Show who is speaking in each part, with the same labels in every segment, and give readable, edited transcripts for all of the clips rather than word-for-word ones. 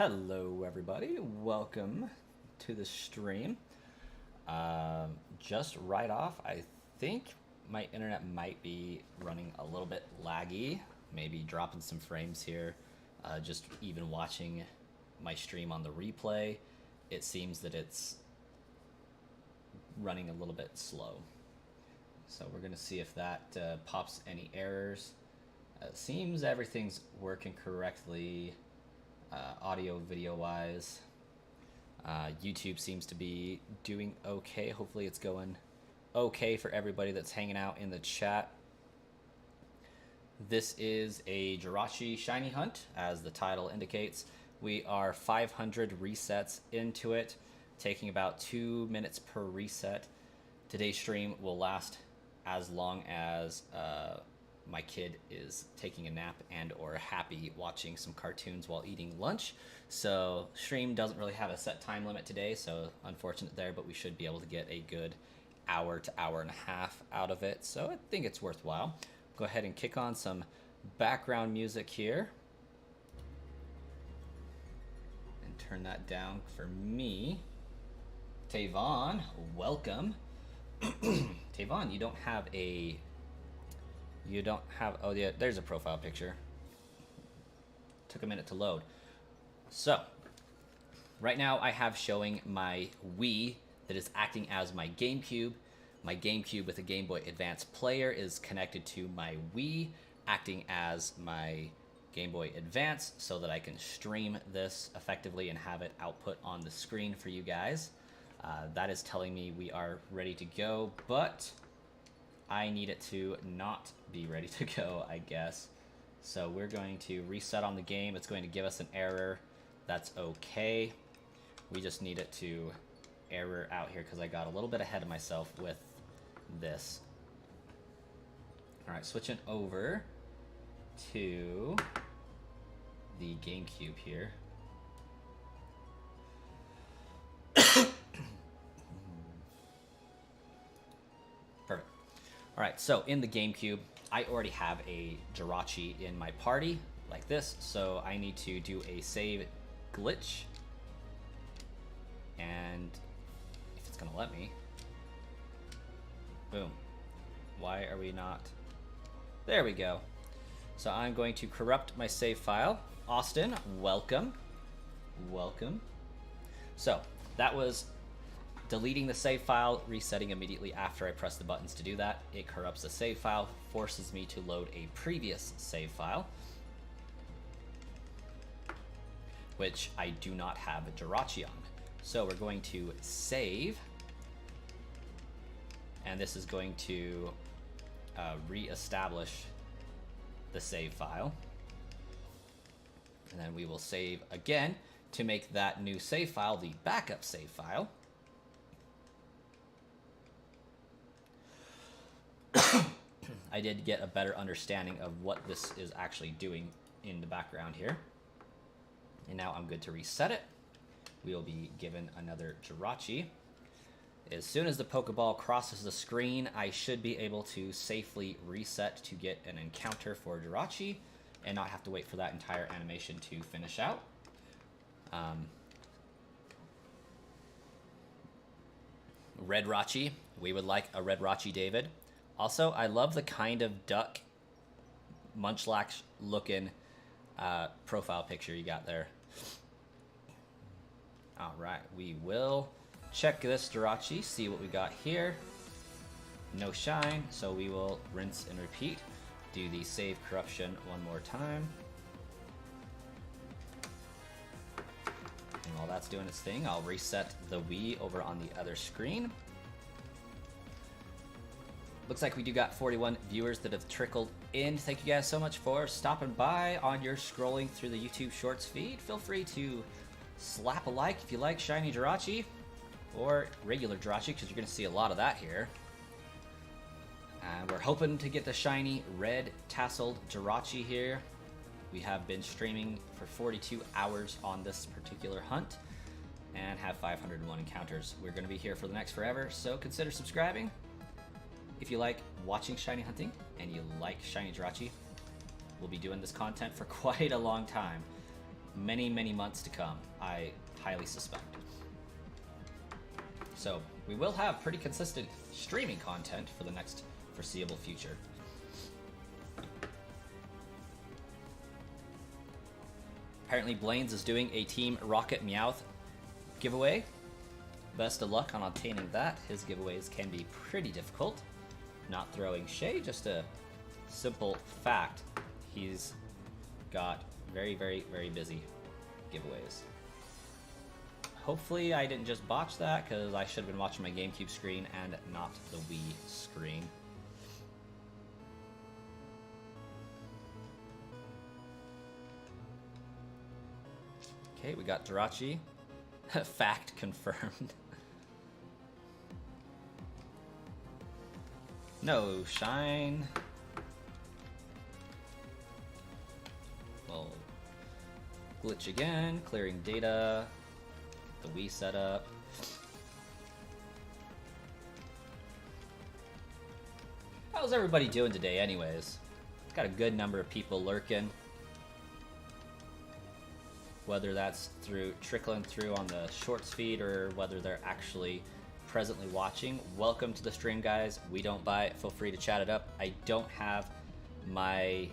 Speaker 1: Hello everybody, welcome to the stream. Just right off, I think my internet might be running a little bit laggy, maybe dropping some frames here. Just even watching my stream on the replay, it seems that it's running a little bit slow. So we're gonna see if that pops any errors. It seems everything's working correctly. Audio, video wise. YouTube seems to be doing okay. Hopefully it's going okay for everybody that's hanging out in the chat. This is a Jirachi shiny hunt, as the title indicates. We are 500 resets into it, taking about 2 minutes per reset. Today's stream will last as long as my kid is taking a nap and or happy watching some cartoons while eating lunch. So stream doesn't really have a set time limit today, so unfortunate there, but we should be able to get a good hour to hour and a half out of it. So I think it's worthwhile. Go ahead and kick on some background music here. And turn that down for me. Tavon, welcome. Tavon, you don't have, oh yeah, there's a profile picture. Took a minute to load. So, right now I have showing my Wii that is acting as my GameCube. My GameCube with a Game Boy Advance player is connected to my Wii, acting as my Game Boy Advance so that I can stream this effectively and have it output on the screen for you guys. That is telling me we are ready to go, but I need it to not be ready to go, I guess. So we're going to reset on the game. It's going to give us an error. That's okay. We just need it to error out here because I got a little bit ahead of myself with this. All right, switching over to the GameCube here. Perfect. All right, so in the GameCube, I already have a Jirachi in my party like this, so I need to do a save glitch. And if it's gonna let me, boom. Why are we not? There we go. So I'm going to corrupt my save file. Austin, welcome. Welcome. So that was deleting the save file, resetting immediately after I press the buttons to do that. It corrupts the save file, forces me to load a previous save file, which I do not have a Jirachi on. So we're going to save, and this is going to re-establish the save file. And then we will save again to make that new save file the backup save file. I did get a better understanding of what this is actually doing in the background here. And now I'm good to reset it. We will be given another Jirachi. As soon as the Pokeball crosses the screen, I should be able to safely reset to get an encounter for Jirachi and not have to wait for that entire animation to finish out. Red Rachi. We would like a Red Rachi, David. Also, I love the kind of duck Munchlax looking profile picture you got there. All right, we will check this Jirachi, see what we got here. No shine, so we will rinse and repeat. Do the save corruption one more time. And while that's doing its thing, I'll reset the Wii over on the other screen. Looks like we do got 41 viewers that have trickled in. Thank you guys so much for stopping by on your scrolling through the YouTube Shorts feed. Feel free to slap a like if you like shiny Jirachi or regular Jirachi, because you're going to see a lot of that here. We're hoping to get the shiny red tasseled Jirachi here. We have been streaming for 42 hours on this particular hunt and have 501 encounters. We're going to be here for the next forever, so consider subscribing. If you like watching shiny hunting and you like shiny Jirachi, we'll be doing this content for quite a long time. many, many months to come, I highly suspect. So we will have pretty consistent streaming content for the next foreseeable future. Apparently Blaine's is doing a Team Rocket Meowth giveaway. Best of luck on obtaining that. His giveaways can be pretty difficult. Not throwing shade, just a simple fact. He's got very, very, very busy giveaways. Hopefully I didn't just botch that, because I should have been watching my GameCube screen and not the Wii screen. Okay, we got Jirachi. Fact confirmed. No shine. Well, glitch again, clearing data. The Wii setup. How's everybody doing today anyways? Got a good number of people lurking. Whether that's through trickling through on the shorts feed or whether they're actually presently watching. Welcome to the stream, guys. We don't buy it. Feel free to chat it up. I don't have my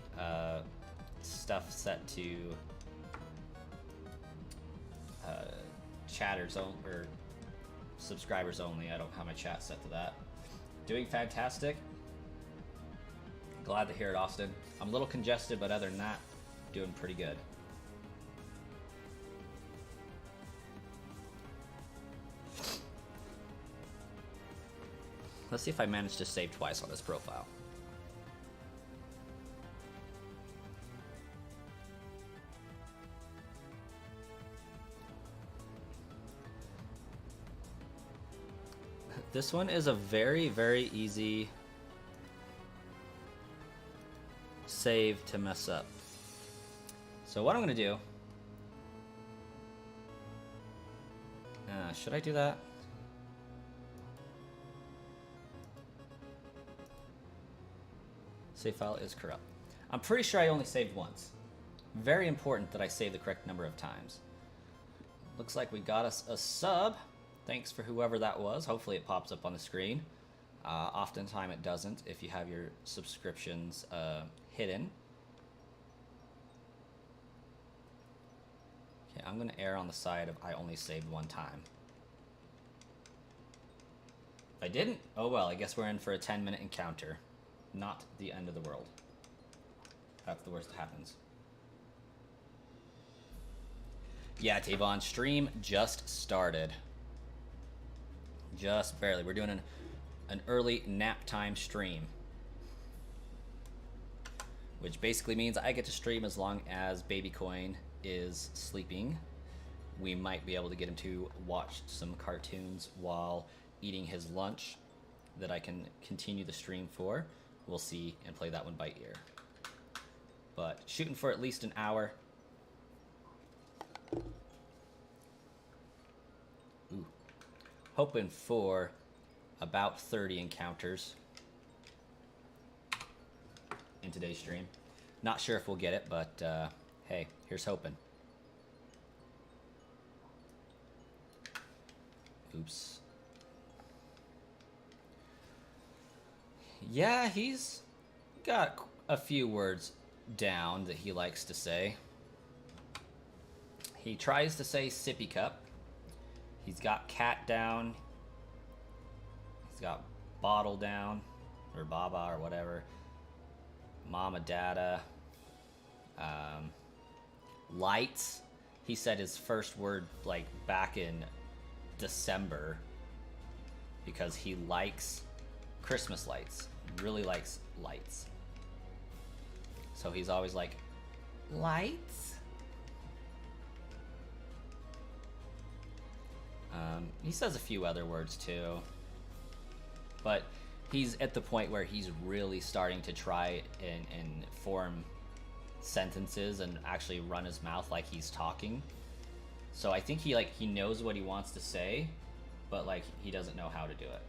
Speaker 1: stuff set to chatters or subscribers only. I don't have my chat set to that. Doing fantastic. Glad to hear it, Austin. I'm a little congested, but other than that, doing pretty good. Let's see if I managed to save twice on this profile. This one is a very, very easy save to mess up. So what I'm going to do... should I do that? Save file is corrupt. I'm pretty sure I only saved once. Very important that I save the correct number of times. Looks like we got us a sub. Thanks for whoever that was. Hopefully it pops up on the screen. Oftentimes it doesn't if you have your subscriptions hidden. Okay, I'm going to err on the side of I only saved one time. If I didn't, oh well, I guess we're in for a 10-minute encounter. Not the end of the world. That's the worst that happens. Yeah, Tavon, stream just started. Just barely. We're doing an early nap time stream. Which basically means I get to stream as long as Baby Coin is sleeping. We might be able to get him to watch some cartoons while eating his lunch that I can continue the stream for. We'll see and play that one by ear. But shooting for at least an hour. Ooh. Hoping for about 30 encounters in today's stream. Not sure if we'll get it, but hey, here's hoping. Oops. Yeah, he's got a few words down that he likes to say. He tries to say sippy cup. He's got cat down. He's got bottle down, or baba, or whatever. Mama, dada. Lights. He said his first word like back in December because he likes Christmas lights. Really likes lights. So he's always like, lights? He says a few other words too. But he's at the point where he's really starting to try and form sentences and actually run his mouth like he's talking. So I think he knows what he wants to say, but like he doesn't know how to do it.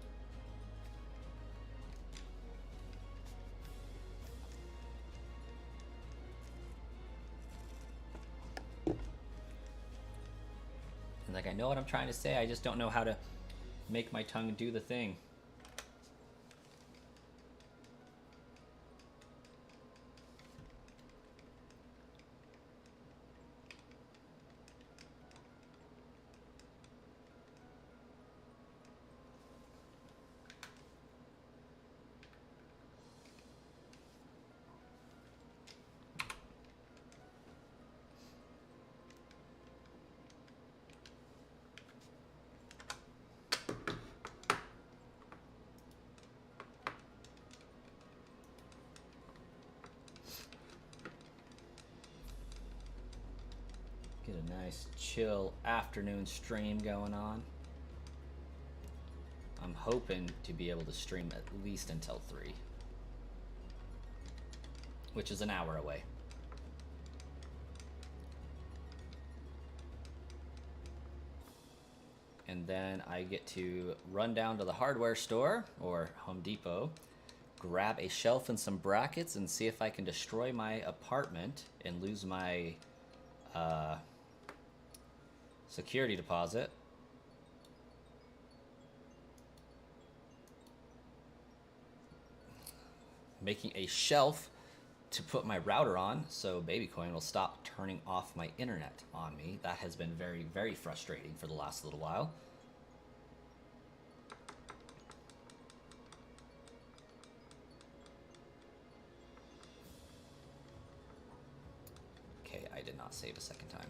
Speaker 1: Like, I know what I'm trying to say, I just don't know how to make my tongue do the thing. Get a nice chill afternoon stream going on. I'm hoping to be able to stream at least until 3, which is an hour away. And then I get to run down to the hardware store or Home Depot, grab a shelf and some brackets, and see if I can destroy my apartment and lose my security deposit. Making a shelf to put my router on so Babycoin will stop turning off my internet on me. That has been very, very frustrating for the last little while. Okay, I did not save a second time.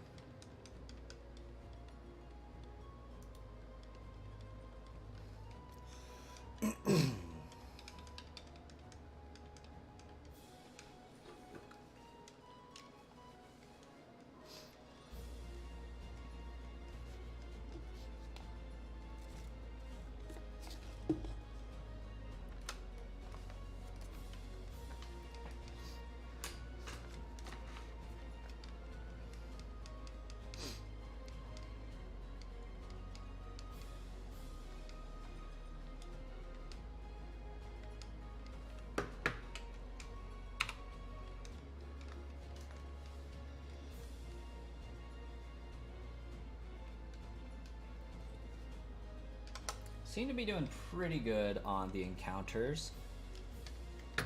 Speaker 1: Seem to be doing pretty good on the encounters.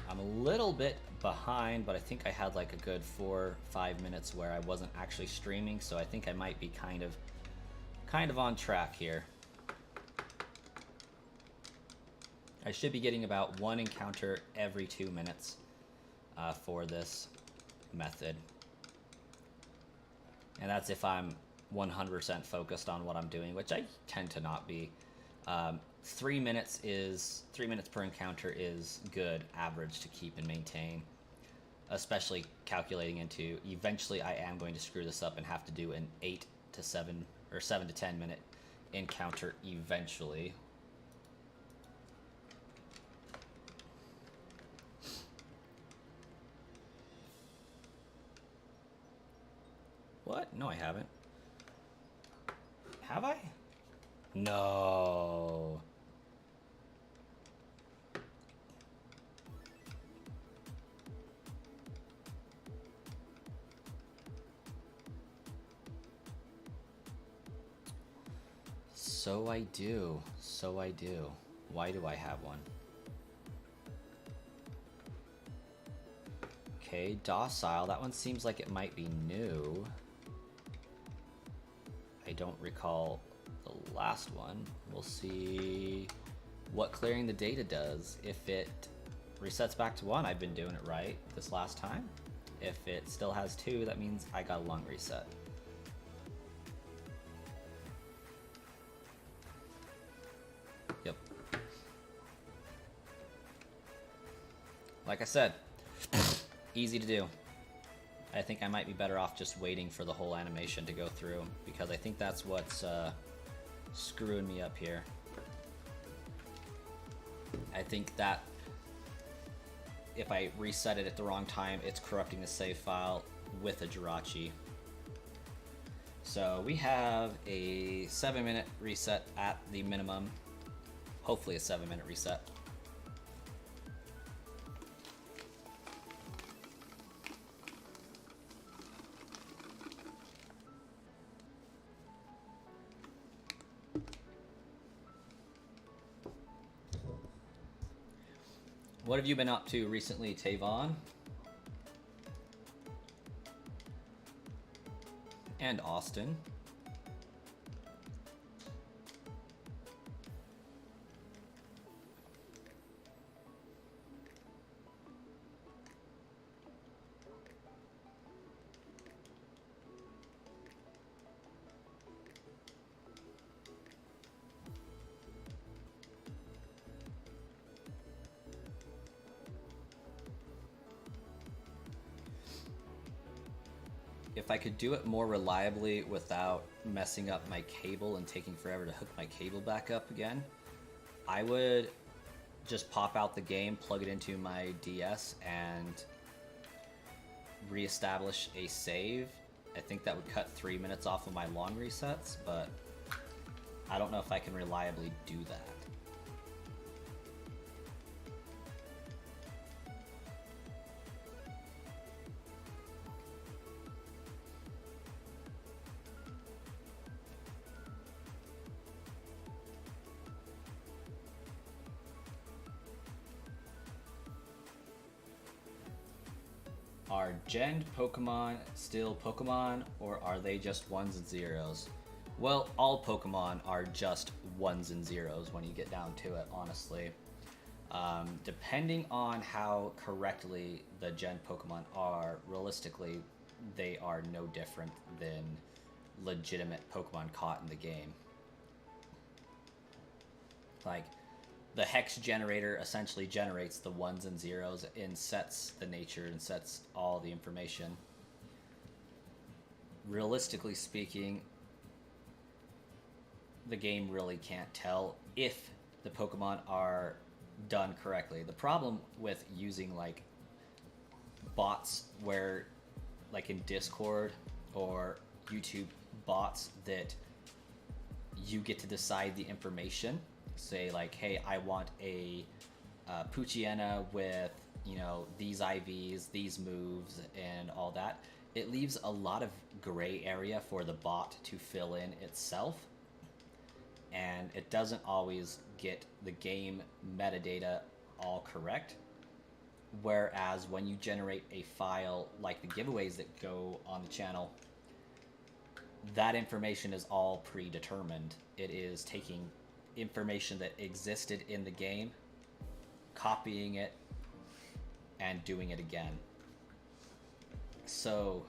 Speaker 1: I'm a little bit behind, but I think I had like a good 4 or 5 minutes where I wasn't actually streaming, so I think I might be kind of on track here. I should be getting about 1 encounter every 2 minutes for this method. And that's if I'm 100% focused on what I'm doing, which I tend to not be. 3 minutes per encounter is good average to keep and maintain, especially calculating into eventually I am going to screw this up and have to do an 8 to 7 or 7 to 10 minute encounter eventually. What? No, I haven't. Have I? No. So I do. So I do. Why do I have one? Okay, docile. That one seems like it might be new. I don't recall the last one. We'll see what clearing the data does. If it resets back to 1, I've been doing it right this last time. If it still has 2, that means I got a lung reset. Yep. Like I said, easy to do. I think I might be better off just waiting for the whole animation to go through, because I think that's what's screwing me up here. I think that if I reset it at the wrong time, it's corrupting the save file with a Jirachi. So we have a 7-minute reset at the minimum. Hopefully a 7-minute reset. What have you been up to recently, Tavon? And Austin. If I could do it more reliably without messing up my cable and taking forever to hook my cable back up again, I would just pop out the game, plug it into my DS, and reestablish a save. I think that would cut 3 minutes off of my long resets, but I don't know if I can reliably do that. Are Gen Pokemon still Pokemon, or are they just ones and zeros? Well, all Pokemon are just ones and zeros when you get down to it, honestly. Depending on how correctly the Gen Pokemon are, realistically, they are no different than legitimate Pokemon caught in the game. Like, the hex generator essentially generates the ones and zeros and sets the nature and sets all the information. Realistically speaking, the game really can't tell if the Pokemon are done correctly. The problem with using like bots where, like in Discord or YouTube bots, that you get to decide the information. Say like, hey, I want a Poochyena with, you know, these IVs, these moves, and all that. It leaves a lot of gray area for the bot to fill in itself, and it doesn't always get the game metadata all correct. Whereas when you generate a file like the giveaways that go on the channel, that information is all predetermined. It is taking information that existed in the game, copying it, and doing it again. So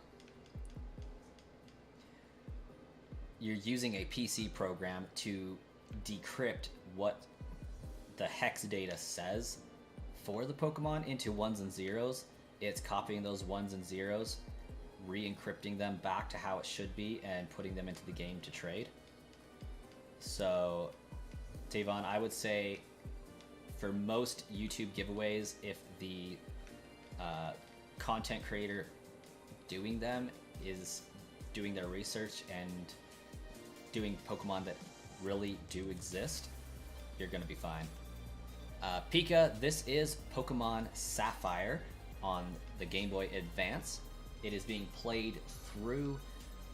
Speaker 1: you're using a PC program to decrypt what the hex data says for the Pokemon into ones and zeros. It's copying those ones and zeros, re-encrypting them back to how it should be, and putting them into the game to trade. So Tavon, I would say for most YouTube giveaways, if the content creator doing them is doing their research and doing Pokemon that really do exist, you're going to be fine. Pika, this is Pokemon Sapphire on the Game Boy Advance. It is being played through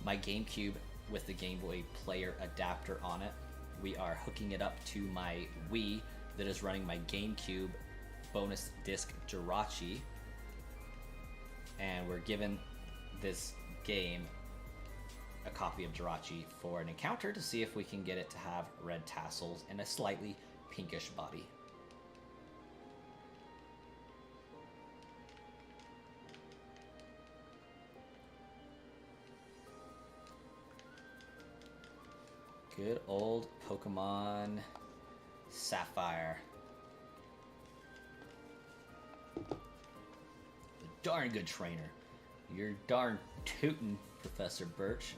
Speaker 1: my GameCube with the Game Boy Player adapter on it. We are hooking it up to my Wii that is running my GameCube bonus disc Jirachi, and we're given this game a copy of Jirachi for an encounter to see if we can get it to have red tassels and a slightly pinkish body. Good old Pokemon Sapphire. A darn good trainer. You're darn tootin', Professor Birch.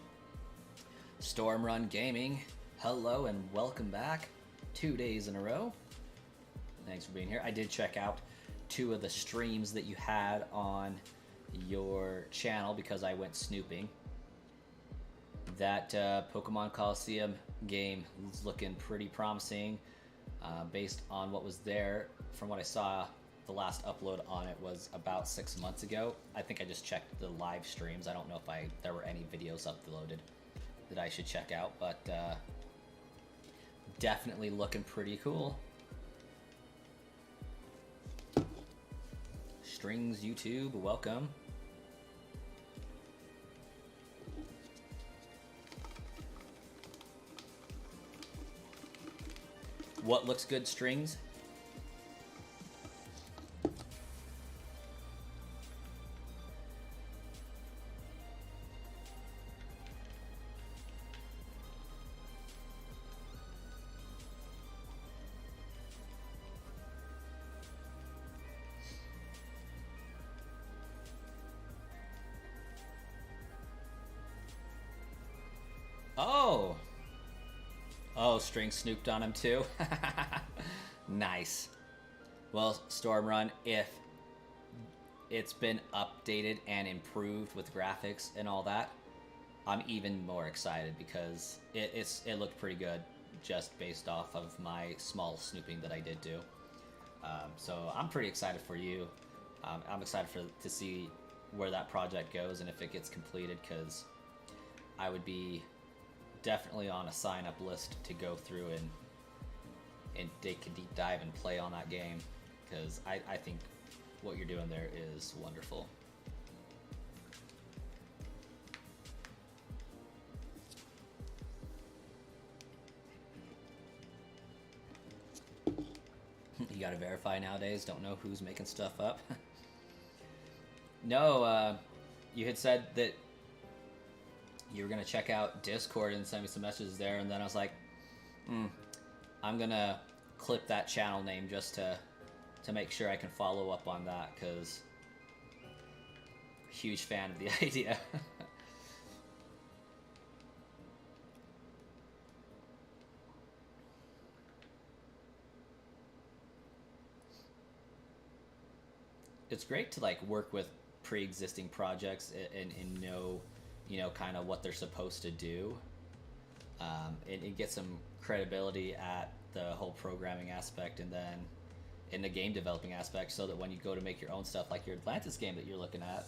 Speaker 1: Storm Run Gaming, hello and welcome back. 2 days in a row. Thanks for being here. I did check out 2 of the streams that you had on your channel because I went snooping. That Pokemon Coliseum game is looking pretty promising based on what was there. From what I saw, the last upload on it was about 6 months ago. I think I just checked the live streams. I don't know if there were any videos uploaded that I should check out, but definitely looking pretty cool. Strings YouTube, welcome. What looks good, Strings? Oh! Oh, String snooped on him too. Nice. Well, Stormrun, if it's been updated and improved with graphics and all that, I'm even more excited because it looked pretty good just based off of my small snooping that I did do. So I'm pretty excited for you. I'm excited to see where that project goes and if it gets completed, because I would be definitely on a sign-up list to go through and take a deep dive and play on that game, because I think what you're doing there is wonderful. You gotta verify nowadays, don't know who's making stuff up. No, you had said that you were gonna check out Discord and send me some messages there, and then I was like, I'm gonna clip that channel name just to make sure I can follow up on that, because huge fan of the idea. It's great to like work with pre-existing projects and know, you know, kind of what they're supposed to do. It gets some credibility at the whole programming aspect, and then in the game developing aspect, so that when you go to make your own stuff, like your Atlantis game that you're looking at,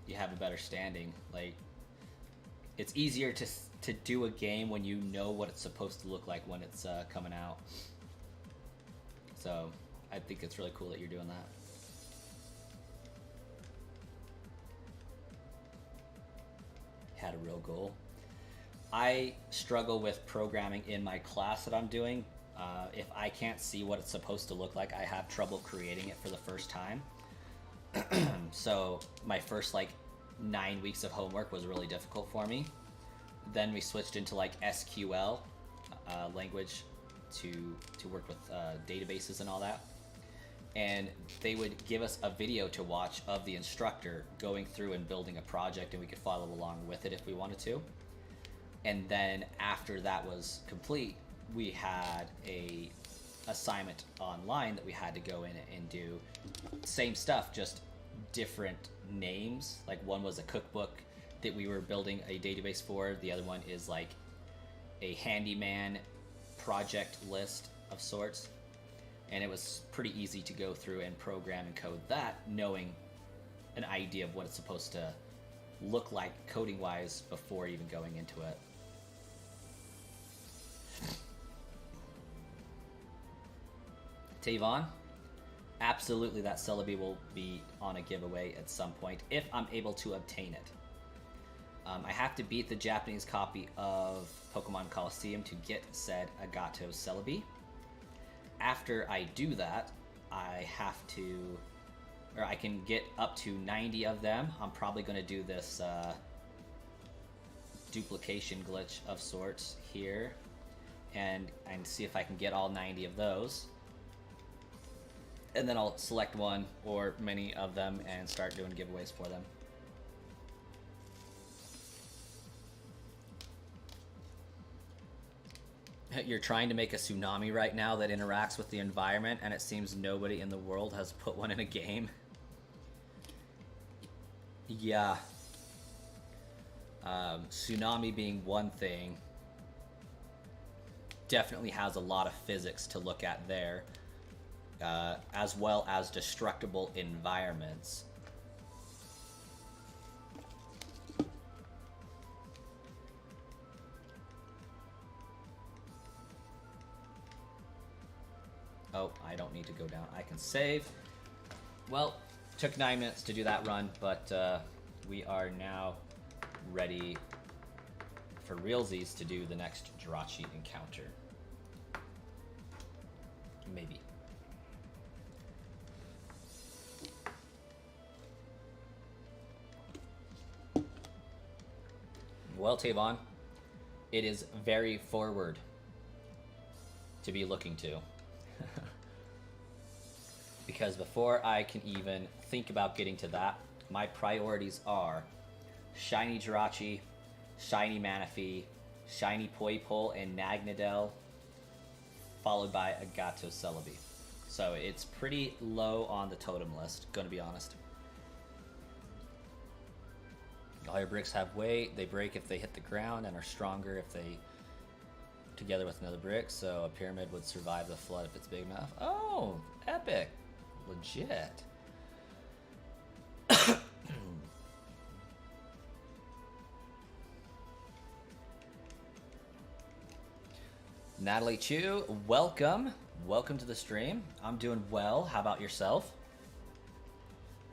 Speaker 1: you have a better standing. Like, it's easier to do a game when you know what it's supposed to look like when it's coming out. So I think it's really cool that you're doing that. Had a real goal. I struggle with programming in my class that I'm doing. If I can't see what it's supposed to look like, I have trouble creating it for the first time. So my first like 9 weeks of homework was really difficult for me. Then we switched into like SQL language to work with databases and all that. And they would give us a video to watch of the instructor going through and building a project, and we could follow along with it if we wanted to. And then after that was complete, we had a assignment online that we had to go in and do. Same stuff, just different names. Like, one was a cookbook that we were building a database for. The other one is like a handyman project list of sorts. And it was pretty easy to go through and program and code that, knowing an idea of what it's supposed to look like coding-wise before even going into it. Tavon, absolutely that Celebi will be on a giveaway at some point, if I'm able to obtain it. I have to beat the Japanese copy of Pokemon Coliseum to get said Agato Celebi. After I do that, I can get up to 90 of them. I'm probably going to do this duplication glitch of sorts here, and see if I can get all 90 of those. And then I'll select one or many of them and start doing giveaways for them. You're trying to make a tsunami right now that interacts with the environment, and it seems nobody in the world has put one in a game. Yeah. Tsunami being one thing, definitely has a lot of physics to look at there, as well as destructible environments. Oh, I don't need to go down. I can save. Well, took 9 minutes to do that run, but we are now ready for realsies to do the next Jirachi encounter. Maybe. Well, Tavon, it is very forward to be looking to. Because before I can even think about getting to that, my priorities are Shiny Jirachi, Shiny Manaphy, Shiny Poipole and Nagnadel, followed by a Gato Celebi. So it's pretty low on the totem list, gonna be honest. All your bricks have weight. They break if they hit the ground and are stronger if they together with another brick. So a pyramid would survive the flood if it's big enough. Oh, epic. Legit. Natalie Chu, welcome. Welcome to the stream. I'm doing well. How about yourself?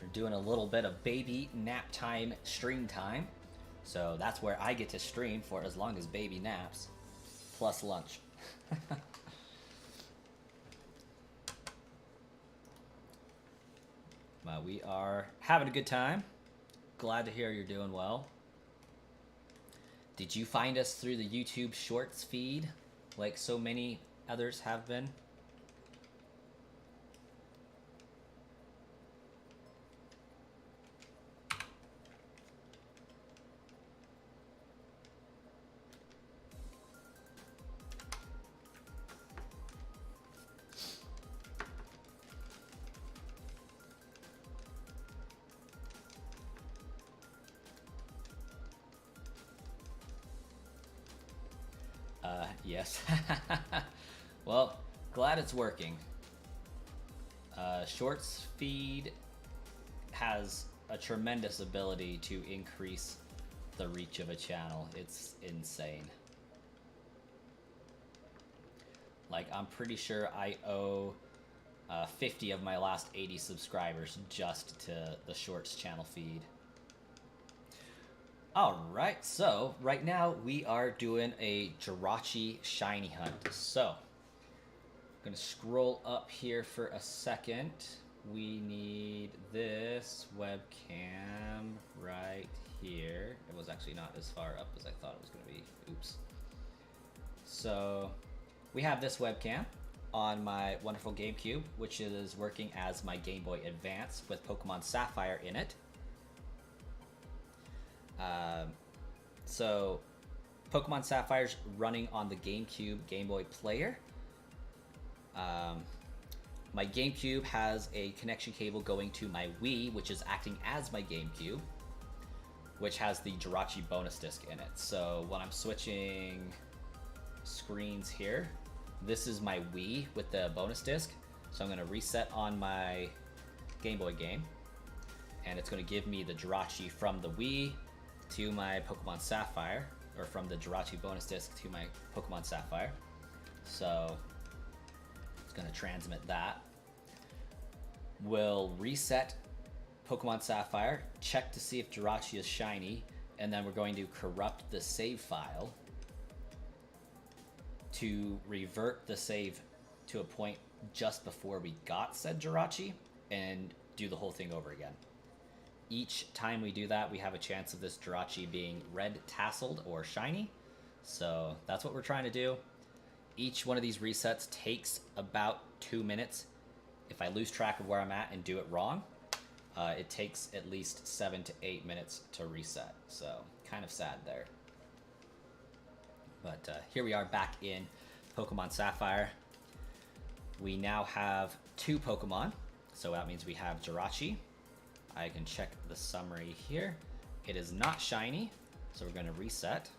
Speaker 1: We're doing a little bit of baby nap time stream time. So that's where I get to stream for as long as baby naps. Plus lunch. We are having a good time. Glad to hear you're doing well. Did you find us through the YouTube Shorts feed, like so many others have been? Yes. Well, glad it's working. Shorts feed has a tremendous ability to increase the reach of a channel. It's insane. Like, I'm pretty sure I owe 50 of my last 80 subscribers just to the Shorts channel feed. Alright, so right now we are doing a Jirachi shiny hunt. So, I'm going to scroll up here for a second. We need this webcam right here. It was actually not as far up as I thought it was going to be. Oops. So, we have this webcam on my wonderful GameCube, which is working as my Game Boy Advance with Pokemon Sapphire in it. So Pokemon Sapphire's running on the GameCube Game Boy player. My GameCube has a connection cable going to my Wii, which is acting as my GameCube, which has the Jirachi bonus disc in it. So when I'm switching screens here, this is my Wii with the bonus disc. So I'm going to reset on my Game Boy game, and it's going to give me the Jirachi from the Wii to my Pokemon Sapphire, or from the Jirachi bonus disc to my Pokemon Sapphire. So it's going to transmit that. We'll reset Pokemon Sapphire, check to see if Jirachi is shiny, and then we're going to corrupt the save file to revert the save to a point just before we got said Jirachi and do the whole thing over again. Each time we do that, we have a chance of this Jirachi being red tasseled or shiny. So that's what we're trying to do. Each one of these resets takes about 2 minutes. If I lose track of where I'm at and do it wrong, it takes at least 7 to 8 minutes to reset. So kind of sad there. But here we are back in Pokemon Sapphire. We now have 2 Pokemon. So that means we have Jirachi. I can check the summary here. It is not shiny, so we're going to reset.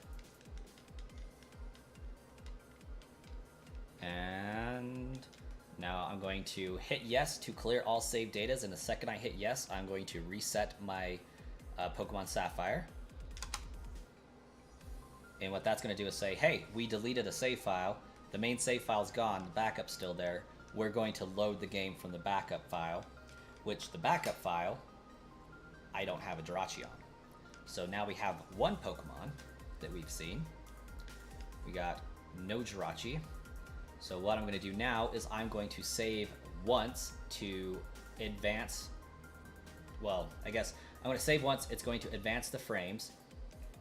Speaker 1: And now I'm going to hit yes to clear all save datas, and the second I hit yes, I'm going to reset my Pokemon Sapphire. And what that's going to do is say, hey, we deleted a save file. The main save file's gone, the backup's still there. We're going to load the game from the backup file. which the backup file, I don't have a Jirachi on. So now we have one Pokemon that we've seen. We got no Jirachi. So what I'm going to do now is I'm going to save once to advance. Well, I guess I'm going to save once. It's going to advance the frames.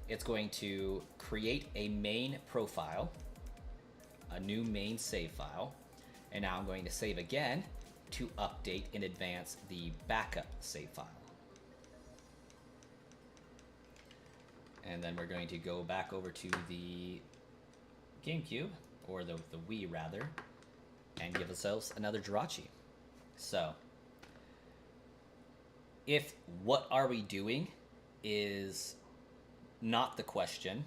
Speaker 1: It's going to create a main profile, a new main save file. And now I'm going to save again to update and advance the backup save file. And then we're going to go back over to the GameCube, or the Wii rather, and give ourselves another Jirachi. So, if what are we doing is not the question,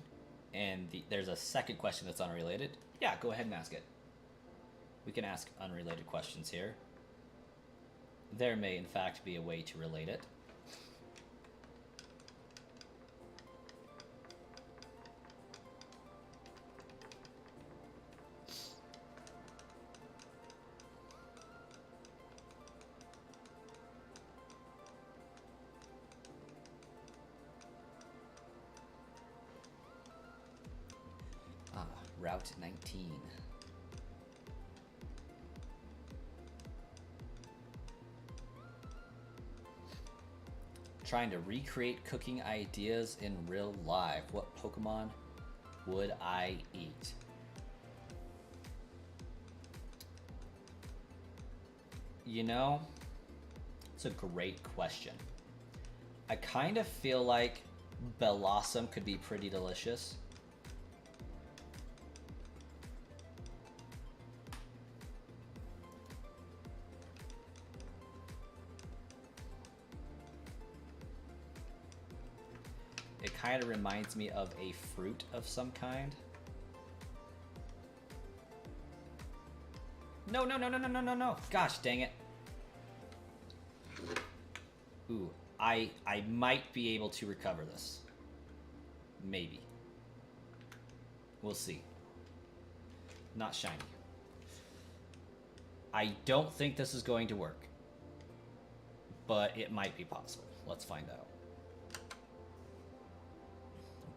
Speaker 1: and there's a second question that's unrelated, yeah, go ahead and ask it. We can ask unrelated questions here. There may, in fact, be a way to relate it. Route 19. Trying to recreate cooking ideas in real life. What Pokemon would I eat? You know, it's a great question. I kind of feel like Bellossom could be pretty delicious. It kind of reminds me of a fruit of some kind. No, no, no, no, no, no, no, no. Gosh, dang it. Ooh, I might be able to recover this. Maybe. We'll see. Not shiny. I don't think this is going to work. But it might be possible. Let's find out.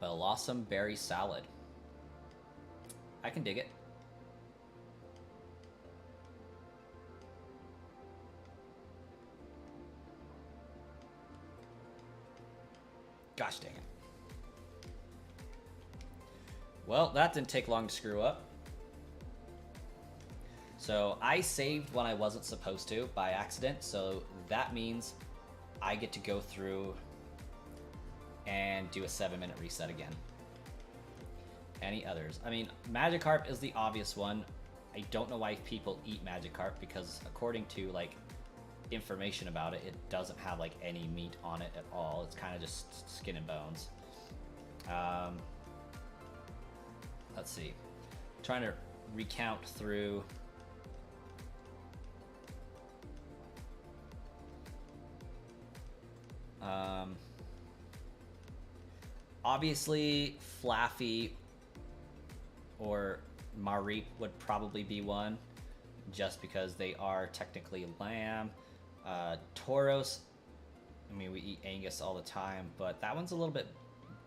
Speaker 1: Bellossom berry salad. I can dig it. Gosh dang it. Well, that didn't take long to screw up. So I saved when I wasn't supposed to by accident, so that means I get to go through and do a 7-minute reset again. Any others? I mean, Magikarp is the obvious one. I don't know why people eat Magikarp, because according to like information about it, it doesn't have like any meat on it at all. It's kind of just skin and bones. Let's see. I'm trying to recount through. Obviously, Flaffy or Mareep would probably be one, just because they are technically lamb. Tauros, I mean, we eat Angus all the time, but that one's a little bit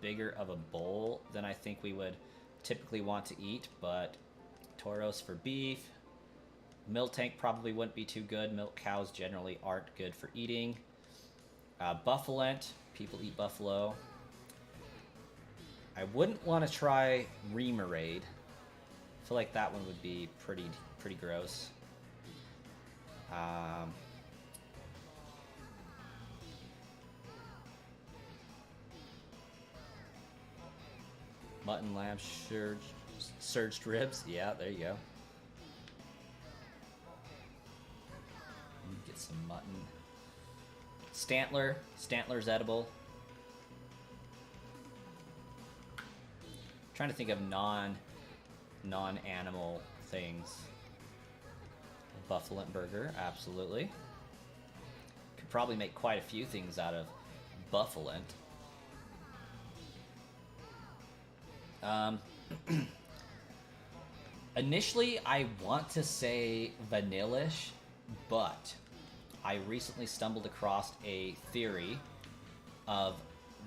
Speaker 1: bigger of a bowl than I think we would typically want to eat, but Tauros for beef. Miltank probably wouldn't be too good. Milk cows generally aren't good for eating. Buffalent, people eat buffalo. I wouldn't want to try Remoraid. I feel like that one would be pretty gross. Mutton, lamb, surged ribs. Yeah, there you go. Get some mutton. Stantler. Stantler's edible. Trying to think of non-animal things. Buffalent burger, absolutely. Could probably make quite a few things out of Buffalent. Initially, I want to say Vanillish, but I recently stumbled across a theory of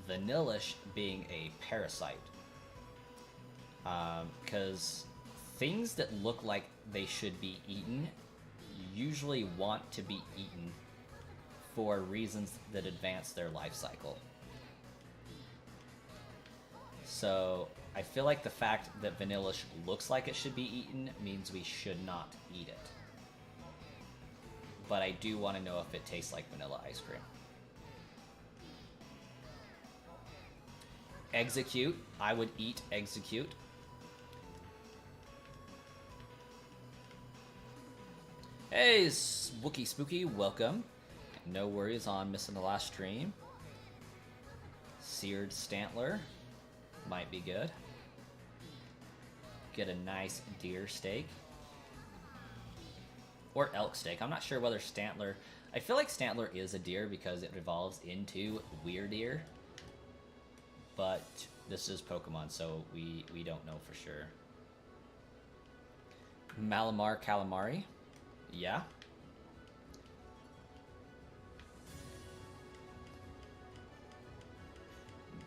Speaker 1: Vanillish being a parasite. Because things that look like they should be eaten usually want to be eaten for reasons that advance their life cycle. So I feel like the fact that Vanillish looks like it should be eaten means we should not eat it. But I do want to know if it tastes like vanilla ice cream. Execute. I would eat Execute. Hey, Wookie Spooky, welcome. No worries on missing the last stream. Seared Stantler might be good. Get a nice deer steak. Or elk steak. I'm not sure whether Stantler... I feel like Stantler is a deer because it evolves into Weirdeer. But this is Pokemon, so we don't know for sure. Malamar Calamari. Yeah.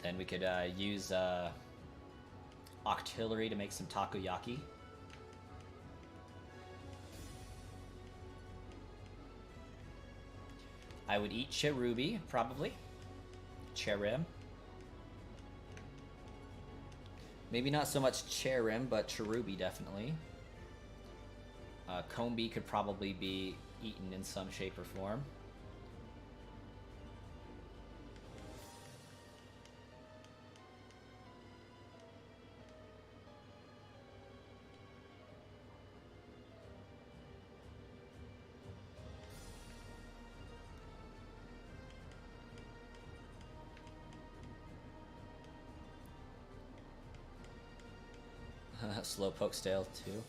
Speaker 1: Then we could use Octillery to make some takoyaki. I would eat Cherubi, probably. Cherim. Maybe not so much Cherim, but Cherubi definitely. Combee could probably be eaten in some shape or form. Slowpoke stale too.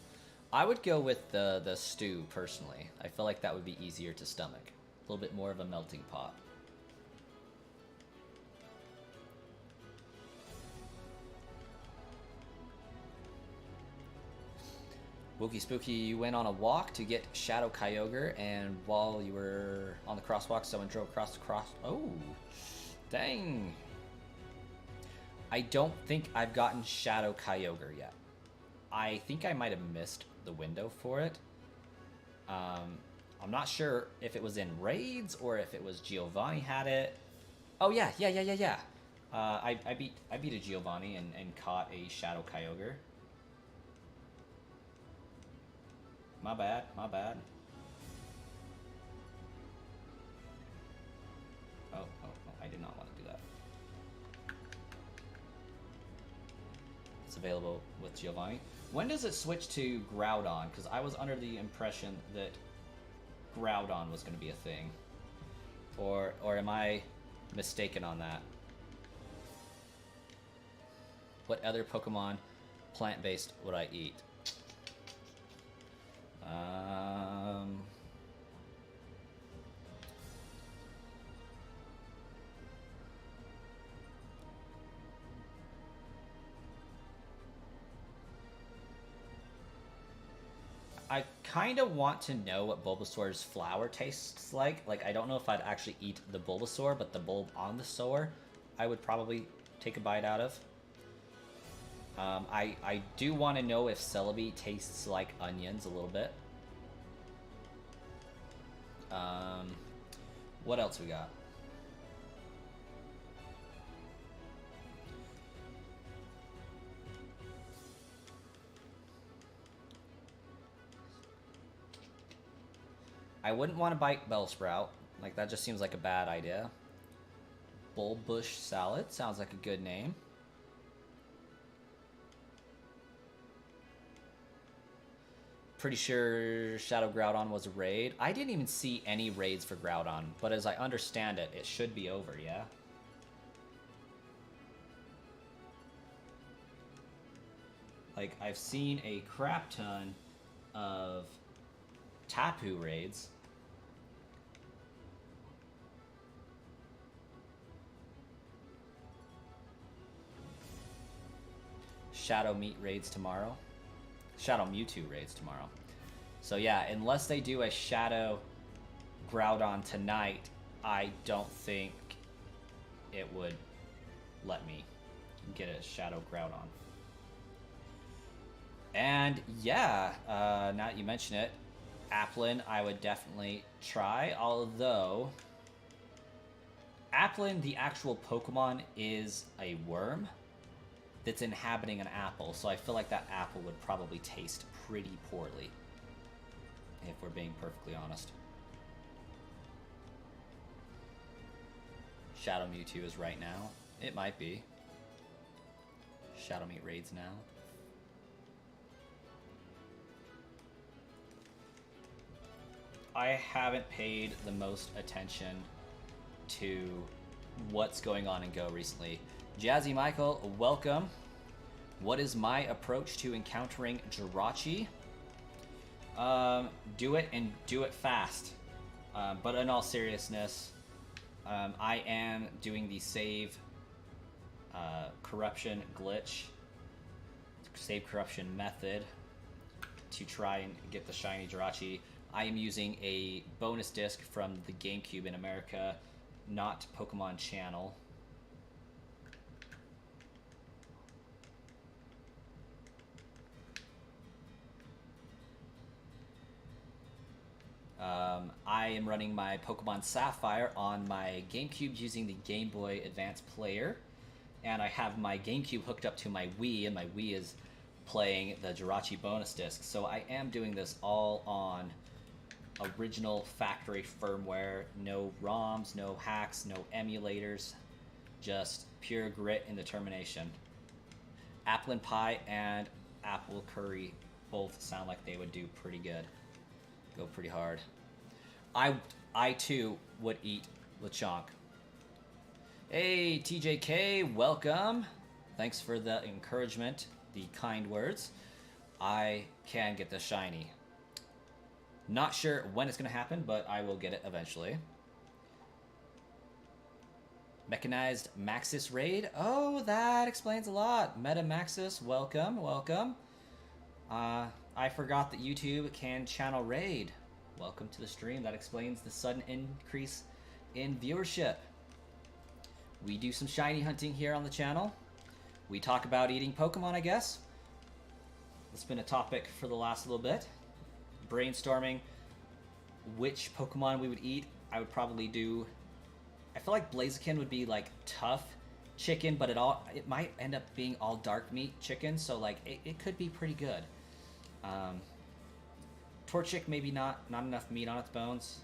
Speaker 1: I would go with the stew personally. I feel like that would be easier to stomach. A little bit more of a melting pot. Wookie Spooky, you went on a walk to get Shadow Kyogre, and while you were on the crosswalk, someone drove across the cross. Oh, dang. I don't think I've gotten Shadow Kyogre yet. I think I might have missed the window for it. I'm not sure if it was in raids or if it was Giovanni had it. Oh yeah. I beat a Giovanni and caught a Shadow Kyogre. My bad. Oh, I did not want to do that. It's available with Giovanni. When does it switch to Groudon? Because I was under the impression that Groudon was going to be a thing. Or am I mistaken on that? What other Pokemon plant-based would I eat? I kind of want to know what Bulbasaur's flower tastes like. Like, I don't know if I'd actually eat the Bulbasaur, but the bulb on the Saur, I would probably take a bite out of. I do want to know if Celebi tastes like onions a little bit. What else we got? I wouldn't want to bite Bellsprout. Like, that just seems like a bad idea. Bulbush Salad sounds like a good name. Pretty sure Shadow Groudon was a raid. I didn't even see any raids for Groudon, but as I understand it, it should be over, yeah? Like, I've seen a crap ton of Tapu raids. Shadow Meat raids tomorrow. Shadow Mewtwo raids tomorrow. So yeah, unless they do a Shadow Groudon tonight, I don't think it would let me get a Shadow Groudon. And yeah, now that you mention it, Applin I would definitely try, although Applin, the actual Pokemon, is a worm that's inhabiting an apple, so I feel like that apple would probably taste pretty poorly, if we're being perfectly honest. Shadow Mewtwo is right now. It might be. Shadow Meat raids now. I haven't paid the most attention to what's going on in Go recently. Jazzy Michael, welcome. What is my approach to encountering Jirachi? Do it and do it fast. But in all seriousness, I am doing the save corruption glitch, save corruption method to try and get the shiny Jirachi. I am using a bonus disc from the GameCube in America, not Pokemon Channel. I am running my Pokemon Sapphire on my GameCube using the Game Boy Advance player, and I have my GameCube hooked up to my Wii, and my Wii is playing the Jirachi bonus disc. So I am doing this all on original factory firmware, no ROMs, no hacks, no emulators, just pure grit and determination. Apple and pie and apple curry both sound like they would do pretty good. Go pretty hard. I too would eat Lechonk. Hey TJK, welcome. Thanks for the encouragement, the kind words. I can get the shiny. Not sure when it's going to happen, but I will get it eventually. Mechanized Maxis raid. Oh, that explains a lot. Meta Maxis, welcome, welcome. I forgot that YouTube can channel raid. Welcome to the stream. That explains the sudden increase in viewership. We do some shiny hunting here on the channel. We talk about eating Pokemon, I guess. It's been a topic for the last little bit. Brainstorming which Pokemon we would eat. I would probably do... I feel like Blaziken would be like tough chicken, but it might end up being all dark meat chicken, so like it could be pretty good. Torchic, maybe not enough meat on its bones.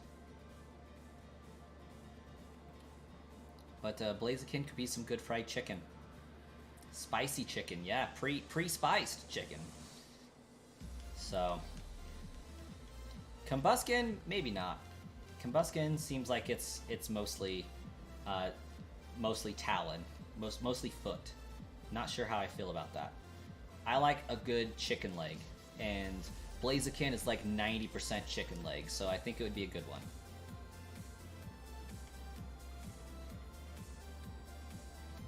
Speaker 1: But Blaziken could be some good fried chicken. Spicy chicken, yeah, pre-spiced chicken. So Combusken, maybe not. Combusken seems like it's mostly talon, mostly foot. Not sure how I feel about that. I like a good chicken leg, and Blaziken is like 90% chicken leg, so I think it would be a good one.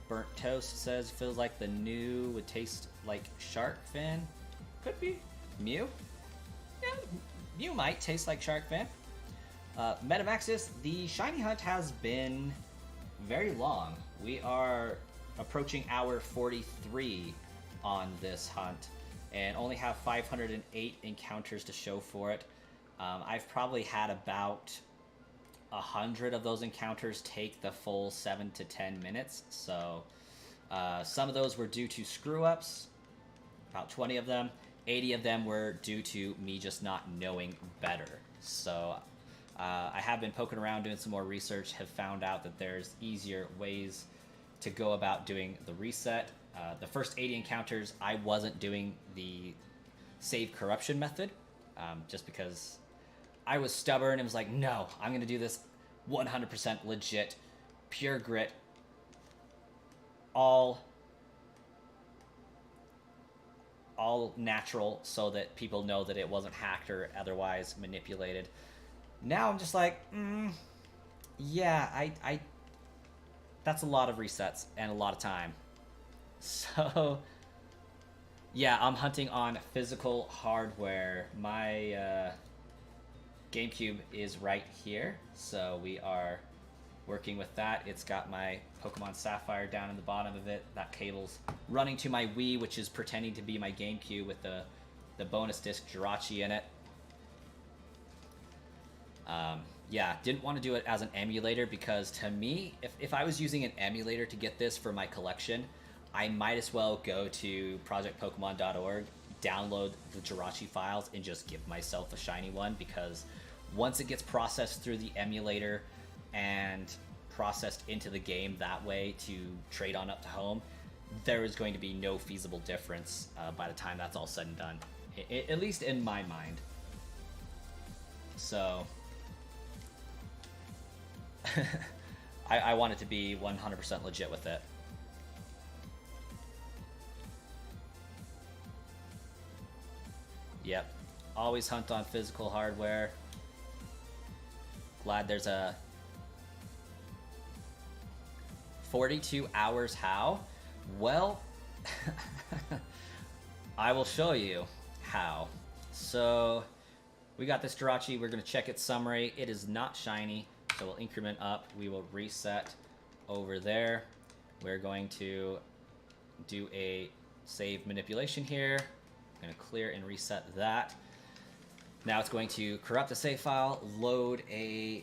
Speaker 1: Burnt Toast says, feels like the new would taste like shark fin. Could be. Mew? Yeah, Mew might taste like shark fin. Metamaxis, the shiny hunt has been very long. We are approaching hour 43 on this hunt and only have 508 encounters to show for it. I've probably had about 100 of those encounters take the full 7 to 10 minutes. So some of those were due to screw-ups, about 20 of them. 80 of them were due to me just not knowing better. So I have been poking around doing some more research, have found out that there's easier ways to go about doing the reset. The first 80 encounters, I wasn't doing the save corruption method, just because I was stubborn and was like, no, I'm going to do this 100% legit, pure grit, all natural, so that people know that it wasn't hacked or otherwise manipulated. Now I'm just like, yeah, I that's a lot of resets and a lot of time. So yeah, I'm hunting on physical hardware. My GameCube is right here, so we are working with that. It's got my Pokemon Sapphire down in the bottom of it. That cable's running to my Wii, which is pretending to be my GameCube with the bonus disc Jirachi in it. Yeah, didn't want to do it as an emulator because to me, if I was using an emulator to get this for my collection, I might as well go to projectpokemon.org, download the Jirachi files, and just give myself a shiny one, because once it gets processed through the emulator and processed into the game that way to trade on up to home, there is going to be no feasible difference by the time that's all said and done, at least in my mind. So I want it to be 100% legit with it. Yep, always hunt on physical hardware. Glad there's a 42 hours. How? Well, I will show you how. So we got this Jirachi. We're going to check its summary. It is not shiny, so we'll increment up. We will reset over there. We're going to do a save manipulation here. I'm going to clear and reset that. Now it's going to corrupt the save file, load a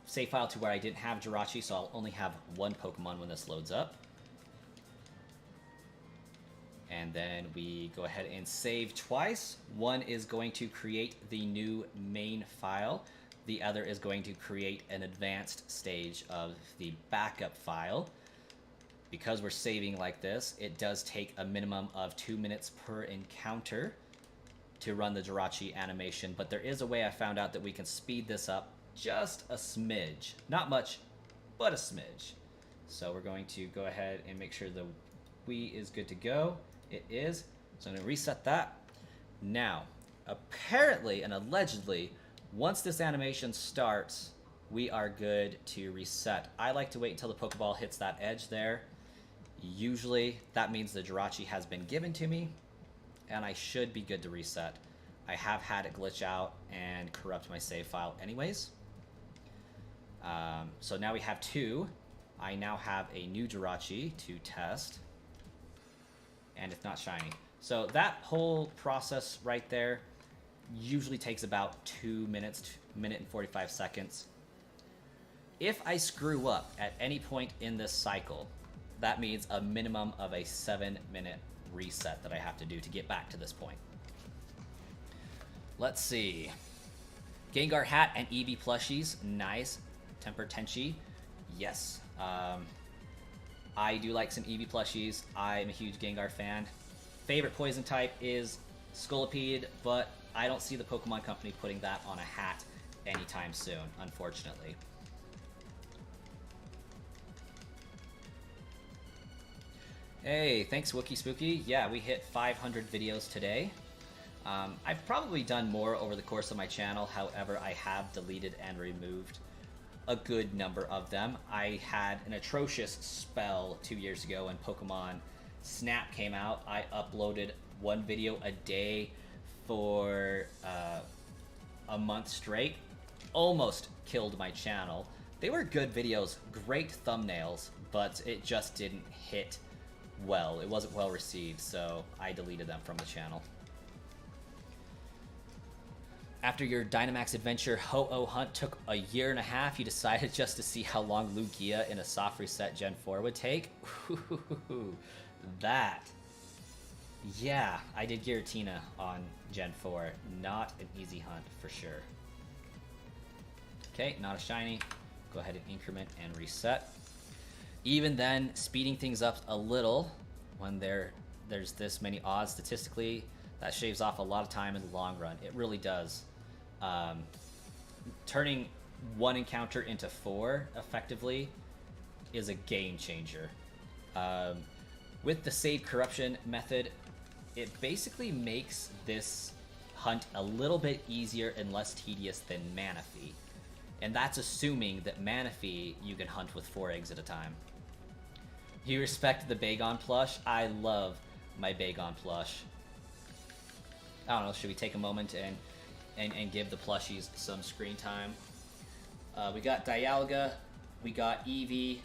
Speaker 1: save file to where I didn't have Jirachi, so I'll only have one Pokemon when this loads up. And then we go ahead and save twice. One is going to create the new main file. The other is going to create an advanced stage of the backup file. Because we're saving like this, it does take a minimum of 2 minutes per encounter to run the Jirachi animation, but there is a way I found out that we can speed this up just a smidge. Not much, but a smidge. So we're going to go ahead and make sure the Wii is good to go. It is. So I'm going to reset that. Now, apparently and allegedly, once this animation starts, we are good to reset. I like to wait until the Pokeball hits that edge there. Usually that means the Jirachi has been given to me, and I should be good to reset. I have had it glitch out and corrupt my save file anyways. So now we have two. I now have a new Jirachi to test, and it's not shiny. So that whole process right there usually takes about 2 minutes, minute and 45 seconds. If I screw up at any point in this cycle, that means a minimum of a 7-minute reset that I have to do to get back to this point. Let's see. Gengar hat and Eevee plushies. Nice. Temper Tenchi. Yes. I do like some Eevee plushies. I'm a huge Gengar fan. Favorite poison type is Scolipede, but I don't see the Pokemon Company putting that on a hat anytime soon, unfortunately. Hey, thanks Wookie Spooky. Yeah, we hit 500 videos today. I've probably done more over the course of my channel, however, I have deleted and removed a good number of them. I had an atrocious spell 2 years ago when Pokemon Snap came out. I uploaded one video a day for a month straight. Almost killed my channel. They were good videos, great thumbnails, but it just didn't hit well. It wasn't well received, so I deleted them from the channel. After your Dynamax adventure Ho-Oh hunt took a year and a half, you decided just to see how long Lugia in a soft reset Gen 4 would take? That. Yeah, I did Giratina on Gen 4. Not an easy hunt for sure. Okay, not a shiny. Go ahead and increment and reset. Even then, speeding things up a little when there's this many odds statistically, that shaves off a lot of time in the long run. It really does. Turning one encounter into 4 effectively is a game changer. With the save corruption method, it basically makes this hunt a little bit easier and less tedious than Manaphy. And that's assuming that Manaphy you can hunt with 4 eggs at a time. You respect the Bagon plush? I love my Bagon plush. I don't know, should we take a moment and and give the plushies some screen time. We got Dialga, we got Eevee,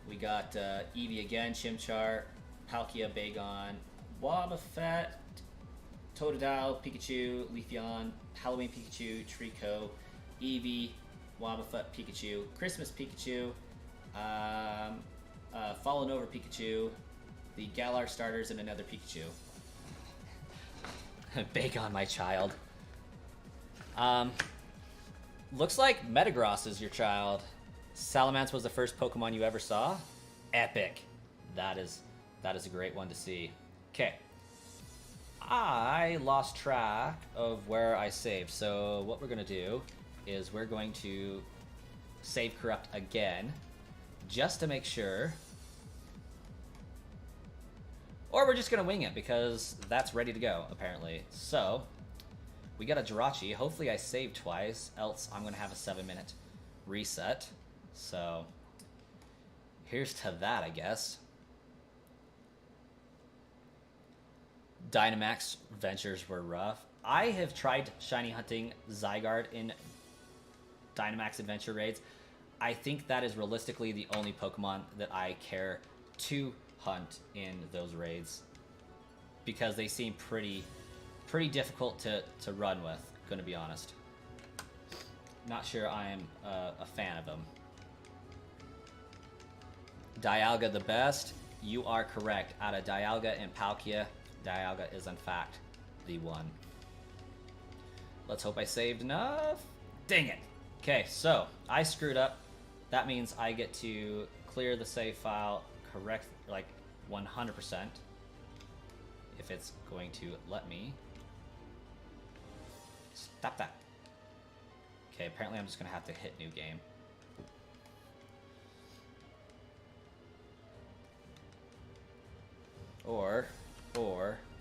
Speaker 1: we got Eevee again, Chimchar, Palkia, Bagon, Wobbuffet, Totodile, Pikachu, Leafeon, Halloween Pikachu, Trico, Eevee, Wobbuffet, Pikachu, Christmas Pikachu, Fallen Over Pikachu, the Galar starters, and another Pikachu. Bagon, my child. Looks like Metagross is your child. Salamence was the first Pokemon you ever saw? Epic. That is a great one to see. Okay. I lost track of where I saved, so what we're going to do is we're going to save Corrupt again, just to make sure. Or we're just going to wing it, because that's ready to go, apparently. So, we got a Jirachi. Hopefully I saved twice, else I'm going to have a 7-minute reset. So, here's to that, I guess. Dynamax ventures were rough. I have tried shiny hunting Zygarde in Dynamax adventure raids. I think that is realistically the only Pokemon that I care to hunt in those raids, because they seem pretty difficult to run with, gonna be honest. Not sure I am a fan of them. Dialga the best. You are correct. Out of Dialga and Palkia, Dialga is in fact the one. Let's hope I saved enough. Dang it. Okay, so I screwed up. That means I get to clear the save file correct, like 100%, if it's going to let me. Stop that. Okay, apparently I'm just gonna have to hit new game. Or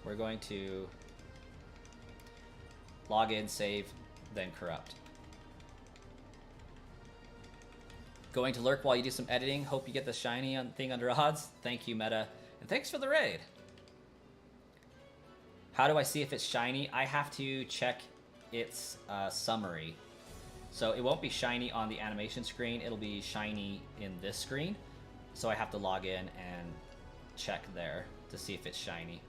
Speaker 1: we're going to log in, save, then corrupt. Going to lurk while you do some editing. Hope you get the shiny thing under odds. Thank you, Meta. And thanks for the raid. How do I see if it's shiny? I have to check its summary. So it won't be shiny on the animation screen. It'll be shiny in this screen. So I have to log in and check there to see if it's shiny.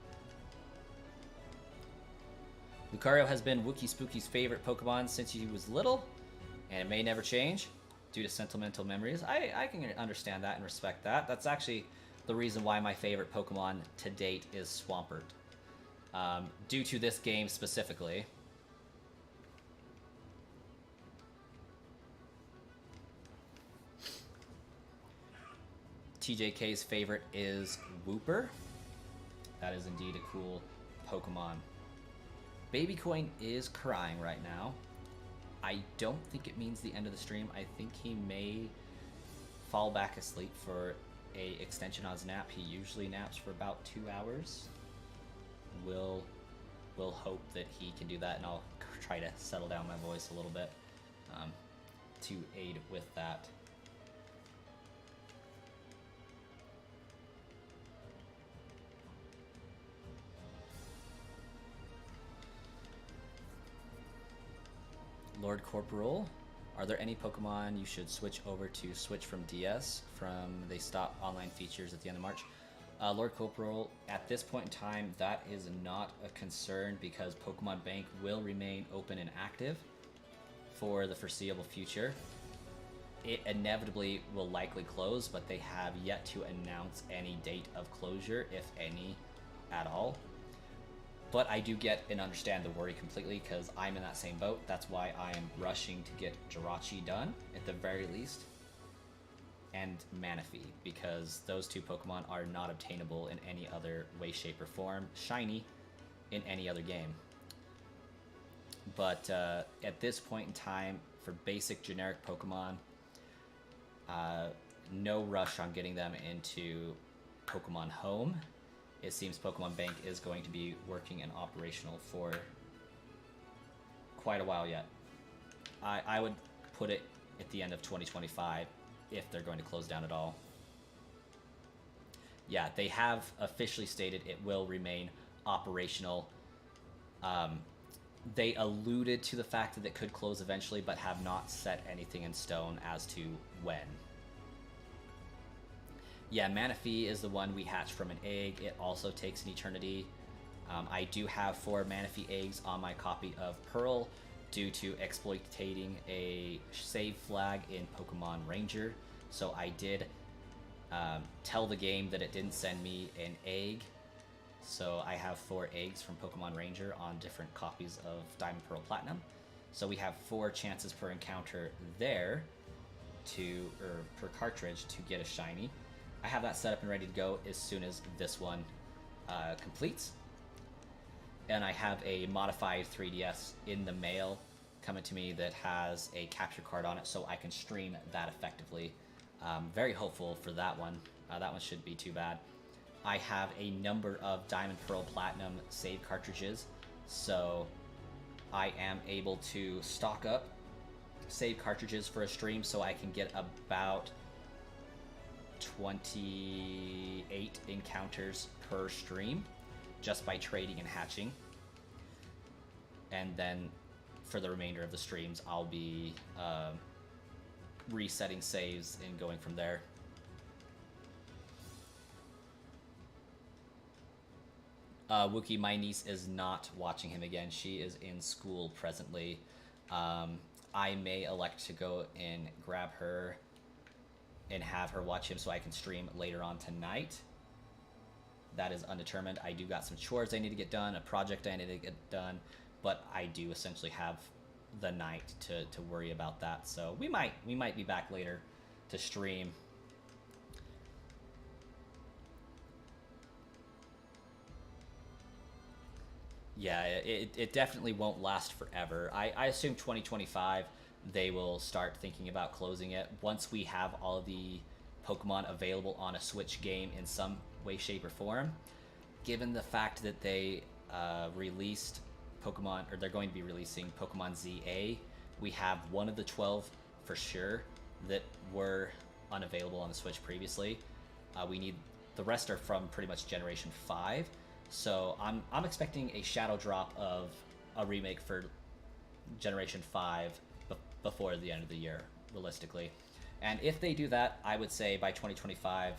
Speaker 1: Lucario has been Wookie Spooky's favorite Pokemon since he was little, and it may never change due to sentimental memories. I can understand that and respect that. That's actually the reason why my favorite Pokemon to date is Swampert. Due to this game specifically. TJK's favorite is Wooper. That is indeed a cool Pokemon. Baby Coin is crying right now. I don't think it means the end of the stream. I think he may fall back asleep for a extension on his nap. He usually naps for about 2 hours. We'll hope that he can do that, and I'll try to settle down my voice a little bit to aid with that. Lord Corporal, are there any Pokemon you should switch over to Switch from DS from they stop online features at the end of March? Lord Corporal, at this point in time, that is not a concern because Pokemon Bank will remain open and active for the foreseeable future. It inevitably will likely close, but they have yet to announce any date of closure, if any at all. But I do get and understand the worry completely because I'm in that same boat. That's why I am rushing to get Jirachi done, at the very least, and Manaphy, because those two Pokemon are not obtainable in any other way, shape, or form, shiny, in any other game. But at this point in time, for basic generic Pokemon, no rush on getting them into Pokemon Home. It seems Pokemon Bank is going to be working and operational for quite a while yet. I would put it at the end of 2025 if they're going to close down at all. Yeah, they have officially stated it will remain operational they alluded to the fact that it could close eventually, but have not set anything in stone as to when. Yeah, Manaphy is the one we hatched from an egg. It also takes an eternity. I do have 4 Manaphy eggs on my copy of Pearl due to exploiting a save flag in Pokemon Ranger. So I did tell the game that it didn't send me an egg. So I have 4 eggs from Pokemon Ranger on different copies of Diamond, Pearl, Platinum. So we have 4 chances per encounter there per cartridge to get a shiny. I have that set up and ready to go as soon as this one completes. And I have a modified 3DS in the mail coming to me that has a capture card on it, so I can stream that effectively. Very hopeful for that one. That one shouldn't be too bad. I have a number of Diamond, Pearl, Platinum save cartridges, so I am able to stock up save cartridges for a stream so I can get about 28 encounters per stream just by trading and hatching. And then for the remainder of the streams, I'll be resetting saves and going from there. Wookie, my niece is not watching him again. She is in school presently. I may elect to go and grab her and have her watch him so I can stream later on tonight. That is undetermined. I do got some chores I need to get done, a project I need to get done, but I do essentially have the night to worry about that. So we might be back later to stream. Yeah, it definitely won't last forever. I assume 2025 they will start thinking about closing it once we have all of the Pokemon available on a Switch game in some way, shape, or form. Given the fact that they released Pokemon, or they're going to be releasing Pokemon ZA, we have one of the 12 for sure that were unavailable on the Switch previously. We need the rest are from pretty much Generation 5. So I'm expecting a shadow drop of a remake for Generation 5 before the end of the year, realistically. And if they do that, I would say by 2025,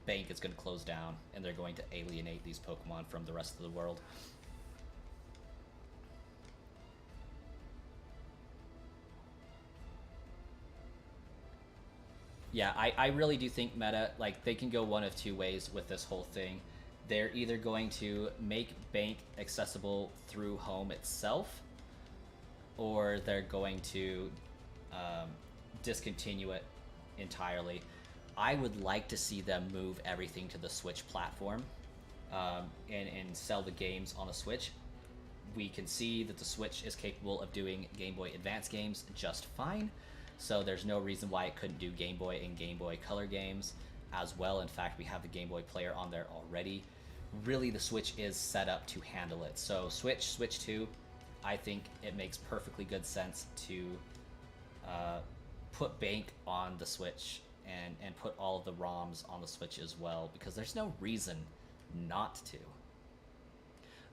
Speaker 1: Bank is going to close down, and they're going to alienate these Pokemon from the rest of the world. Yeah, I really do think Meta, like, they can go one of two ways with this whole thing. They're either going to make Bank accessible through Home itself, or they're going to discontinue it entirely. I would like to see them move everything to the Switch platform and sell the games on the Switch. We can see that the Switch is capable of doing Game Boy Advance games just fine, so there's no reason why it couldn't do Game Boy and Game Boy Color games as well. In fact, we have the Game Boy player on there already. Really, the Switch is set up to handle it. So Switch 2, I think it makes perfectly good sense to put Bank on the Switch and put all of the ROMs on the Switch as well, because there's no reason not to.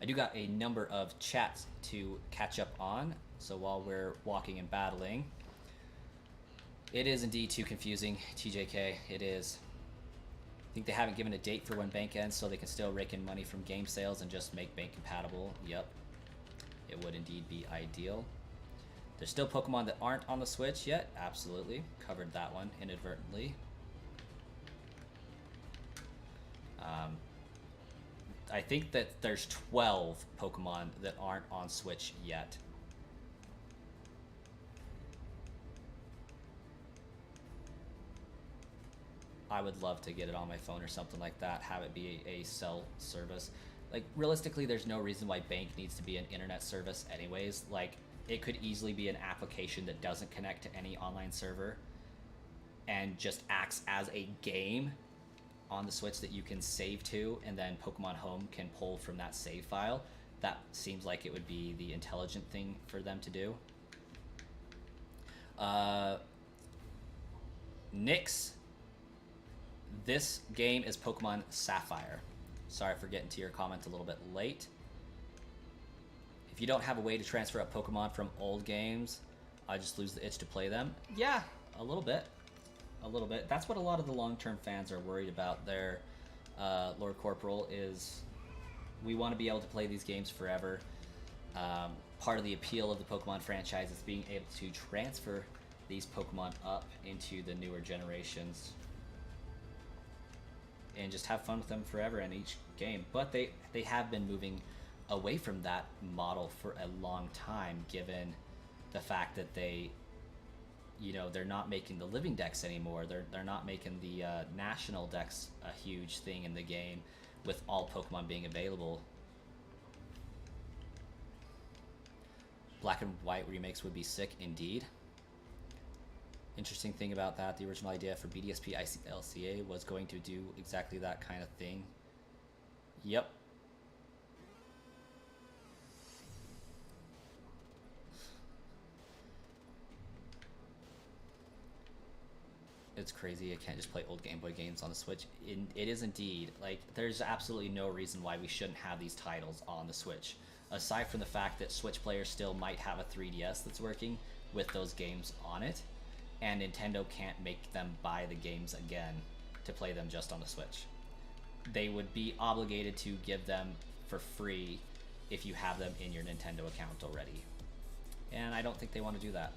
Speaker 1: I do got a number of chats to catch up on, so while we're walking and battling, it is indeed too confusing, TJK, it is. I think they haven't given a date for when Bank ends, so they can still rake in money from game sales and just make Bank compatible. Yep, it would indeed be ideal. There's still Pokemon that aren't on the Switch yet. Absolutely. Covered that one inadvertently. I think that there's 12 Pokemon that aren't on Switch yet. I would love to get it on my phone or something like that, have it be a cell service. Like, realistically, there's no reason why Bank needs to be an internet service anyways. Like, it could easily be an application that doesn't connect to any online server and just acts as a game on the Switch that you can save to, and then Pokemon Home can pull from that save file. That seems like it would be the intelligent thing for them to do. Nyx, this game is Pokemon Sapphire. Sorry for getting to your comment a little bit late. If If you don't have a way to transfer up Pokemon from old games, I just lose the itch to play them. Yeah, a little bit. A little bit. That's what a lot of the long-term fans are worried about. Their Lord Corporal is, we want to be able to play these games forever. Part of the appeal of the Pokemon franchise is being able to transfer these Pokemon up into the newer generations and just have fun with them forever in each game. But they have been moving away from that model for a long time, given the fact that they're not making the living decks anymore. They're not making the national decks a huge thing in the game, with all Pokemon being available. Black and white remakes would be sick indeed. Interesting thing about that, the original idea for BDSP LCA was going to do exactly that kind of thing. Yep. It's crazy. I can't just play old Game Boy games on the Switch. It is indeed. Like, there's absolutely no reason why we shouldn't have these titles on the Switch. Aside from the fact that Switch players still might have a 3DS that's working with those games on it, and Nintendo can't make them buy the games again to play them just on the Switch. They would be obligated to give them for free if you have them in your Nintendo account already. And I don't think they want to do that.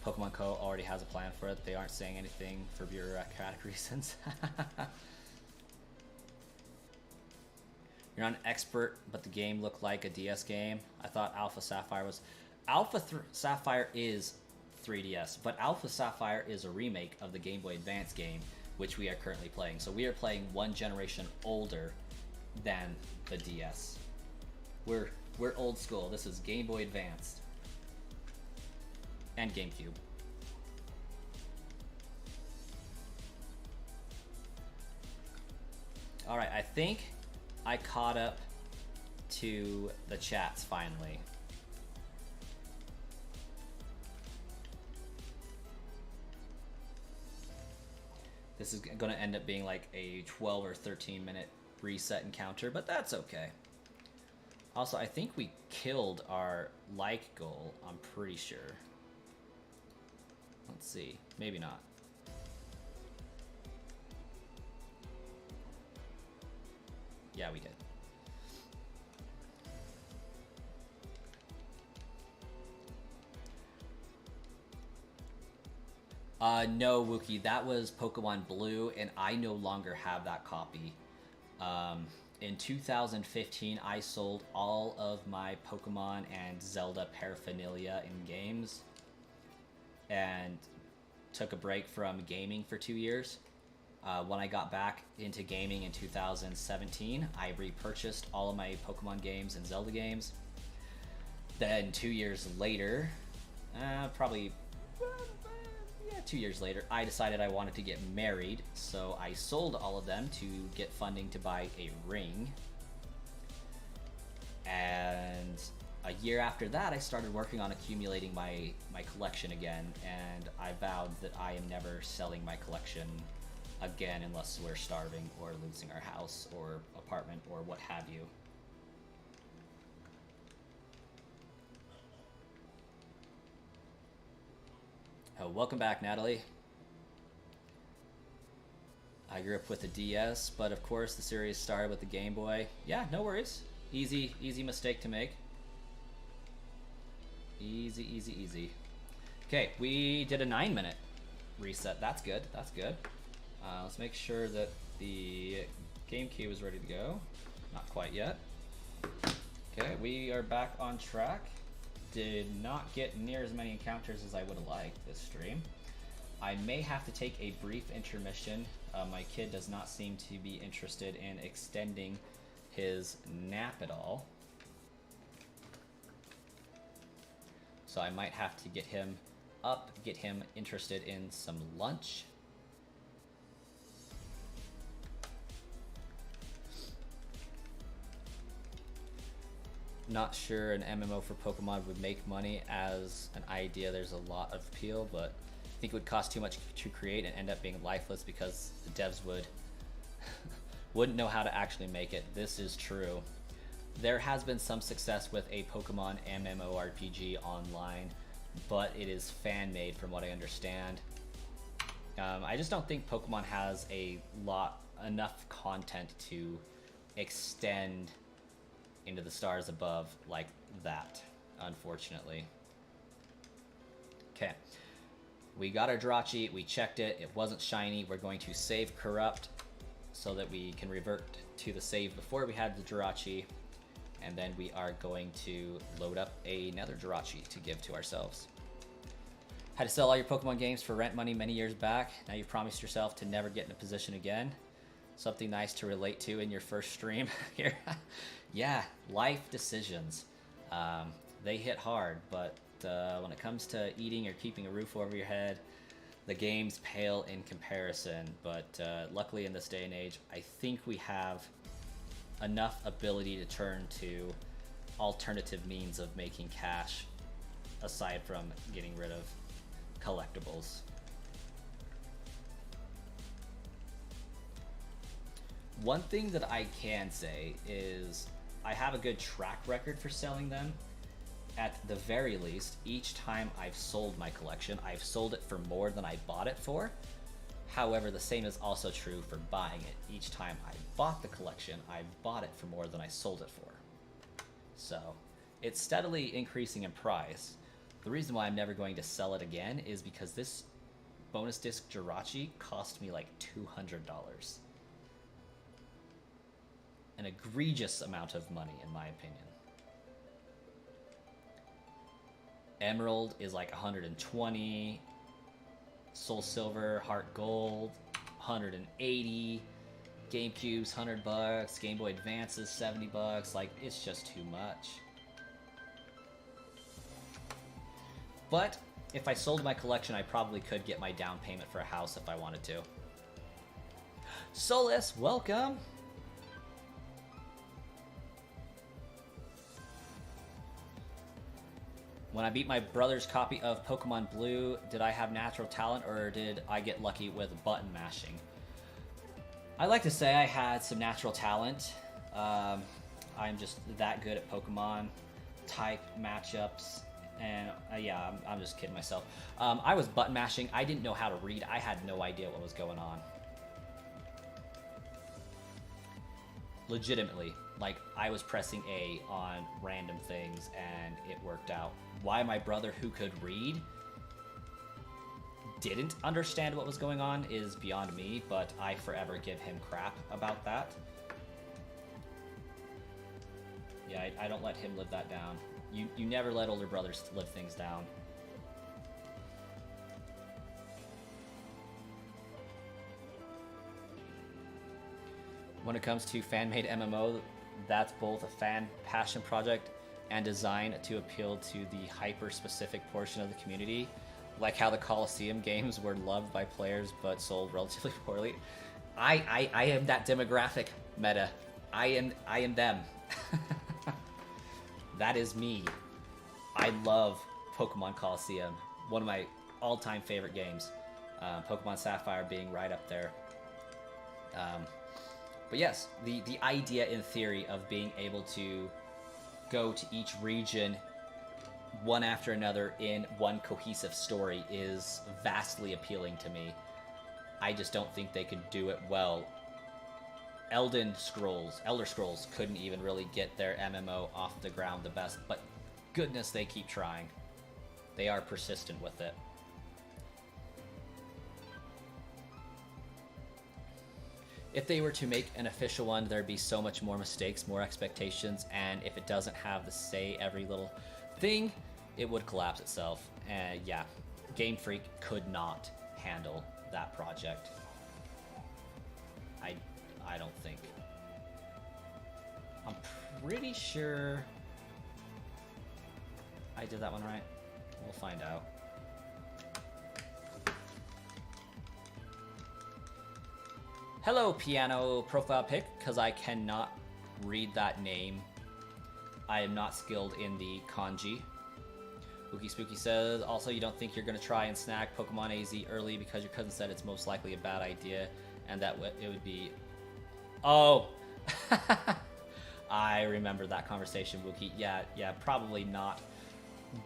Speaker 1: Pokemon Co. already has a plan for it. They aren't saying anything for bureaucratic reasons. You're not an expert, but the game looked like a DS game. I thought Alpha Sapphire was... Sapphire is 3DS, but Alpha Sapphire is a remake of the Game Boy Advance game, which we are currently playing. So we are playing one generation older than the DS. We're old school. This is Game Boy Advanced. And GameCube. Alright, I think I caught up to the chats finally. This is going to end up being like a 12 or 13 minute reset encounter, but that's okay. Also, I think we killed our like goal, I'm pretty sure. Let's see. Maybe not. Yeah, we did. No, Wookie, that was Pokemon Blue, and I no longer have that copy. In 2015, I sold all of my Pokemon and Zelda paraphernalia in games, and took a break from gaming for 2 years. When I got back into gaming in 2017, I repurchased all of my Pokemon games and Zelda games. Then 2 years later, 2 years later, I decided I wanted to get married, so I sold all of them to get funding to buy a ring. And a year after that, I started working on accumulating my collection again, and I vowed that I am never selling my collection again unless we're starving or losing our house or apartment or what have you. Oh, welcome back, Natalie. I grew up with the DS, but of course the series started with the Game Boy. Yeah, no worries. Easy mistake to make. Easy. Okay, we did a 9-minute reset. That's good. Let's make sure that the GameCube is ready to go. Not quite yet. Okay, we are back on track. Did not get near as many encounters as I would have liked this stream. I may have to take a brief intermission. My kid does not seem to be interested in extending his nap at all. So I might have to get him up, get him interested in some lunch. Not sure an MMO for Pokemon would make money as an idea. There's a lot of appeal, but think it would cost too much to create and end up being lifeless because the devs wouldn't know how to actually make it. This is true. There has been some success with a Pokemon MMORPG online, but it is fan-made from what I understand. I just don't think Pokemon has enough content to extend into the stars above like that, unfortunately. Okay, we got our Jirachi, we checked it, it wasn't shiny. We're going to save Corrupt so that we can revert to the save before we had the Jirachi, and then we are going to load up another Jirachi to give to ourselves. Had to sell all your Pokemon games for rent money many years back. Now you've promised yourself to never get in a position again. Something nice to relate to in your first stream here. Yeah, life decisions. They hit hard, but when it comes to eating or keeping a roof over your head, the games pale in comparison. But luckily in this day and age, I think we have enough ability to turn to alternative means of making cash aside from getting rid of collectibles. One thing that I can say is I have a good track record for selling them. At the very least, each time I've sold my collection, I've sold it for more than I bought it for. However, the same is also true for buying it. Each time I bought the collection, I bought it for more than I sold it for. So it's steadily increasing in price. The reason why I'm never going to sell it again is because this bonus disc Jirachi cost me like $200. An egregious amount of money, in my opinion. Emerald is like 120. Soul Silver, Heart Gold, 180. GameCube's $100. Game Boy Advance's $70. Like, it's just too much. But if I sold my collection, I probably could get my down payment for a house if I wanted to. Solus, welcome! When I beat my brother's copy of Pokemon Blue, did I have natural talent or did I get lucky with button mashing? I like to say I had some natural talent. I'm just that good at Pokemon type matchups. And yeah, I'm just kidding myself. I was button mashing. I didn't know how to read. I had no idea what was going on. Legitimately, like I was pressing A on random things and it worked out. Why my brother, who could read, didn't understand what was going on is beyond me, but I forever give him crap about that. Yeah, I don't let him live that down. You never let older brothers live things down. When it comes to fan-made MMO, that's both a fan passion project and design to appeal to the hyper-specific portion of the community, like how the Coliseum games were loved by players but sold relatively poorly. I am that demographic, Meta. I am them. That is me. I love Pokemon Coliseum, one of my all-time favorite games. Pokemon Sapphire being right up there. But yes, the idea in theory of being able to go to each region one after another in one cohesive story is vastly appealing to me. I just don't think they could do it well. Elder Scrolls couldn't even really get their MMO off the ground the best, but goodness, they keep trying. They are persistent with it. If they were to make an official one, there'd be so much more mistakes, more expectations, and if it doesn't have the say every little thing, it would collapse itself. And yeah, Game Freak could not handle that project. I don't think. I'm pretty sure I did that one right. We'll find out. Hello, piano profile pic, because I cannot read that name. I am not skilled in the kanji. Spooky Spooky says, also, you don't think you're going to try and snag Pokemon AZ early because your cousin said it's most likely a bad idea and that it would be... Oh! I remember that conversation, Wookie. Yeah, probably not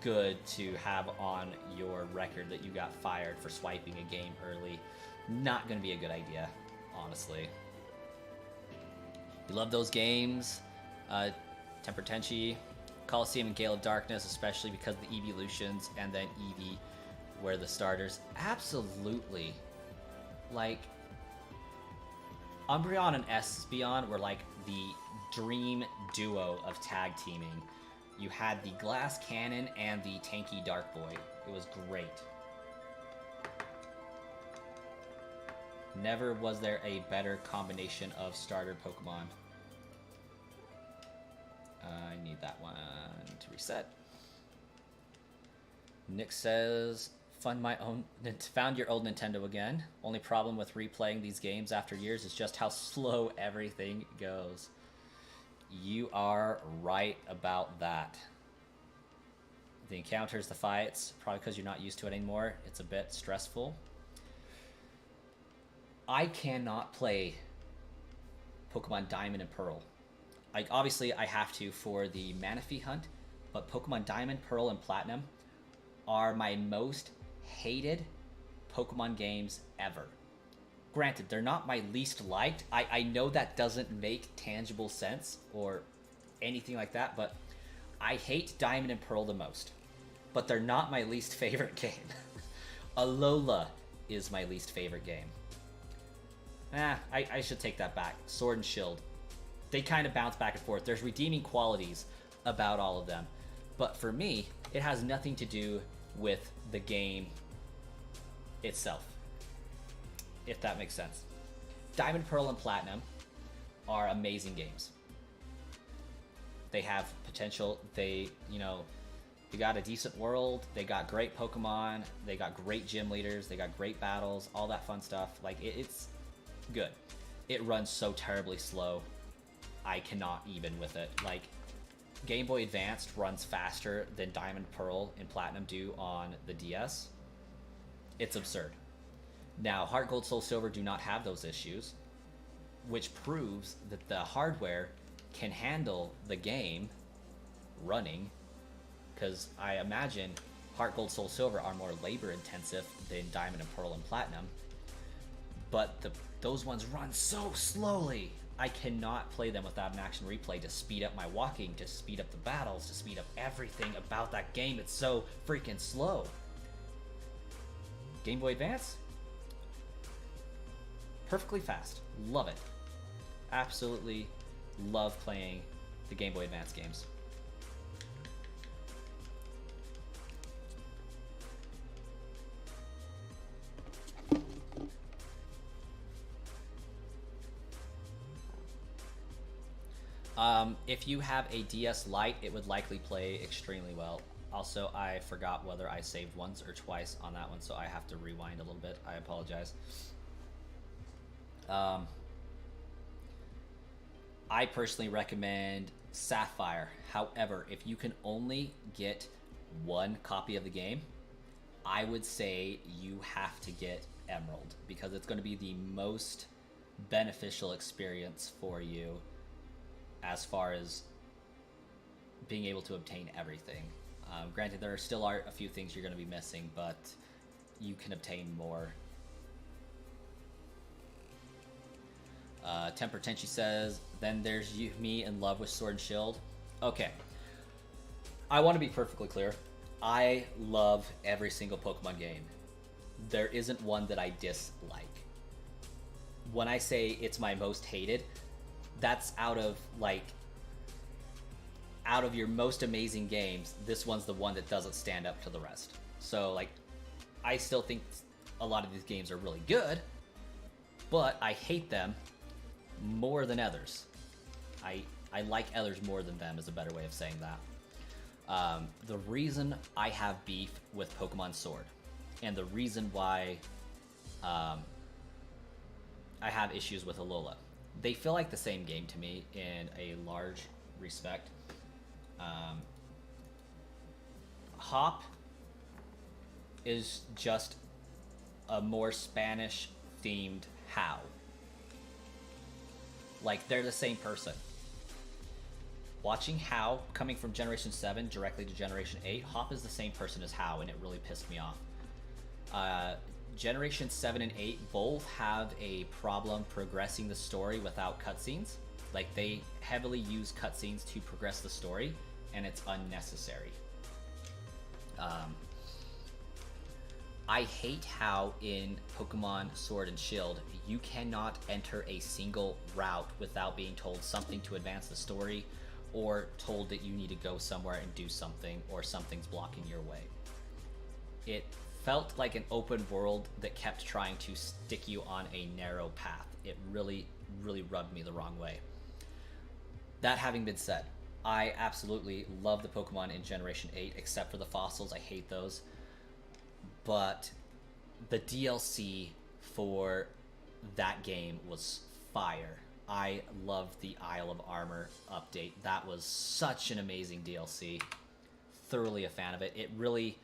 Speaker 1: good to have on your record that you got fired for swiping a game early. Not going to be a good idea, honestly. You love those games. Temper Tenchi, Coliseum, and Gale of Darkness, especially because of the evolutions, and then Eevee were the starters. Absolutely. Like, Umbreon and Espeon were like the dream duo of tag teaming. You had the Glass Cannon and the tanky Dark Boy. It was great. Never was there a better combination of starter Pokemon. I need that one to reset. Nick says, found your old Nintendo again. Only problem with replaying these games after years is just how slow everything goes. You are right about that. The encounters, the fights, probably because you're not used to it anymore, it's a bit stressful. I cannot play Pokemon Diamond and Pearl. Obviously, I have to for the Manaphy hunt, but Pokemon Diamond, Pearl, and Platinum are my most hated Pokemon games ever. Granted, they're not my least liked. I know that doesn't make tangible sense or anything like that, but I hate Diamond and Pearl the most. But they're not my least favorite game. Alola is my least favorite game. I should take that back. Sword and Shield. They kind of bounce back and forth. There's redeeming qualities about all of them. But for me, it has nothing to do with the game itself, if that makes sense. Diamond, Pearl, and Platinum are amazing games. They have potential. They got a decent world. They got great Pokemon. They got great gym leaders. They got great battles, all that fun stuff. Like, it's good. It runs so terribly slow. I cannot even with it. Like, Game Boy Advanced runs faster than Diamond, Pearl, and Platinum do on the DS. It's absurd. Now, Heart Gold, Soul Silver do not have those issues, which proves that the hardware can handle the game running, because I imagine Heart Gold, Soul Silver are more labor intensive than Diamond and Pearl and Platinum, but those ones run so slowly. I cannot play them without an action replay to speed up my walking, to speed up the battles, to speed up everything about that game. It's so freaking slow. Game Boy Advance? Perfectly fast. Love it. Absolutely love playing the Game Boy Advance games. If you have a DS Lite, it would likely play extremely well. Also, I forgot whether I saved once or twice on that one, so I have to rewind a little bit. I apologize. I personally recommend Sapphire. However, if you can only get one copy of the game, I would say you have to get Emerald, because it's going to be the most beneficial experience for you as far as being able to obtain everything. Granted, there still are a few things you're going to be missing, but you can obtain more. Temper Tenchi says, then there's me in love with Sword and Shield. Okay. I want to be perfectly clear. I love every single Pokemon game. There isn't one that I dislike. When I say it's my most hated, that's out of your most amazing games, this one's the one that doesn't stand up to the rest. So, like, I still think a lot of these games are really good, but I hate them more than others. I like others more than them is a better way of saying that. The reason I have beef with Pokemon Sword, and the reason why I have issues with Alola, they feel like the same game to me in a large respect. Hop is just a more Spanish themed How. Like, they're the same person. Watching How coming from Generation 7 directly to Generation 8, Hop is the same person as How, and it really pissed me off. Generation 7 and 8 both have a problem progressing the story without cutscenes. Like, they heavily use cutscenes to progress the story, and it's unnecessary. I hate how in Pokemon Sword and Shield, you cannot enter a single route without being told something to advance the story, or told that you need to go somewhere and do something, or something's blocking your way. It felt like an open world that kept trying to stick you on a narrow path. It really, really rubbed me the wrong way. That having been said, I absolutely love the Pokemon in Generation 8, except for the fossils. I hate those. But the DLC for that game was fire. I loved the Isle of Armor update. That was such an amazing DLC. Thoroughly a fan of it. It really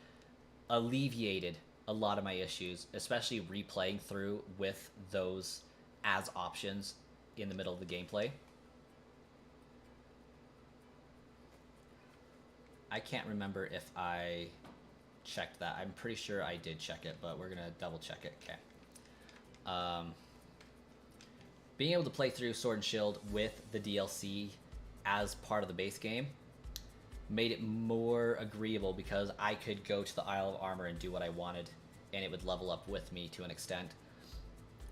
Speaker 1: alleviated a lot of my issues, especially replaying through with those as options in the middle of the gameplay. I can't remember if I checked that. I'm pretty sure I did check it, but we're gonna double check it. Okay. Being able to play through Sword and Shield with the DLC as part of the base game made it more agreeable, because I could go to the Isle of Armor and do what I wanted, and it would level up with me to an extent.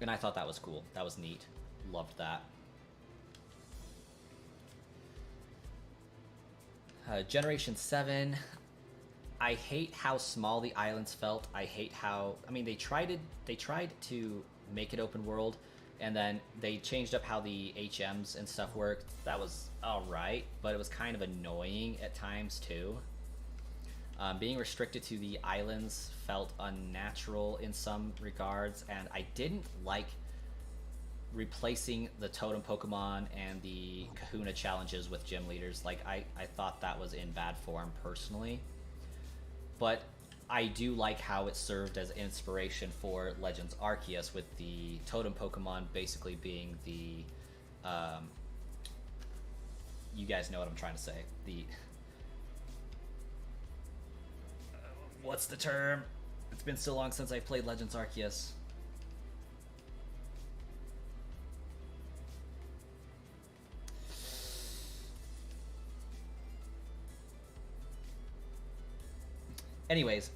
Speaker 1: And I thought that was cool. That was neat. Loved that. Generation 7, I hate how small the islands felt. I hate how, I mean, they tried to make it open world, and then they changed up how the HMs and stuff worked. That was alright, but it was kind of annoying at times too. Being restricted to the islands felt unnatural in some regards, and I didn't like replacing the totem Pokemon and the Kahuna challenges with gym leaders. Like, I thought that was in bad form personally. But I do like how it served as inspiration for Legends Arceus, with the totem Pokemon basically being the, you guys know what I'm trying to say. The, what's the term? It's been so long since I played Legends Arceus. Anyways,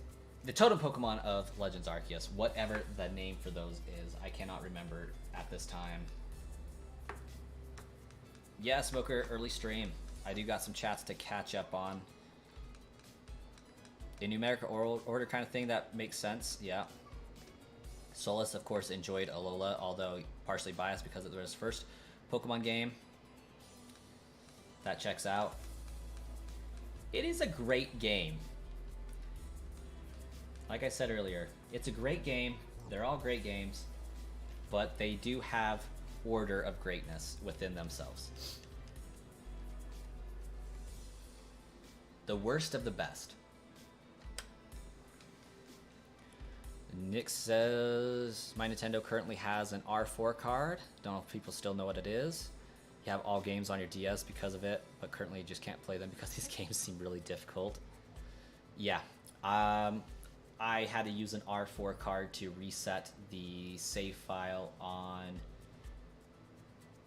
Speaker 1: the totem Pokemon of Legends Arceus, whatever the name for those is, I cannot remember at this time. Yeah, Smoker, early stream. I do got some chats to catch up on. A numerical order kind of thing, that makes sense, yeah. Solus, of course, enjoyed Alola, although partially biased because it was his first Pokemon game. That checks out. It is a great game. Like I said earlier, it's a great game. They're all great games, but they do have order of greatness within themselves. The worst of the best. Nick says, my Nintendo currently has an R4 card. Don't know if people still know what it is. You have all games on your DS because of it, but currently you just can't play them because these games seem really difficult. Yeah. I had to use an R4 card to reset the save file on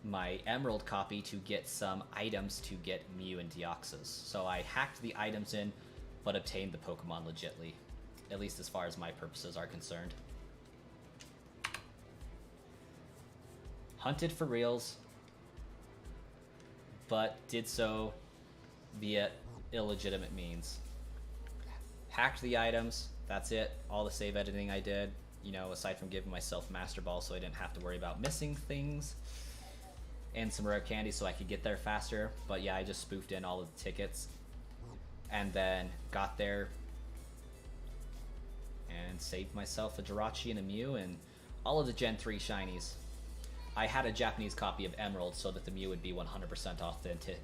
Speaker 1: my Emerald copy to get some items to get Mew and Deoxys. So I hacked the items in, but obtained the Pokemon legitly. At least as far as my purposes are concerned. Hunted for reals, but did so via illegitimate means. Hacked the items. That's it. All the save editing I did, you know, aside from giving myself Master Ball so I didn't have to worry about missing things, and some rare candy so I could get there faster. But yeah, I just spoofed in all of the tickets and then got there and saved myself a Jirachi and a Mew and all of the Gen 3 shinies. I had a Japanese copy of Emerald so that the Mew would be 100% authentic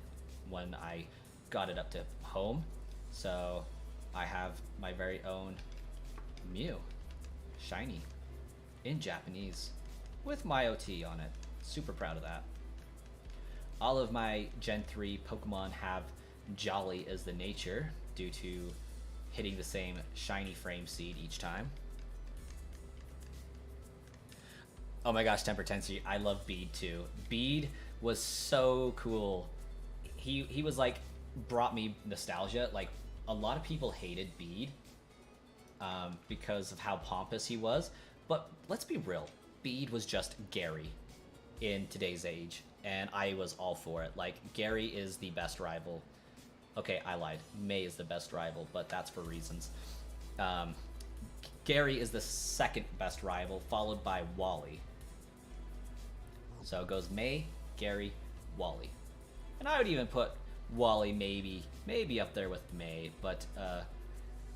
Speaker 1: when I got it up to home. So I have my very own Mew, shiny, in Japanese, with my OT on it. Super proud of that. All of my Gen 3 Pokemon have Jolly as the nature due to hitting the same shiny frame seed each time. Oh my gosh, Temper Tensi, I love Bead too. Bead was so cool. He was like, brought me nostalgia. Like, a lot of people hated Bead because of how pompous he was. But let's be real, Bead was just Gary in today's age. And I was all for it. Like, Gary is the best rival. Okay, I lied. May is the best rival, but that's for reasons. Gary is the second best rival, followed by Wally. So it goes May, Gary, Wally. And I would even put Wally maybe up there with May, but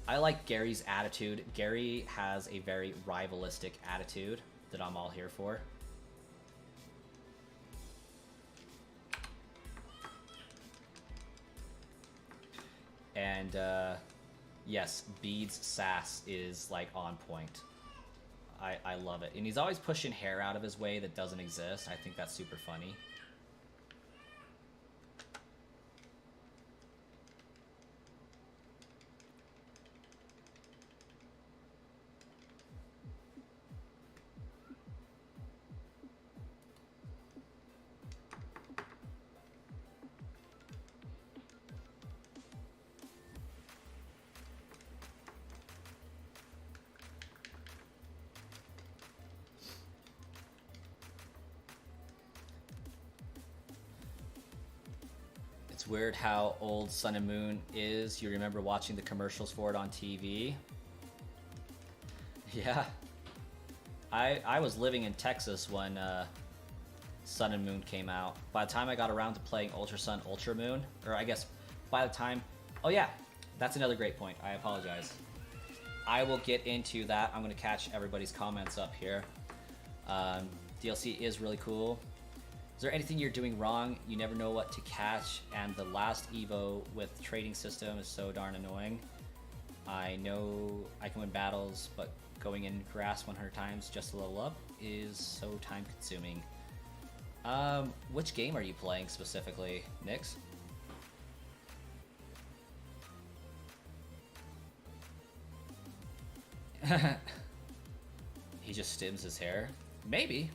Speaker 1: I like Gary's attitude. Gary has a very rivalistic attitude that I'm all here for. And yes, Bead's sass is like on point. I love it. And he's always pushing hair out of his way that doesn't exist. I think that's super funny. It's weird how old Sun and Moon is. You remember watching the commercials for it on TV? Yeah. I was living in Texas when Sun and Moon came out. By the time I got around to playing Ultra Sun, Ultra Moon, or I guess by the time... Oh yeah, that's another great point. I apologize. I will get into that. I'm going to catch everybody's comments up here. DLC is really cool. Is there anything you're doing wrong? You never know what to catch, and the last Evo with trading system is so darn annoying. I know I can win battles, but going in grass 100 times just to level up is so time consuming. Which game are you playing specifically, Nyx? He just stims his hair? Maybe.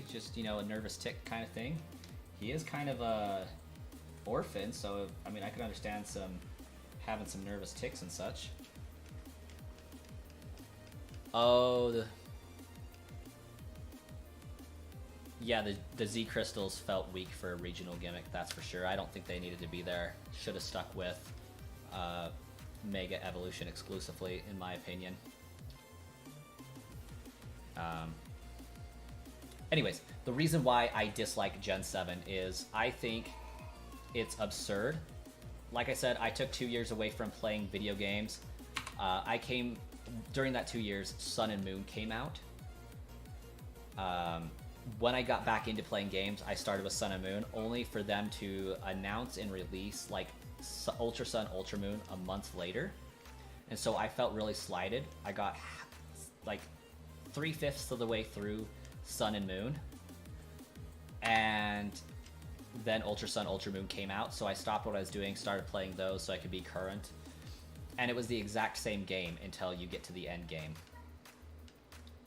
Speaker 1: Just, you know, a nervous tick kind of thing. He is kind of a orphan, so, I mean, I could understand having some nervous ticks and such. Oh, yeah, the Z crystals felt weak for a regional gimmick, that's for sure. I don't think they needed to be there. Should have stuck with Mega Evolution exclusively, in my opinion. Anyways, the reason why I dislike Gen 7 is I think it's absurd. Like I said, I took 2 years away from playing video games. During that 2 years, Sun and Moon came out. When I got back into playing games, I started with Sun and Moon, only for them to announce and release like Ultra Sun, Ultra Moon a month later. And so I felt really slighted. I got like 3/5 of the way through Sun and Moon, and then Ultra Sun, Ultra Moon came out, so I stopped what I was doing, started playing those so I could be current, and it was the exact same game until you get to the end game,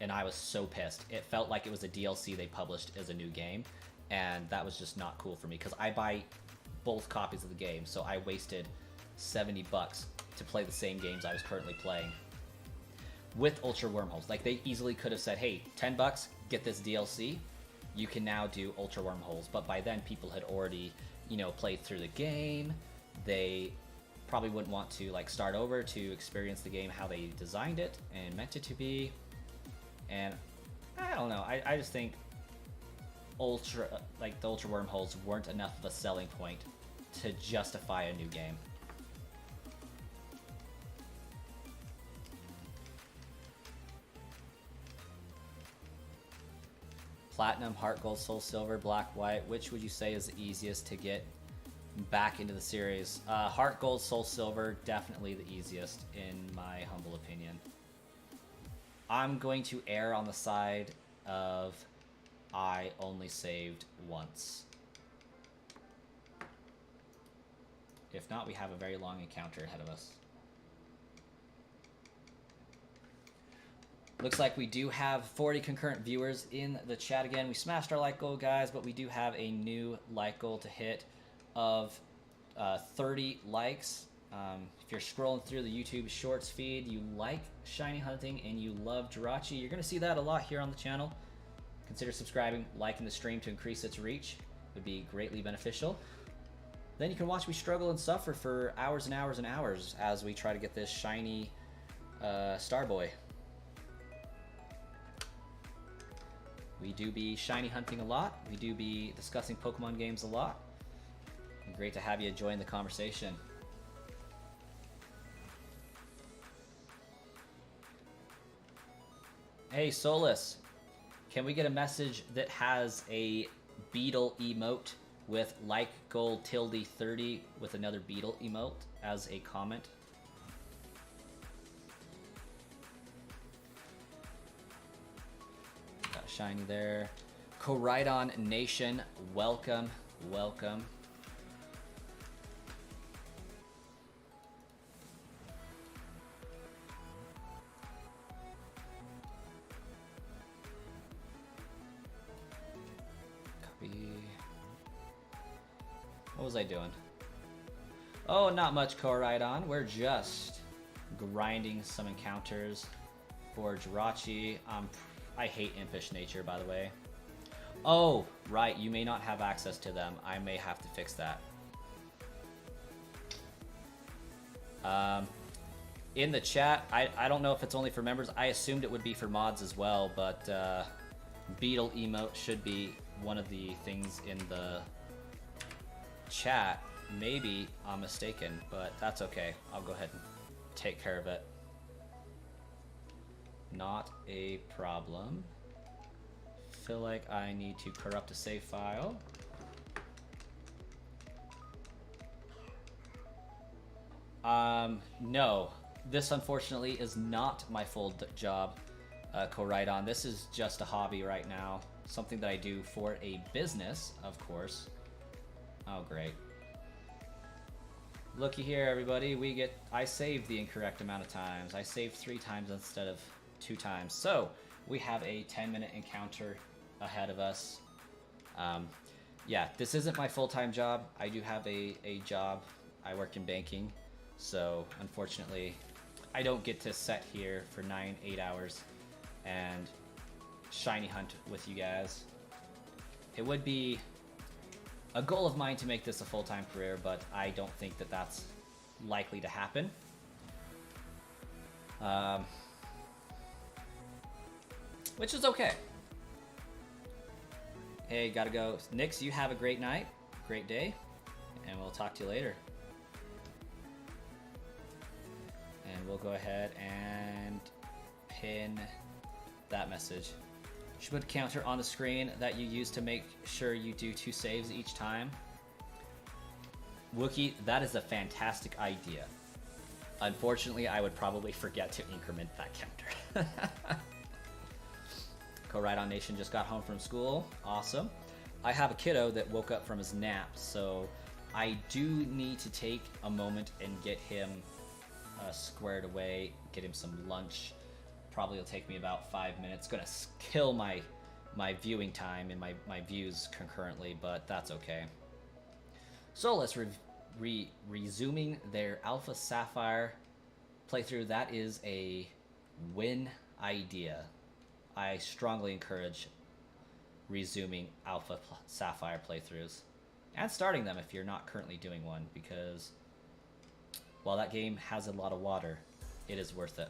Speaker 1: and I was so pissed. It felt like it was a DLC they published as a new game, and that was just not cool for me, because I buy both copies of the game, so I wasted $70 to play the same games I was currently playing. With Ultra Wormholes, like, they easily could have said, hey, $10, get this DLC, you can now do Ultra Wormholes. But by then, people had already, you know, played through the game. They probably wouldn't want to, like, start over to experience the game how they designed it and meant it to be. And I don't know, I just think the Ultra Wormholes weren't enough of a selling point to justify a new game. Platinum, Heart Gold, Soul Silver, Black, White. Which would you say is the easiest to get back into the series. Heart Gold, Soul Silver, definitely the easiest in my humble opinion. I'm going to err on the side of I only saved once. If not, we have a very long encounter ahead of us. Looks like we do have 40 concurrent viewers in the chat again. We smashed our like goal, guys, but we do have a new like goal to hit of 30 likes. If you're scrolling through the YouTube Shorts feed, you like shiny hunting, and you love Jirachi, you're going to see that a lot here on the channel. Consider subscribing, liking the stream to increase its reach. It would be greatly beneficial. Then you can watch me struggle and suffer for hours and hours and hours as we try to get this shiny Starboy. We do be shiny hunting a lot. We do be discussing Pokemon games a lot. Great to have you join the conversation. Hey, Solus, can we get a message that has a beetle emote with like gold tilde 30 with another beetle emote as a comment? Got shiny there. Koraidon Nation, welcome, welcome. What was I doing? Oh, not much Koraidon. We're just grinding some encounters for Jirachi. I hate Impish Nature, by the way. Oh, right. You may not have access to them. I may have to fix that. In the chat, I don't know if it's only for members. I assumed it would be for mods as well, but Beetle emote should be one of the things in the chat. Maybe I'm mistaken, but that's okay. I'll go ahead and take care of it. Not a problem. Feel like I need to corrupt a save file. No. This unfortunately is not my full job, Koraidon. This is just a hobby right now. Something that I do for a business, of course. Oh, great. Looky here, everybody. I saved the incorrect amount of times. I saved 3 times instead of 2 times. So, we have a 10-minute encounter ahead of us. Yeah, this isn't my full-time job. I do have a job. I work in banking. So, unfortunately, I don't get to sit here for 9-8 hours and shiny hunt with you guys. It would be a goal of mine to make this a full-time career, but I don't think that that's likely to happen. Which is okay. Hey, gotta go. Nix, you have a great night, great day, and we'll talk to you later. And we'll go ahead and pin that message. You should put a counter on the screen that you use to make sure you do 2 saves each time. Wookie, that is a fantastic idea. Unfortunately, I would probably forget to increment that counter. Koraidon Nation just got home from school. Awesome. I have a kiddo that woke up from his nap, so I do need to take a moment and get him squared away, get him some lunch. Probably will take me about 5 minutes. Gonna kill my viewing time and my views concurrently, but that's okay. So let's resuming their Alpha Sapphire playthrough. That is a win idea. I strongly encourage resuming Alpha Sapphire playthroughs and starting them if you're not currently doing one, because while that game has a lot of water, it is worth it.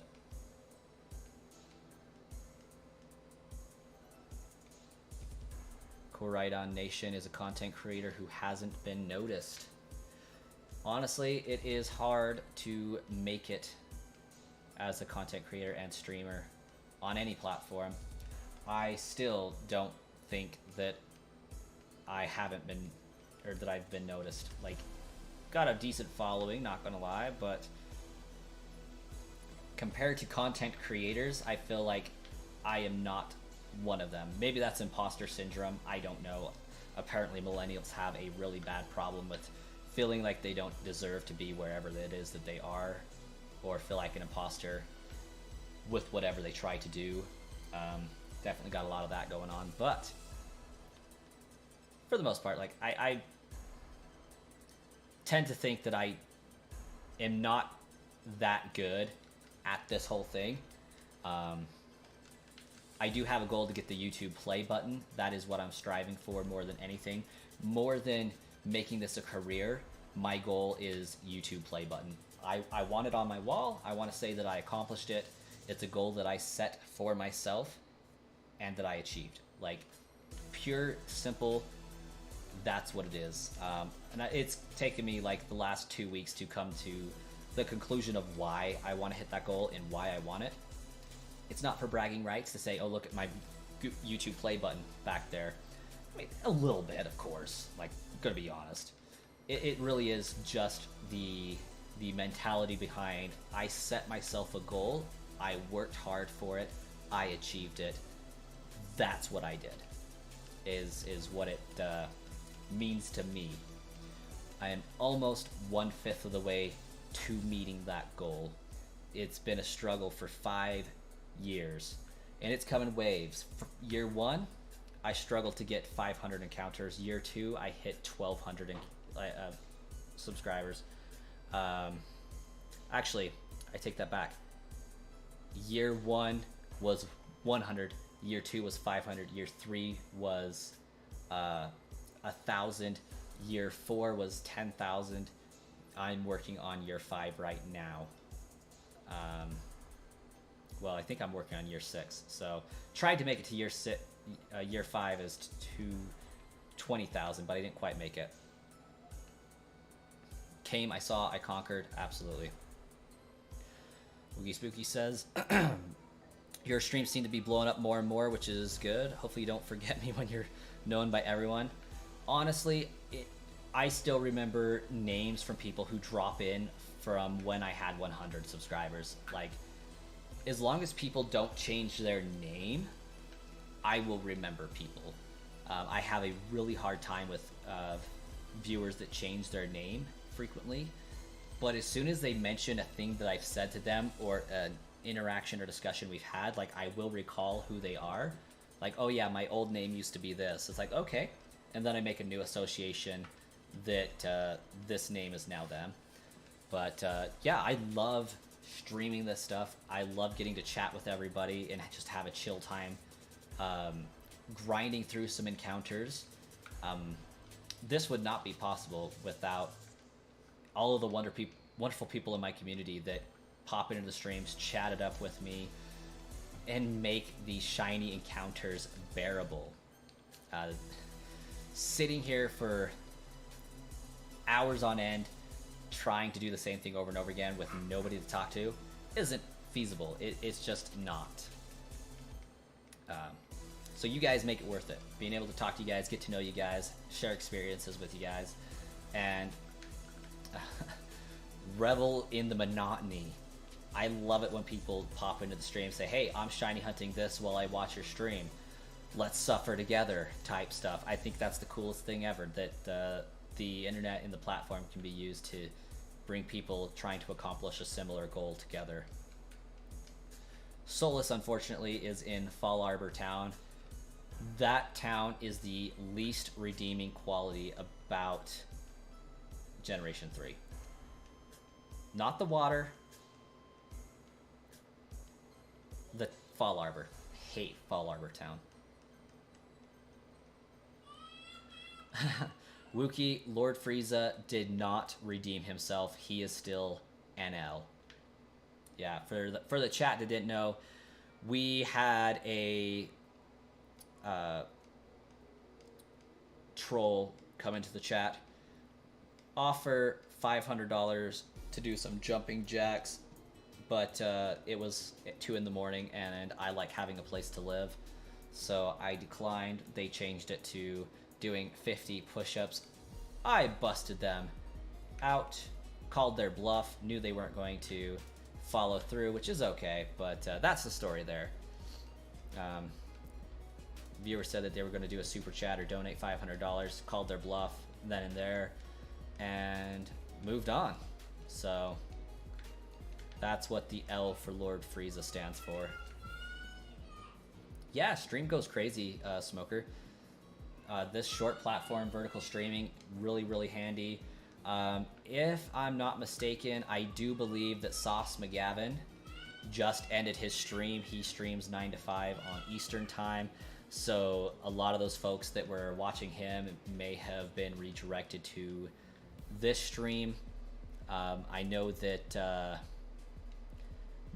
Speaker 1: Koraidon Nation is a content creator who hasn't been noticed. Honestly, it is hard to make it as a content creator and streamer on any platform. I still don't think that I haven't been, or that I've been noticed. Like, got a decent following, not gonna lie, but compared to content creators, I feel like I am not one of them. Maybe that's imposter syndrome, I don't know. Apparently millennials have a really bad problem with feeling like they don't deserve to be wherever it is that they are, or feel like an imposter with whatever they try to do. Definitely got a lot of that going on, but for the most part, like, I tend to think that I am not that good at this whole thing. I do have a goal to get the YouTube play button. That is what I'm striving for more than anything. More than making this a career, my goal is YouTube play button. I want it on my wall. I want to say that I accomplished it. It's a goal that I set for myself and that I achieved. Like, pure, simple, that's what it is. And it's taken me like the last 2 weeks to come to the conclusion of why I want to hit that goal and why I want it. It's not for bragging rights to say, oh, look at my YouTube play button back there. I mean, a little bit, of course, like, gonna be honest. It really is just the mentality behind, I set myself a goal, I worked hard for it, I achieved it. That's what I did, is what it means to me. I am almost 1/5 of the way to meeting that goal. It's been a struggle for 5 years, and it's come in waves. For year 1, I struggled to get 500 encounters. Year 2, I hit 1,200 subscribers. Actually, I take that back. Year 1 was 100. Year 2 was 500. Year 3 was 1,000. Year 4 was 10,000. I'm working on year 5 right now. Well, I think I'm working on year 6. So tried to make it to year 5 is to 20,000, but I didn't quite make it. Came, I saw, I conquered, absolutely. Woogie Spooky says, your streams seem to be blowing up more and more, which is good. Hopefully you don't forget me when you're known by everyone. Honestly, I still remember names from people who drop in from when I had 100 subscribers. Like, as long as people don't change their name, I will remember people. I have a really hard time with viewers that change their name frequently, but as soon as they mention a thing that I've said to them or an interaction or discussion we've had, like, I will recall who they are. Like, oh yeah, my old name used to be this. It's like, okay. And then I make a new association that this name is now them. But yeah, I love streaming this stuff. I love getting to chat with everybody and just have a chill time, grinding through some encounters. This would not be possible without all of the wonderful people in my community that pop into the streams, chat it up with me, and make these shiny encounters bearable. Sitting here for hours on end trying to do the same thing over and over again with nobody to talk to isn't feasible. It's just not. So you guys make it worth it. Being able to talk to you guys, get to know you guys, share experiences with you guys, and revel in the monotony. I love it when people pop into the stream and say, hey, I'm shiny hunting this while I watch your stream. Let's suffer together type stuff. I think that's the coolest thing ever, that the internet and the platform can be used to bring people trying to accomplish a similar goal together. Solus, unfortunately, is in Fall Arbor Town. That town is the least redeeming quality about Generation 3. Not the water. The Fall Arbor. Hate Fall Arbor Town. Wookie, Lord Frieza did not redeem himself. He is still NL. Yeah, for the chat that didn't know, we had a troll come into the chat, offer $500 to do some jumping jacks, but it was at 2 in the morning and I like having a place to live, so I declined. They changed it to doing 50 push-ups I busted them out, called their bluff, knew they weren't going to follow through, which is okay, but that's the story there. Viewer said that they were going to do a super chat or donate $500, called their bluff then and there, and moved on. So that's what the L for Lord Frieza stands for. Yeah, stream goes crazy, Smoker. This short platform, vertical streaming, really, really handy. If I'm not mistaken, I do believe that Sauce McGavin just ended his stream. He streams 9 to 5 on Eastern time. So a lot of those folks that were watching him may have been redirected to this stream. I know that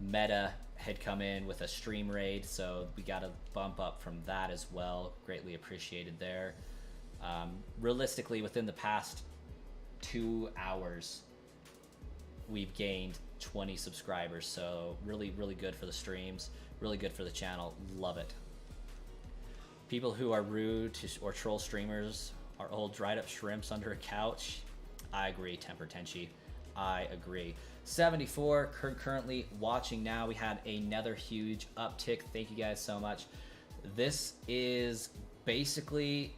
Speaker 1: Meta had come in with a stream raid, so we got a bump up from that as well. Greatly appreciated there. Realistically, within the past 2 hours, we've gained 20 subscribers, so really, really good for the streams, really good for the channel. Love it. People who are rude to, or troll streamers are old dried up shrimps under a couch. I agree, Temper Tenchi. I agree. 74 currently watching now. We had another huge uptick. Thank you guys so much. This is basically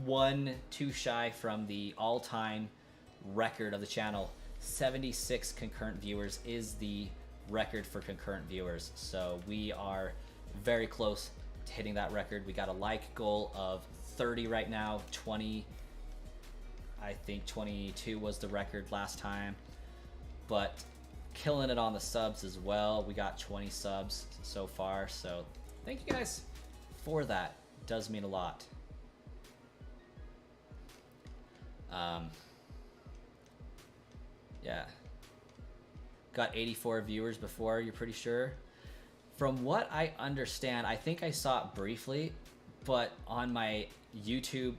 Speaker 1: 1-2 shy from the all-time record of the channel. 76 concurrent viewers is the record for concurrent viewers. So we are very close to hitting that record. We got a like goal of 30 right now. 20, I think 22 was the record last time. But killing it on the subs as well. We got 20 subs so far. So thank you guys for that. It does mean a lot. Yeah. Got 84 viewers before, you're pretty sure? From what I understand, I think I saw it briefly, but on my YouTube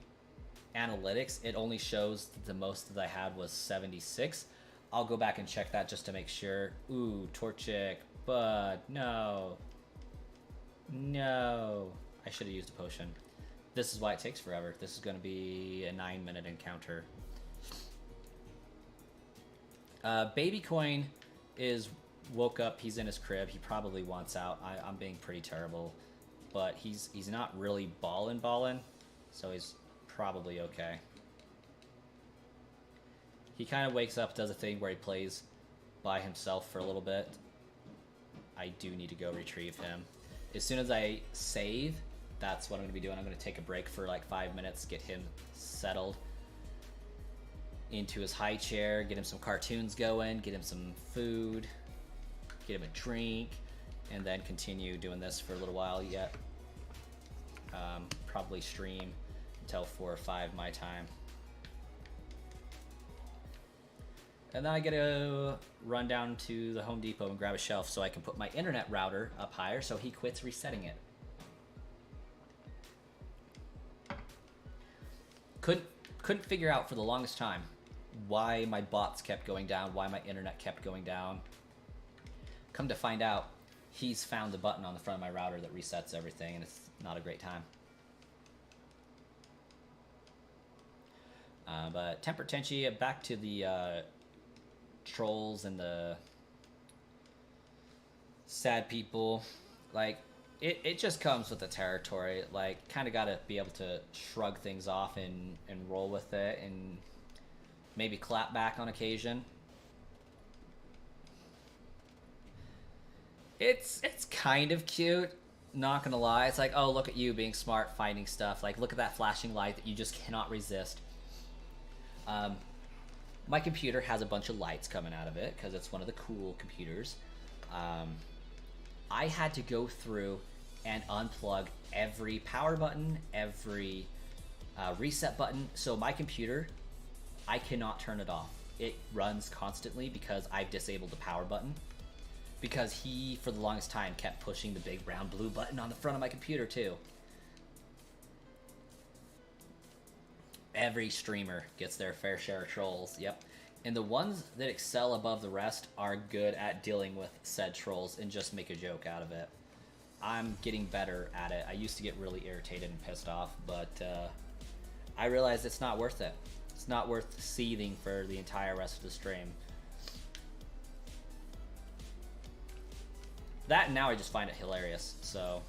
Speaker 1: analytics, it only shows that the most that I had was 76. I'll go back and check that just to make sure. Ooh, Torchic, but no. No. I should have used a potion. This is why it takes forever. This is going to be a 9-minute encounter. Baby Coin is woke up. He's in his crib. He probably wants out. I'm being pretty terrible, but he's not really ballin', so he's probably okay. He kind of wakes up, does a thing where he plays by himself for a little bit. I do need to go retrieve him. As soon as I save, that's what I'm going to be doing. I'm going to take a break for like 5 minutes, get him settled into his high chair, get him some cartoons going, get him some food, get him a drink, and then continue doing this for a little while yet. Probably stream until 4 or 5 my time. And then I get to run down to the Home Depot and grab a shelf so I can put my internet router up higher so he quits resetting it. Couldn't figure out for the longest time why my bots kept going down, why my internet kept going down. Come to find out, he's found the button on the front of my router that resets everything, and it's not a great time. But Temper Tenchi, back to the trolls and the sad people. Like, it just comes with the territory. Like, kind of got to be able to shrug things off and roll with it and maybe clap back on occasion. It's kind of cute, not gonna lie. It's like, oh, look at you being smart, finding stuff. Like, look at that flashing light that you just cannot resist. My computer has a bunch of lights coming out of it because it's one of the cool computers. I had to go through and unplug every power button, every reset button. So my computer, I cannot turn it off. It runs constantly because I've disabled the power button. Because he, for the longest time, kept pushing the big brown blue button on the front of my computer too. Every streamer gets their fair share of trolls, yep. And the ones that excel above the rest are good at dealing with said trolls and just make a joke out of it. I'm getting better at it. I used to get really irritated and pissed off, but I realized it's not worth it. It's not worth seething for the entire rest of the stream. That and now I just find it hilarious. So,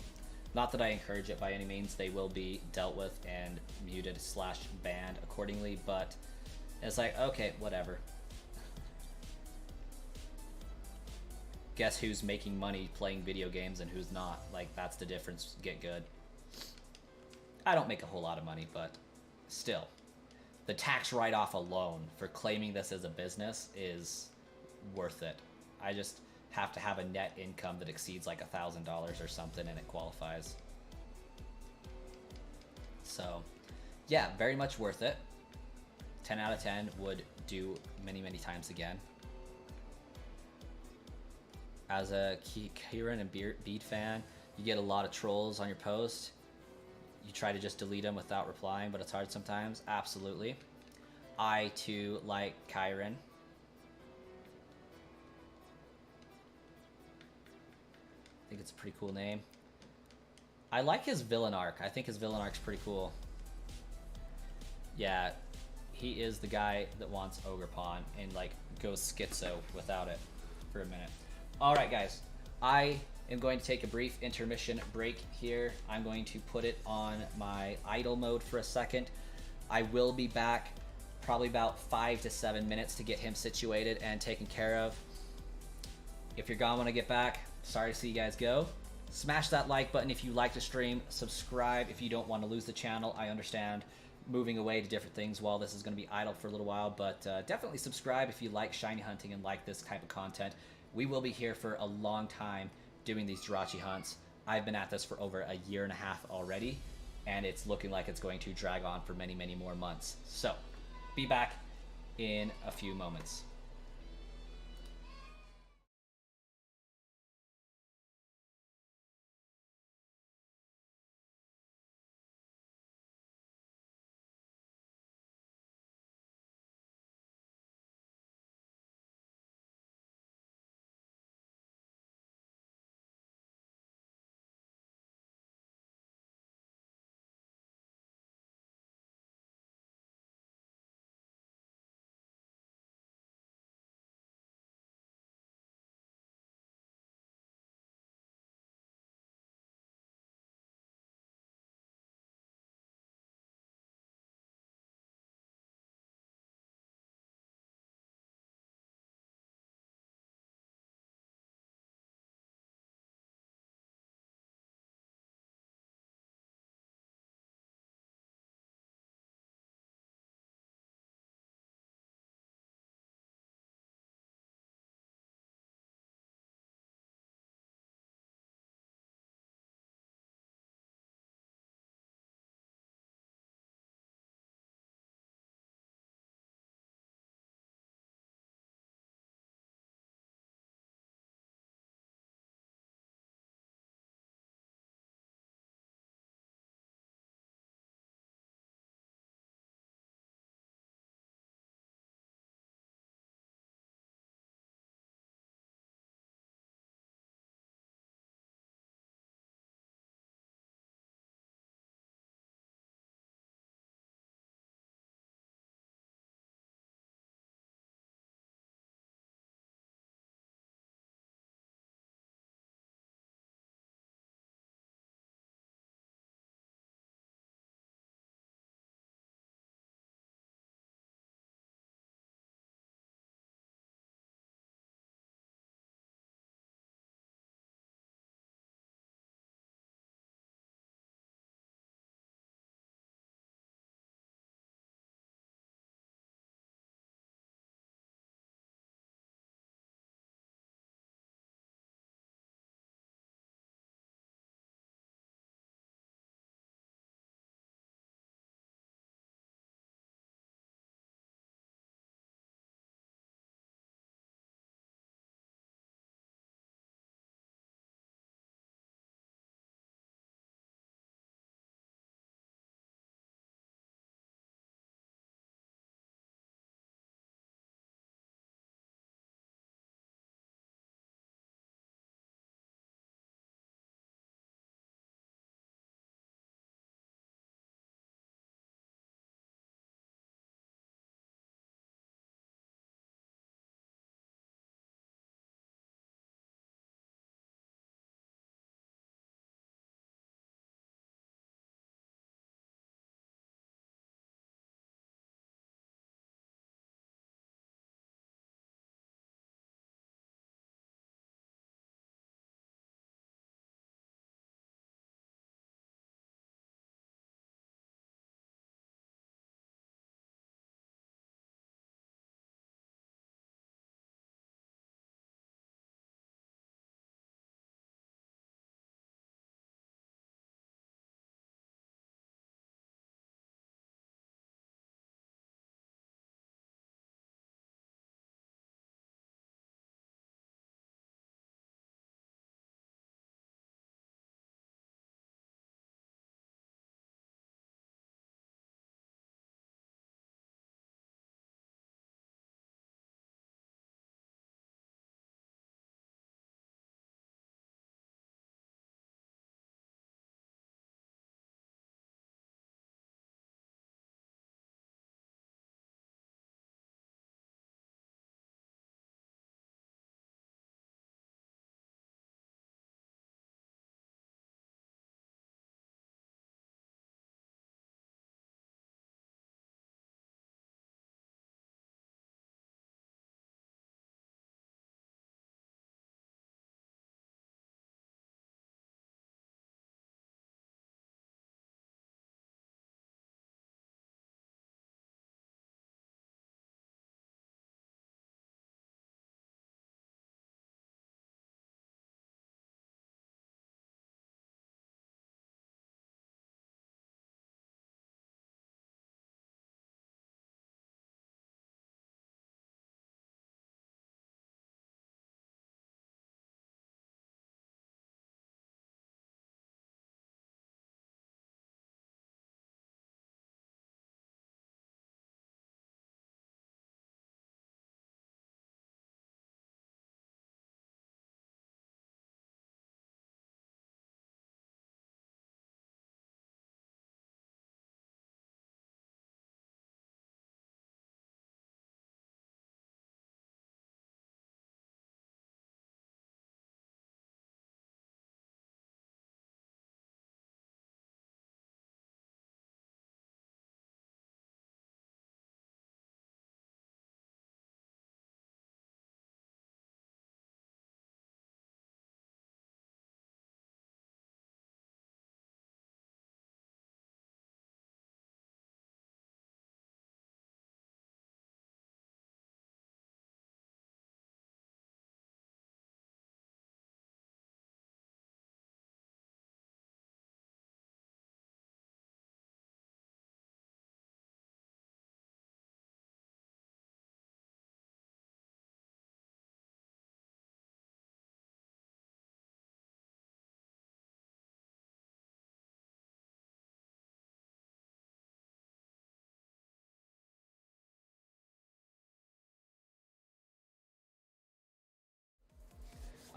Speaker 1: not that I encourage it by any means. They will be dealt with and muted / banned accordingly, but it's like, okay, whatever. Guess who's making money playing video games and who's not? Like, that's the difference. Get good. I don't make a whole lot of money, but still. The tax write-off alone for claiming this as a business is worth it. I just have to have a net income that exceeds like $1,000 or something and it qualifies. So, yeah, very much worth it. 10 out of 10 would do many, many times again. As a Kieran and Beat fan, you get a lot of trolls on your post. You try to just delete them without replying, but it's hard sometimes. Absolutely. I, too, like Kieran. I think it's a pretty cool name. I like his villain arc. I think his villain arc's pretty cool. Yeah, he is the guy that wants Ogerpon and, like, goes schizo without it for a minute. Alright, guys. I am going to take a brief intermission break here. I'm going to put it on my idle mode for a second. I will be back probably about 5 to 7 minutes to get him situated and taken care of. If you're gone when I get back, sorry to see you guys go. Smash that like button if you like the stream. Subscribe if you don't want to lose the channel. I understand moving away to different things while this is going to be idle for a little while, but definitely subscribe if you like shiny hunting and like this type of content. We will be here for a long time doing these Jirachi hunts. I've been at this for over a year and a half already, and it's looking like it's going to drag on for many, many more months. So, be back in a few moments.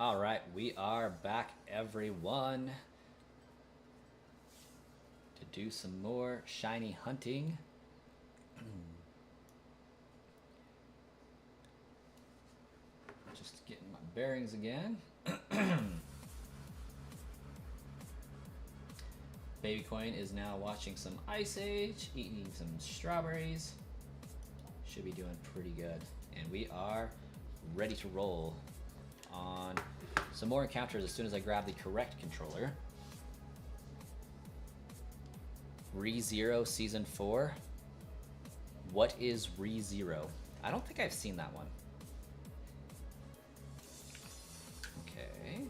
Speaker 1: All right, we are back, everyone, to do some more shiny hunting. Just getting my bearings again. Baby Coin is now watching some Ice Age, eating some strawberries. Should be doing pretty good. And we are ready to roll on some more encounters as soon as I grab the correct controller. ReZero Season 4. What is ReZero? I don't think I've seen that one. Okay.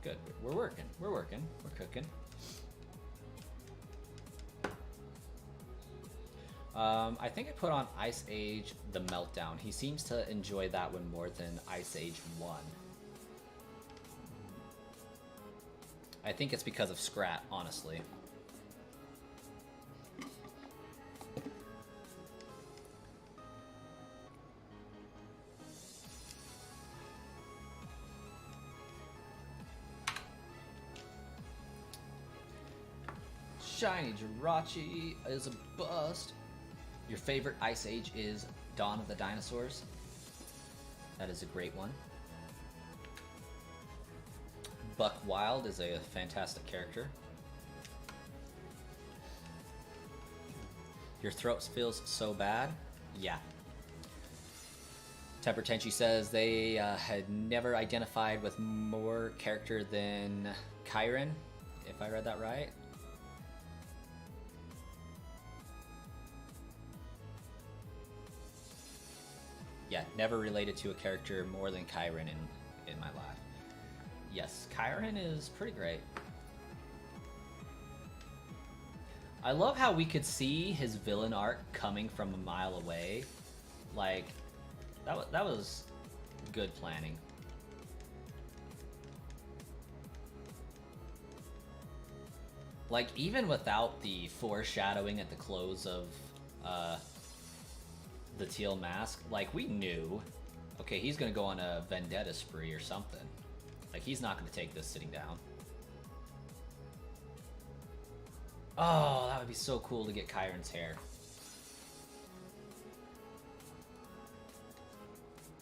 Speaker 1: Good. We're working. We're working. We're cooking. I think I put on Ice Age the Meltdown. He seems to enjoy that one more than Ice Age 1. I think it's because of Scrat, honestly. Shiny Jirachi is a bust. Your favorite Ice Age is Dawn of the Dinosaurs. That is a great one. Buck Wild is a fantastic character. Your throat feels so bad. Yeah. Temper Tenchi says they had never identified with more character than Kyren, if I read that right. Yeah, never related to a character more than Kyren in my life. Yes, Kyren is pretty great. I love how we could see his villain arc coming from a mile away. Like, that was good planning. Like, even without the foreshadowing at the close of the Teal Mask, like, we knew, okay, he's gonna go on a vendetta spree or something. Like, he's not gonna take this sitting down. Oh, that would be so cool to get Kyren's hair.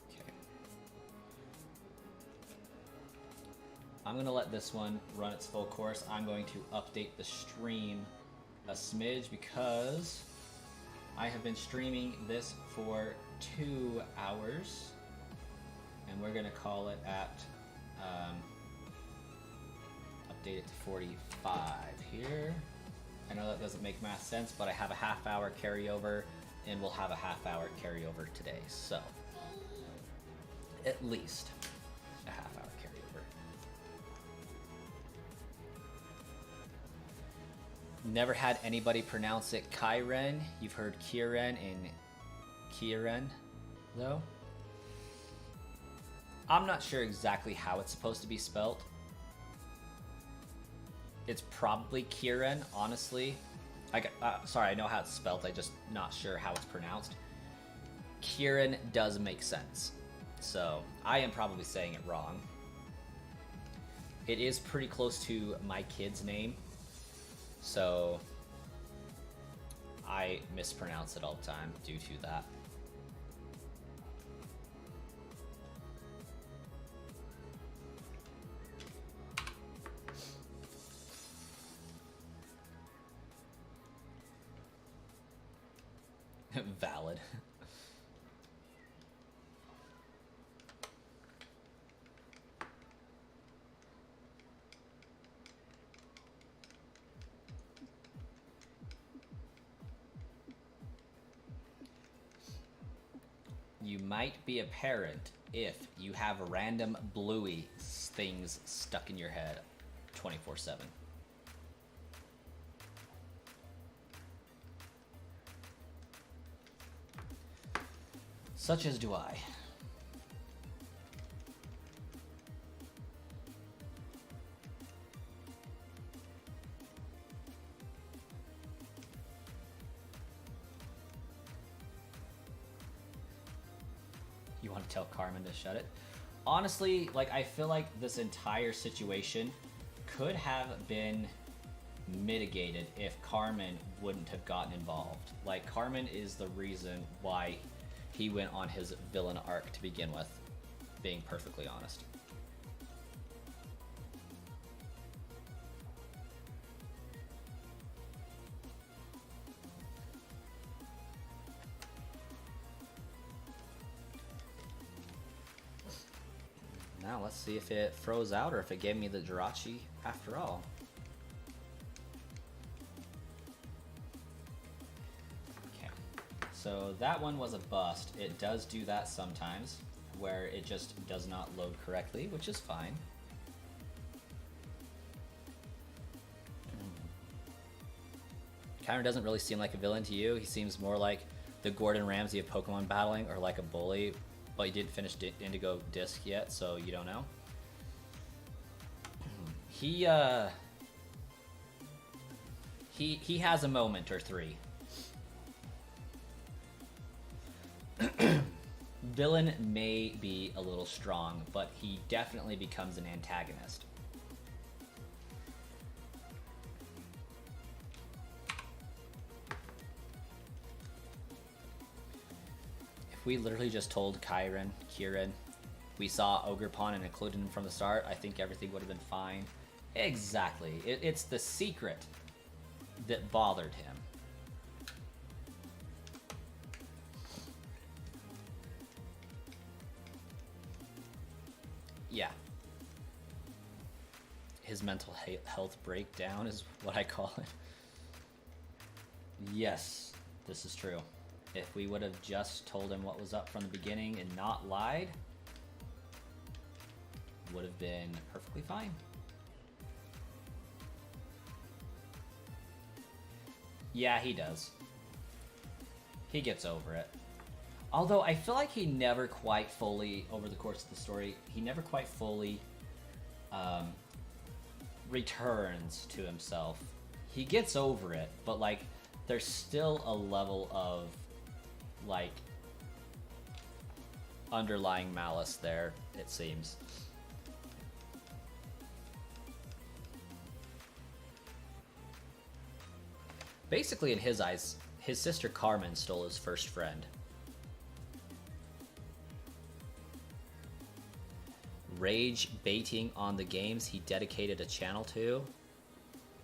Speaker 1: Okay. I'm gonna let this one run its full course. I'm going to update the stream a smidge because I have been streaming this for 2 hours, and we're gonna call it at update it to 45 here. I know that doesn't make math sense, but I have a half-hour carryover, and we'll have a half-hour carryover today, so at least a half-hour carryover. Never had anybody pronounce it Kyren. You've heard Kiren and Kiren, though. I'm not sure exactly how it's supposed to be spelt. It's probably Kiren, honestly. Sorry, I know how it's spelt, I'm just not sure how it's pronounced. Kiren does make sense, so I am probably saying it wrong. It is pretty close to my kid's name, so I mispronounce it all the time due to that. Valid. You might be a parent if you have random bluey things stuck in your head 24/7. Such as do I. You want to tell Carmen to shut it? Honestly, like, I feel like this entire situation could have been mitigated if Carmen wouldn't have gotten involved. Like, Carmen is the reason why he went on his villain arc to begin with, being perfectly honest. Now let's see if it froze out or if it gave me the Jirachi after all. Okay, so that one was a bust. It does do that sometimes, where it just does not load correctly, which is fine. Kind of doesn't really seem like a villain to you. He seems more like the Gordon Ramsay of Pokemon battling, or like a bully. But you didn't finish Indigo Disc yet, so you don't know. He has a moment or three. Villain may be a little strong, but he definitely becomes an antagonist. We literally just told Kieran, we saw Ogerpon and included him from the start, I think everything would have been fine. Exactly. It's the secret that bothered him. Yeah. His mental health breakdown is what I call it. Yes, this is true. If we would have just told him what was up from the beginning and not lied, would have been perfectly fine. Yeah, he does. He gets over it. Although I feel like he never quite fully, over the course of the story, he never quite fully returns to himself. He gets over it, but like there's still a level of like underlying malice there, it seems. Basically, in his eyes, his sister Carmen stole his first friend. Rage baiting on the games he dedicated a channel to.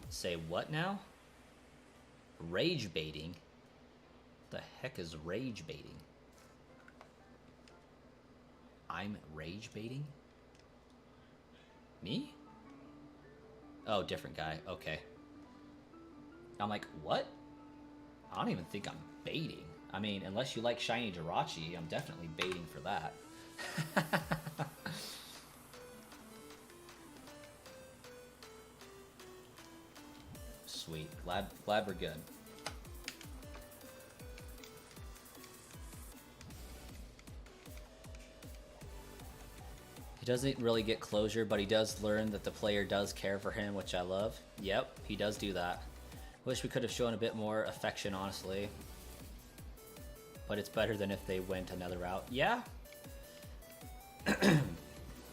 Speaker 1: Say what now? Rage baiting? The heck is rage baiting? I'm rage baiting? Me? Oh, different guy. Okay. I'm like, what? I don't even think I'm baiting. I mean, unless you like shiny Jirachi, I'm definitely baiting for that. Sweet. Glad we're good. He doesn't really get closure, but he does learn that the player does care for him, which I love. Yep, he does do that. Wish we could have shown a bit more affection, honestly. But it's better than if they went another route. Yeah.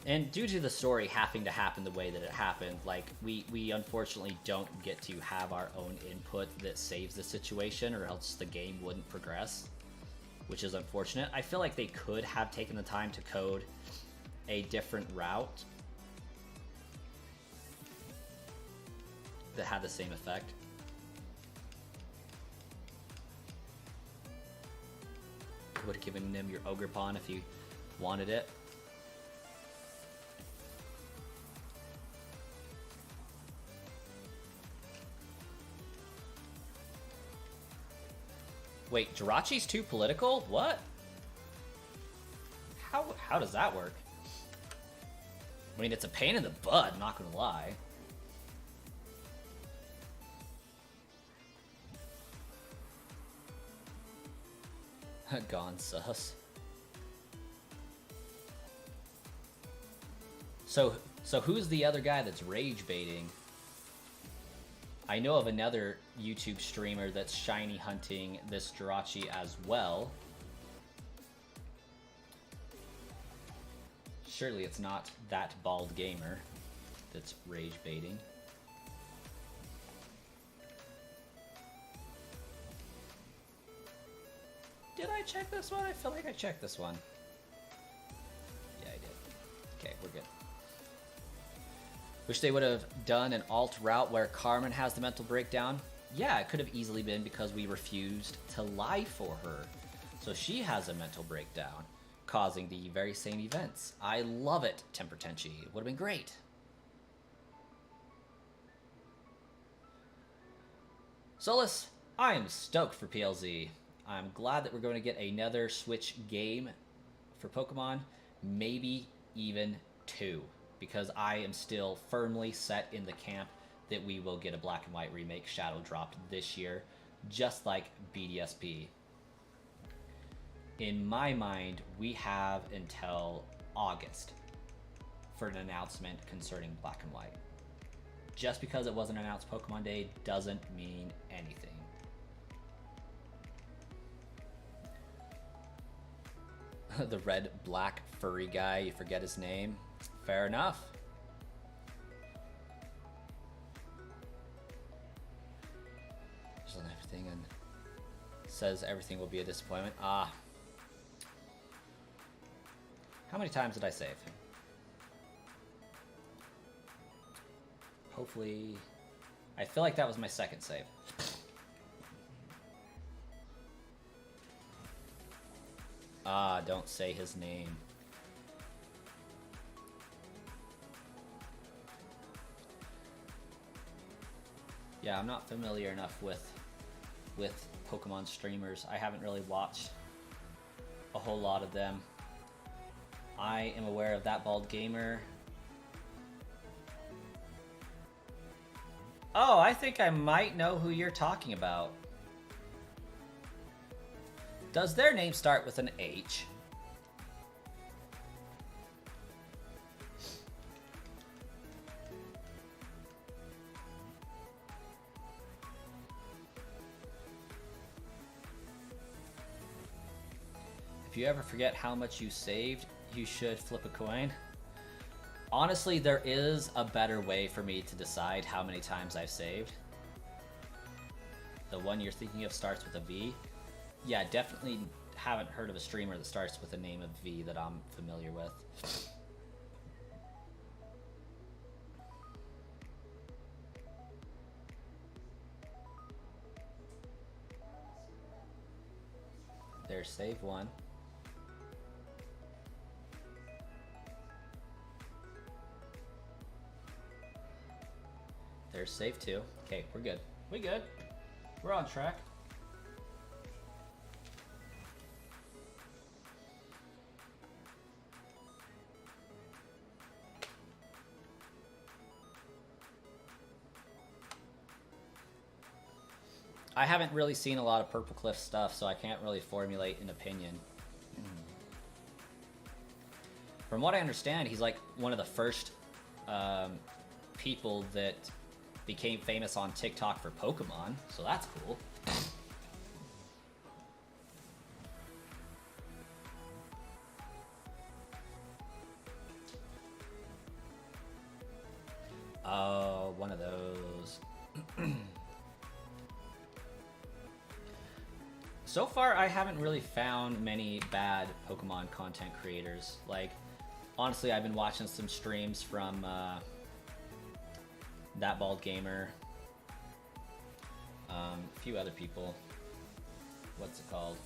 Speaker 1: And due to the story having to happen the way that it happened, like, we unfortunately don't get to have our own input that saves the situation, or else the game wouldn't progress, which is unfortunate. I feel like they could have taken the time to code a different route that had the same effect. Would have given him your Ogerpon if you wanted it. Wait, Jirachi's too political? What? How does that work? I mean, it's a pain in the butt, not gonna lie. Gone sus. So who's the other guy that's rage baiting? I know of another YouTube streamer that's shiny hunting this Jirachi as well. Surely it's not that bald gamer that's rage baiting. Did I check this one? I feel like I checked this one. Yeah, I did. Okay, we're good. Wish they would have done an alt route where Carmen has the mental breakdown. Yeah, it could have easily been because we refused to lie for her. So she has a mental breakdown, causing the very same events. I love it, Temper Tenchi. Would have been great. Solus, I am stoked for PLZ. I'm glad that we're going to get another Switch game for Pokemon, maybe even 2, because I am still firmly set in the camp that we will get a Black and White remake Shadow dropped this year, just like BDSP. In my mind, we have until August for an announcement concerning Black and White. Just because it wasn't announced Pokemon Day doesn't mean anything. The red black furry guy, you forget his name. Fair enough. There's everything and says everything will be a disappointment. Ah. How many times did I save? Hopefully, I feel like that was my second save. Ah, don't say his name. Yeah, I'm not familiar enough with Pokemon streamers. I haven't really watched a whole lot of them. I am aware of that bald gamer. Oh, I think I might know who you're talking about. Does their name start with an H? If you ever forget how much you saved, you should flip a coin. Honestly, there is a better way for me to decide how many times I've saved. The one you're thinking of starts with a V. Yeah, definitely haven't heard of a streamer that starts with a name of V that I'm familiar with. There's save one. There's save two. Okay, we're good. We good. We're on track. I haven't really seen a lot of Purple Cliff stuff, so I can't really formulate an opinion. From what I understand, he's like one of the first people that became famous on TikTok for Pokemon, so that's cool. Oh, one of those. So far, I haven't really found many bad Pokemon content creators. Like, honestly, I've been watching some streams from That Bald Gamer, a few other people. What's it called?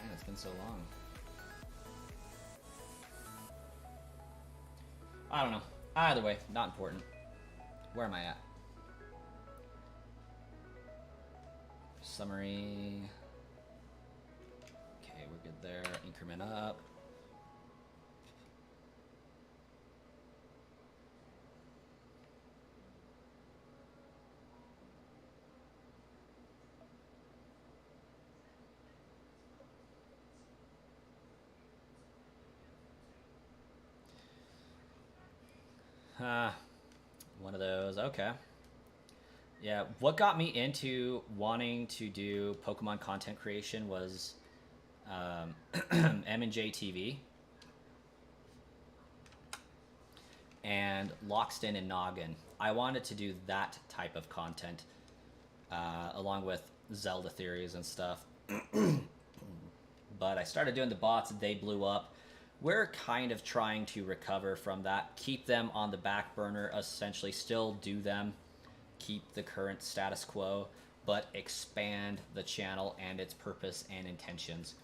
Speaker 1: Man, it's been so long. I don't know. Either way, not important. Where am I at? Summary. Okay, we're good there. Increment up. One of those. Okay. Yeah, what got me into wanting to do Pokemon content creation was M&J TV and Lockston and Noggin. I wanted to do that type of content along with Zelda theories and stuff. But I started doing the bots, they blew up. We're kind of trying to recover from that, keep them on the back burner, essentially still do them, keep the current status quo, but expand the channel and its purpose and intentions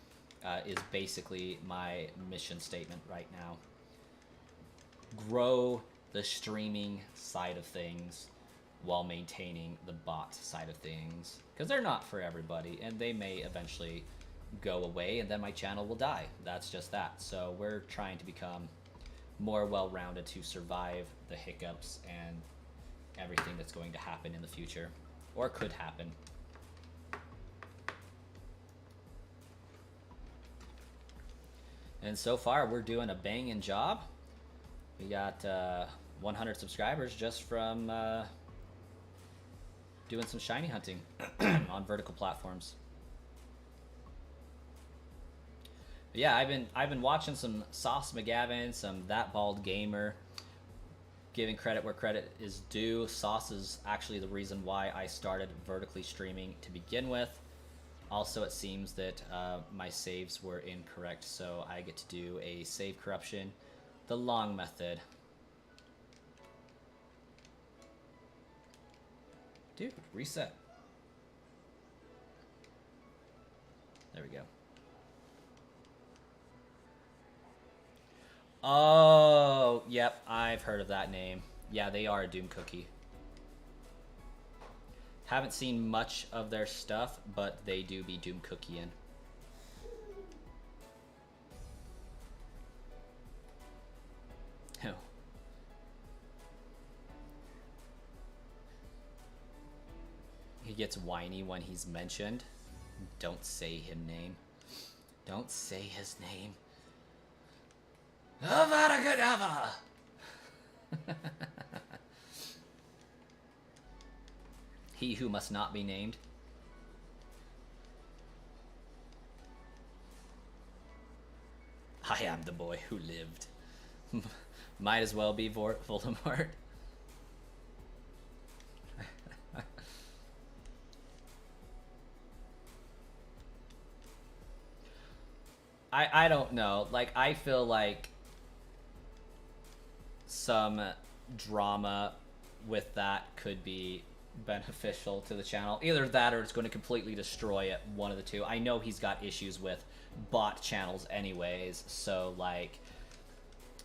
Speaker 1: is basically my mission statement right now. Grow the streaming side of things while maintaining the bot side of things, because they're not for everybody and they may eventually go away and then my channel will die. That's just that. So we're trying to become more well-rounded to survive the hiccups and everything that's going to happen in the future or could happen. And so far we're doing a banging job. We got 100 subscribers just from doing some shiny hunting on vertical platforms. But yeah, I've been watching some Sauce McGavin, some That Bald Gamer, giving credit where credit is due. Sauce is actually the reason why I started vertically streaming to begin with. Also, it seems that my saves were incorrect, so I get to do a save corruption the long method. Dude, reset. There we go. Oh, yep, I've heard of that name. Yeah, they are a Doom cookie. Haven't seen much of their stuff, but they do be Doom cookie-ing. Oh. He gets whiny when he's mentioned. Don't say his name. Don't say his name. Avada Kedavra! He who must not be named. I am the boy who lived. Might as well be Voldemort. I don't know. Like, I feel like some drama with that could be beneficial to the channel. Either that or it's going to completely destroy it. One of the two. I know he's got issues with bot channels anyways, so like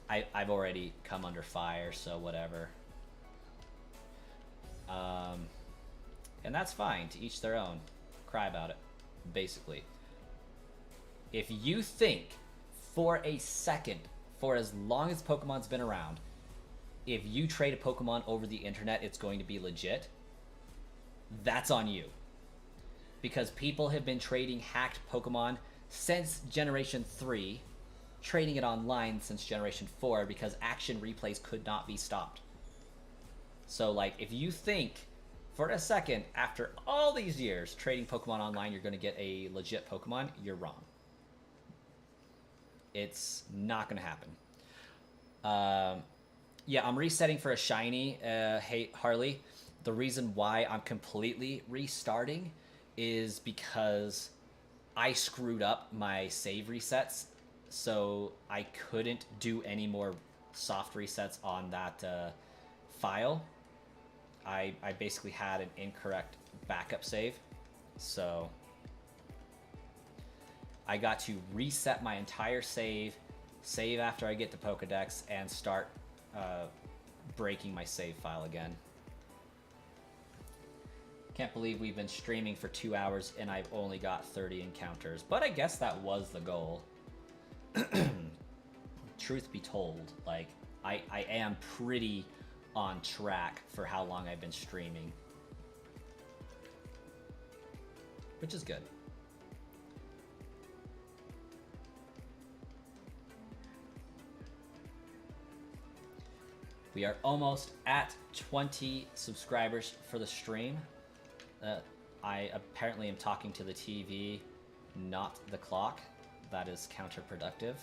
Speaker 1: I've already come under fire, so whatever. And that's fine, to each their own. Cry about it, basically. If you think for a second, for as long as Pokemon's been around, if you trade a Pokemon over the internet, it's going to be legit, that's on you. Because people have been trading hacked Pokemon since Generation 3, trading it online since Generation 4, because action replays could not be stopped. So, like, if you think for a second, after all these years trading Pokemon online, you're going to get a legit Pokemon, you're wrong. It's not going to happen. Yeah, I'm resetting for a shiny. Hey, Harley, the reason why I'm completely restarting is because I screwed up my save resets, so I couldn't do any more soft resets on that file. I basically had an incorrect backup save, so I got to reset my entire save after I get to Pokedex, and start breaking my save file again. Can't believe we've been streaming for 2 hours and I've only got 30 encounters, but I guess that was the goal. Truth be told, like, I am pretty on track for how long I've been streaming, which is good. We are almost at 20 subscribers for the stream. I apparently am talking to the TV, not the clock. That is counterproductive.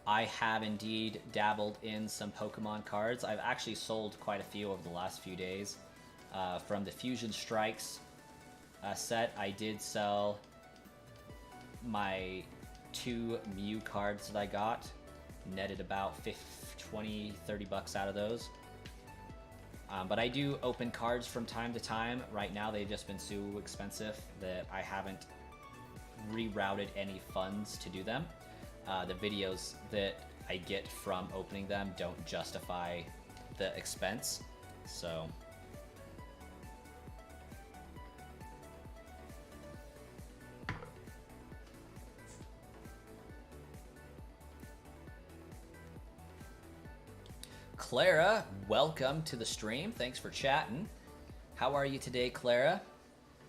Speaker 1: I have indeed dabbled in some Pokemon cards. I've actually sold quite a few over the last few days. From the Fusion Strikes set, I did sell my 2 Mew cards that I got. Netted about 20, 30 bucks out of those. But I do open cards from time to time. Right now they've just been so expensive that I haven't rerouted any funds to do them. The videos that I get from opening them don't justify the expense, so... Clara, welcome to the stream. Thanks for chatting. How are you today, Clara?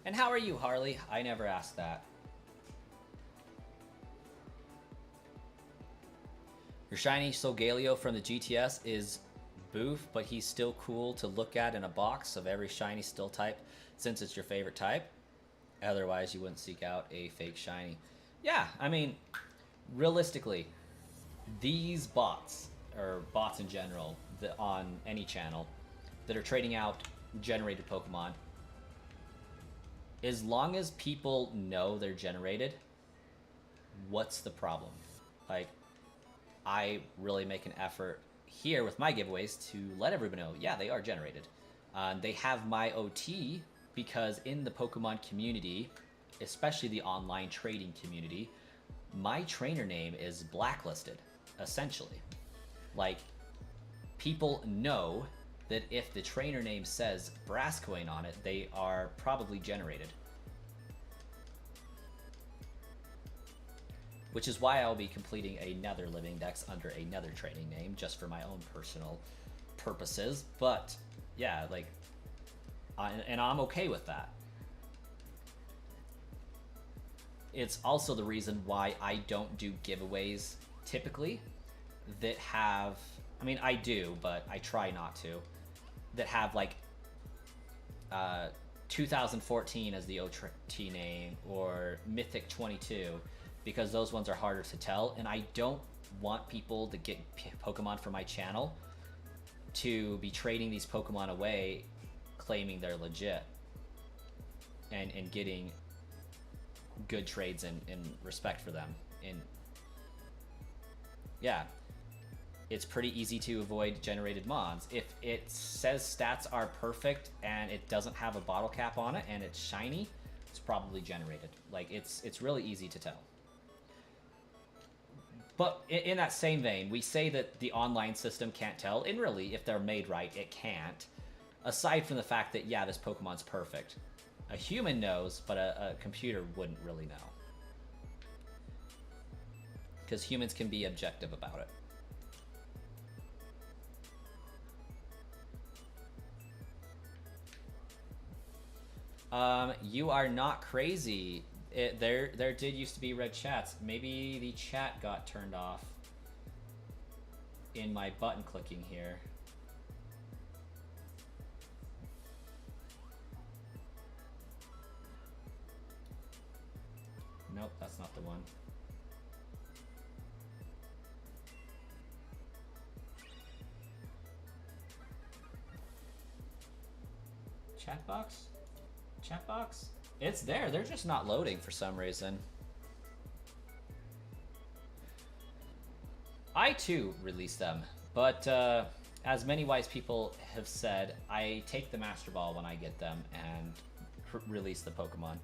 Speaker 1: And how are you, Harley? I never asked that. Your shiny Solgaleo from the GTS is boof, but he's still cool to look at in a box of every shiny still type since it's your favorite type. Otherwise, you wouldn't seek out a fake shiny. Yeah, I mean, realistically, these bots, or bots in general, on any channel, that are trading out generated Pokemon, as long as people know they're generated, what's the problem? Like, I really make an effort here with my giveaways to let everybody know, yeah, they are generated. They have my OT because in the Pokemon community, especially the online trading community, my trainer name is blacklisted, essentially. Like, people know that if the trainer name says Brascoin on it, they are probably generated. Which is why I'll be completing another living dex under another trading name, just for my own personal purposes. But, yeah, like, and I'm okay with that. It's also the reason why I don't do giveaways, typically, that have... I mean, I do, but I try not to. That have, like, 2014 as the OT name, or Mythic 22, because those ones are harder to tell, and I don't want people to get Pokemon from my channel to be trading these Pokemon away, claiming they're legit, and getting good trades and respect for them. And yeah, it's pretty easy to avoid generated mons. If it says stats are perfect and it doesn't have a bottle cap on it and it's shiny, it's probably generated. Like, it's really easy to tell. But in that same vein, we say that the online system can't tell, and really, if they're made right, it can't. Aside from the fact that, yeah, this Pokemon's perfect. A human knows, but a computer wouldn't really know. Because humans can be objective about it. You are not crazy. There did used to be red chats. Maybe the chat got turned off in my button clicking here. Nope, that's not the one. Chat box? Chat box? It's there. They're just not loading for some reason. I too release them, but as many wise people have said, I take the Master Ball when I get them and release the Pokemon.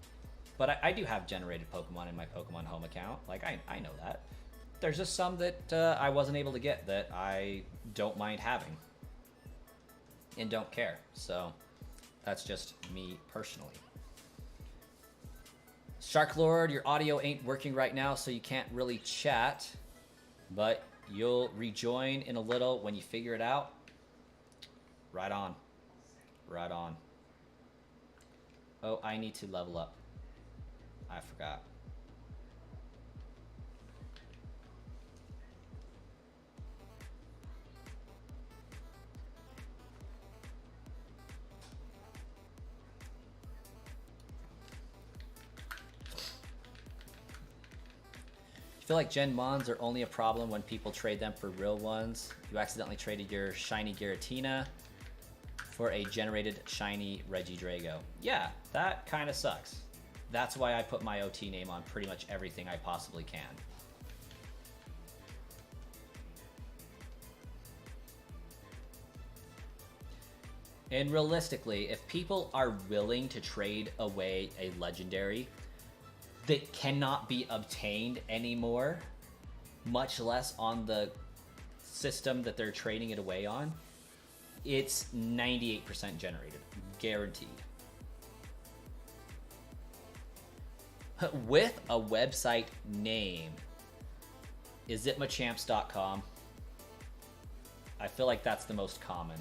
Speaker 1: But I do have generated Pokemon in my Pokemon Home account. Like, I know that. There's just some that I wasn't able to get that I don't mind having and don't care. So that's just me personally. Shark Lord, your audio ain't working right now, so you can't really chat, but you'll rejoin in a little when you figure it out. Right on. Right on. Oh, I need to level up. I forgot. You feel like Gen Mons are only a problem when people trade them for real ones. You accidentally traded your shiny Giratina for a generated shiny Regidrago. Yeah, that kind of sucks. That's why I put my OT name on pretty much everything I possibly can. And realistically, if people are willing to trade away a legendary that cannot be obtained anymore, much less on the system that they're trading it away on, it's 98% generated, guaranteed. With a website name, is it machamps.com? I feel like that's the most common.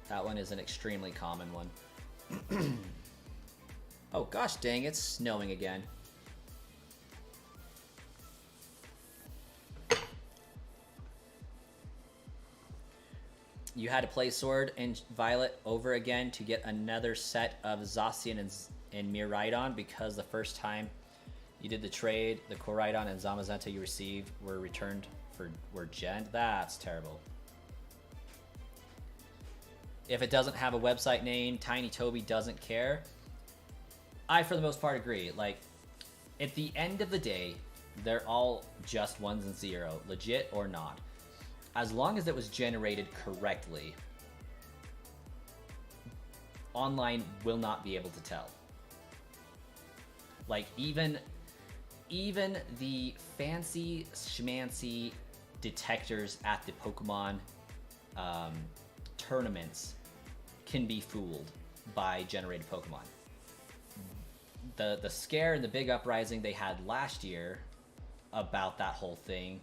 Speaker 1: That one is an extremely common one. Oh gosh dang, it's snowing again. You had to play Sword and Violet over again to get another set of Zacian and Miraidon because the first time you did the trade, the Koraidon and Zamazenta you received were returned were gen. That's terrible. If it doesn't have a website name, Tiny Toby doesn't care. I, for the most part, agree. Like, at the end of the day, they're all just ones and zero, legit or not. As long as it was generated correctly, online will not be able to tell. Like, even the fancy schmancy detectors at the Pokemon tournaments can be fooled by generated Pokemon. The scare and the big uprising they had last year about that whole thing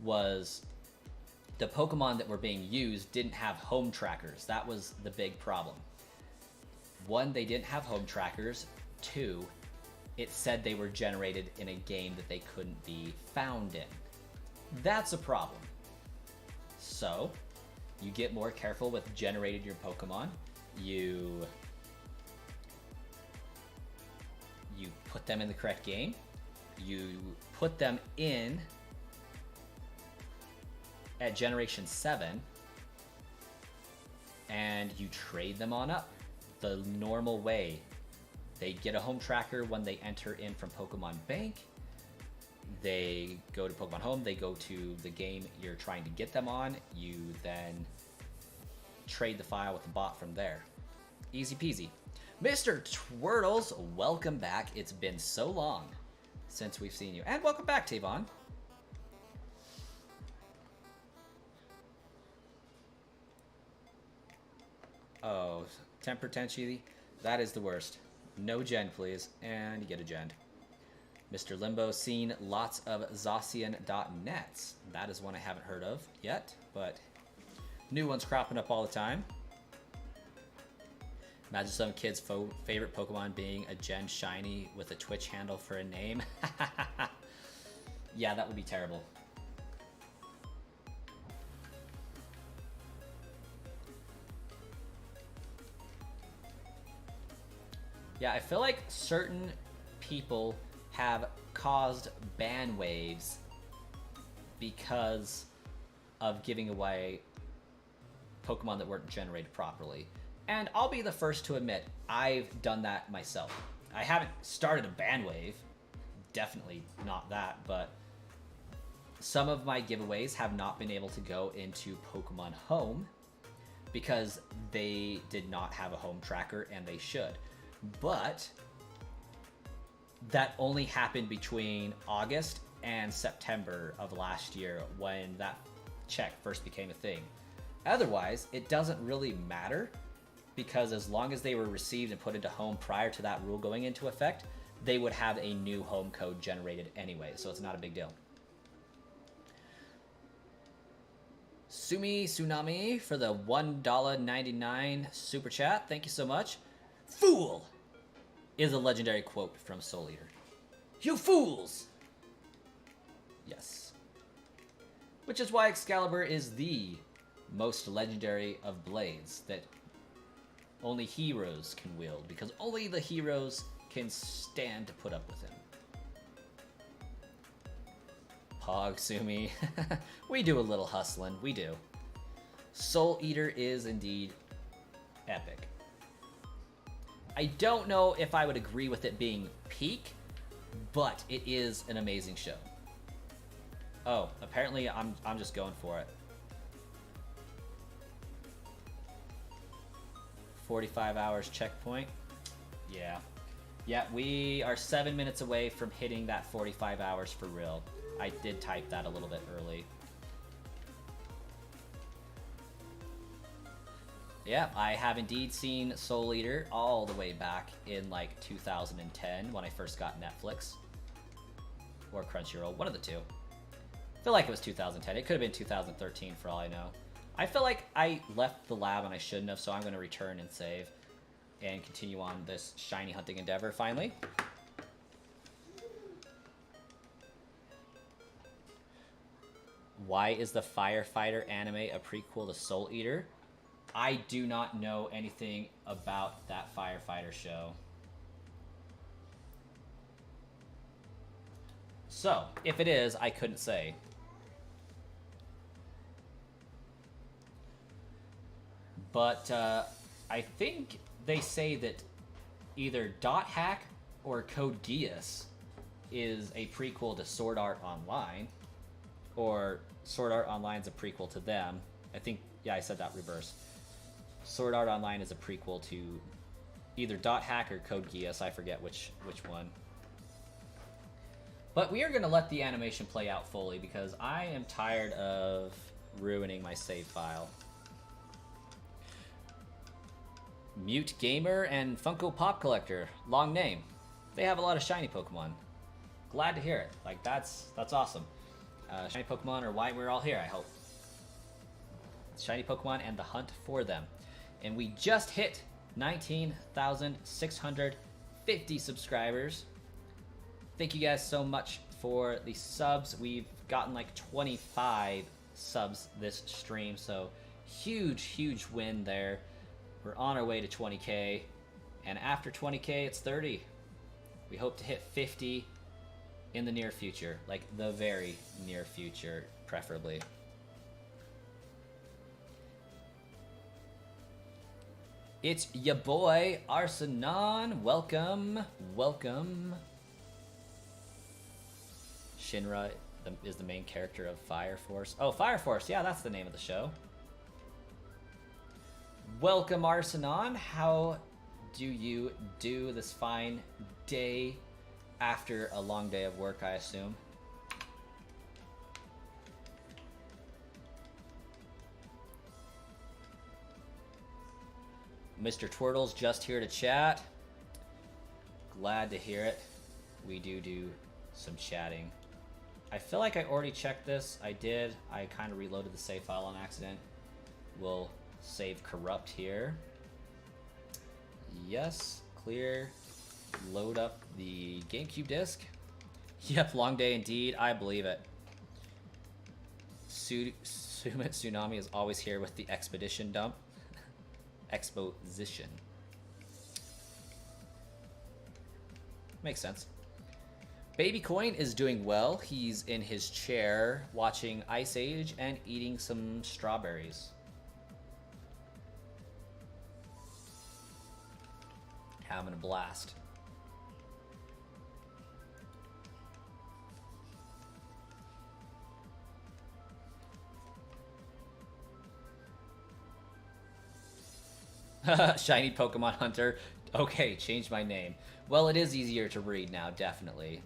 Speaker 1: was the Pokemon that were being used didn't have home trackers. That was the big problem. One, they didn't have home trackers. Two, it said they were generated in a game that they couldn't be found in. That's a problem. So, you get more careful with generating your Pokemon. You put them in the correct game. You put them in at Generation 7. And you trade them on up the normal way. They get a home tracker when they enter in from Pokemon Bank. They go to Pokemon Home. They go to the game you're trying to get them on. You then trade the file with the bot from there. Easy peasy. Mr. Twirtles, welcome back. It's been so long since we've seen you. And welcome back, Tavon. Oh, Temper Tenchi, that is the worst. No gen, please. And you get a gen. Mr. Limbo, seen lots of Zacian.nets. That is one I haven't heard of yet, but new ones cropping up all the time. Imagine some kid's favorite Pokemon being a Gen Shiny with a Twitch handle for a name. Yeah, that would be terrible. Yeah, I feel like certain people have caused ban waves because of giving away Pokemon that weren't generated properly. And I'll be the first to admit, I've done that myself. I haven't started a ban wave, definitely not that, but some of my giveaways have not been able to go into Pokemon Home because they did not have a home tracker, and they should. But that only happened between August and September of last year when that check first became a thing. Otherwise, it doesn't really matter because as long as they were received and put into home prior to that rule going into effect, they would have a new home code generated anyway, so it's not a big deal. Sumi Tsunami for the $1.99 super chat. Thank you so much. Fool is a legendary quote from Soul Eater. You fools! Yes. Which is why Excalibur is the most legendary of blades that only heroes can wield, because only the heroes can stand to put up with him. Pog Sumi. We do a little hustling. We do. Soul Eater is indeed epic. I don't know if I would agree with it being peak, but it is an amazing show. Oh, apparently I'm just going for it. 45 hours checkpoint. Yeah. Yeah, we are 7 minutes away from hitting that 45 hours for real. I did type that a little bit early. Yeah, I have indeed seen Soul Eater all the way back in like 2010 when I first got Netflix. Or Crunchyroll, one of the two. I feel like it was 2010. It could have been 2013 for all I know. I feel like I left the lab and I shouldn't have, so I'm going to return and save and continue on this shiny hunting endeavor finally. Why is the Firefighter anime a prequel to Soul Eater? I do not know anything about that Firefighter show. So, if it is, I couldn't say. But I think they say that either Dot Hack or Code Geass is a prequel to Sword Art Online, or Sword Art Online is a prequel to them. I think, yeah, I said that reverse. Sword Art Online is a prequel to either Dot Hack or Code Geass. I forget which one. But we are going to let the animation play out fully because I am tired of ruining my save file. Mute Gamer and Funko Pop Collector. Long name. They have a lot of shiny Pokemon. Glad to hear it. Like, that's awesome. Shiny Pokemon are why we're all here, I hope. Shiny Pokemon and the hunt for them. And we just hit 19,650 subscribers. Thank you guys so much for the subs. We've gotten like 25 subs this stream, so huge win there. We're on our way to 20k, and after 20k it's 30. We hope to hit 50 in the near future, like the very near future, preferably. It's ya boy Arsenon. Welcome. Shinra is the main character of Fire Force. Oh, Fire Force. Yeah, that's the name of the show. Welcome, Arsenon. How do you do this fine day after a long day of work, I assume? Mr. Twirtle's just here to chat. Glad to hear it. We do some chatting. I feel like I already checked this. I did. I kind of reloaded the save file on accident. We'll save corrupt here. Yes, clear. Load up the GameCube disc. Yep, long day indeed. I believe it. Sumit Tsunami is always here with the expedition dump. Exposition. Makes sense. Baby Coin is doing well. He's in his chair watching Ice Age and eating some strawberries. Having a blast. Shiny Pokemon Hunter. Okay, change my name. Well, it is easier to read now, definitely.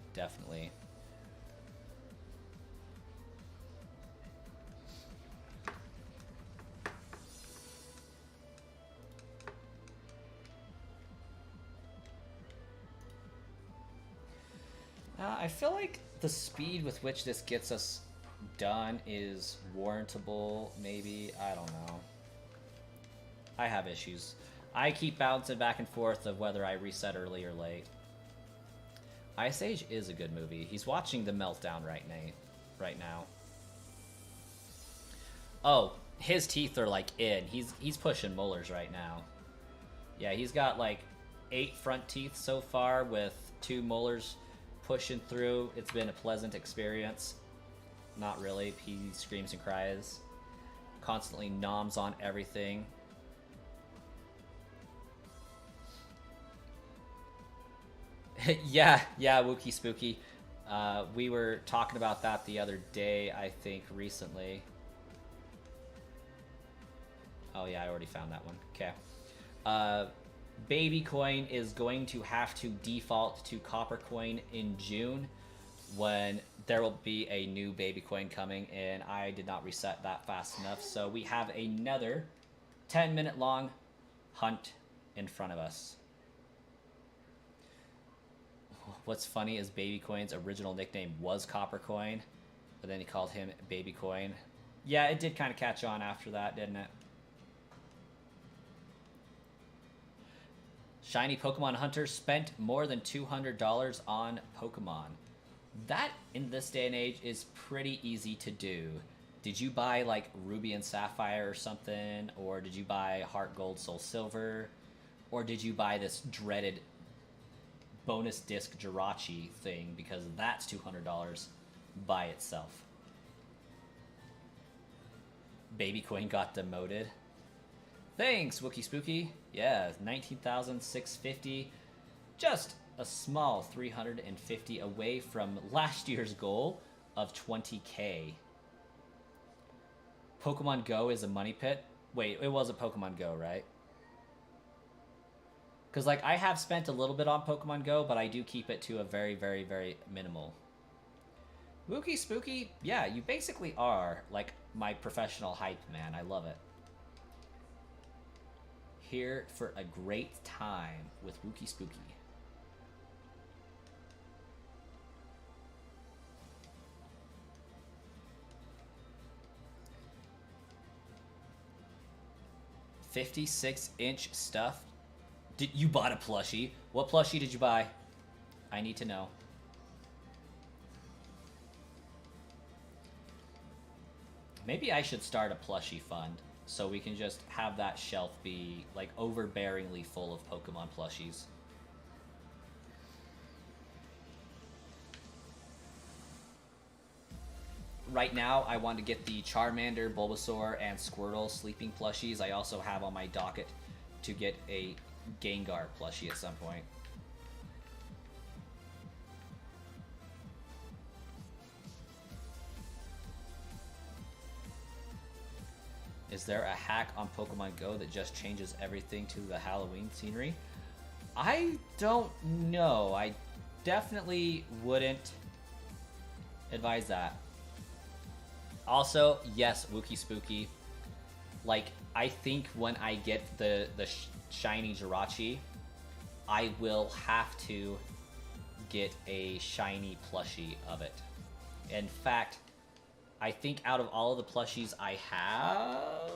Speaker 1: I feel like the speed with which this gets us done is warrantable, maybe. I don't know. I have issues. I keep bouncing back and forth of whether I reset early or late. Ice Age is a good movie. He's watching The Meltdown right now. Oh, his teeth are like in. He's pushing molars right now. Yeah, he's got like 8 front teeth so far with 2 molars pushing through. It's been a pleasant experience. Not really. He screams and cries. Constantly noms on everything. yeah, Wookie Spooky. We were talking about that the other day, I think, recently. Oh yeah, I already found that one. Okay. Baby coin is going to have to default to copper coin in June when there will be a new baby coin coming, and I did not reset that fast enough. So we have another 10-minute long hunt in front of us. What's funny is Baby Coin's original nickname was Copper Coin, but then he called him Baby Coin. Yeah, it did kind of catch on after that, didn't it? Shiny Pokemon Hunter spent more than $200 on Pokemon. That, in this day and age, is pretty easy to do. Did you buy, like, Ruby and Sapphire or something? Or did you buy Heart Gold, Soul Silver? Or did you buy this dreaded bonus disc Jirachi thing? Because that's $200 by itself. Baby Coin got demoted. Thanks, Wookie Spooky. Yeah, 19,650. Just a small 350 away from last year's goal of 20k. Pokemon Go is a money pit. Wait, it was a Pokemon Go, right? Because, like, I have spent a little bit on Pokemon Go, but I do keep it to a very, very, very minimal. Wookie Spooky, yeah, you basically are, like, my professional hype man. I love it. Here for a great time with Wookie Spooky. $56-inch stuff. You bought a plushie. What plushie did you buy? I need to know. Maybe I should start a plushie fund so we can just have that shelf be like overbearingly full of Pokemon plushies. Right now, I want to get the Charmander, Bulbasaur, and Squirtle sleeping plushies. I also have on my docket to get a Gengar plushie at some point. Is there a hack on Pokemon Go that just changes everything to the Halloween scenery? I don't know. I definitely wouldn't advise that. Also, yes, Wookie Spooky. Like, I think when I get the shiny Jirachi, I will have to get a shiny plushie of it. In fact, I think out of all of the plushies I have,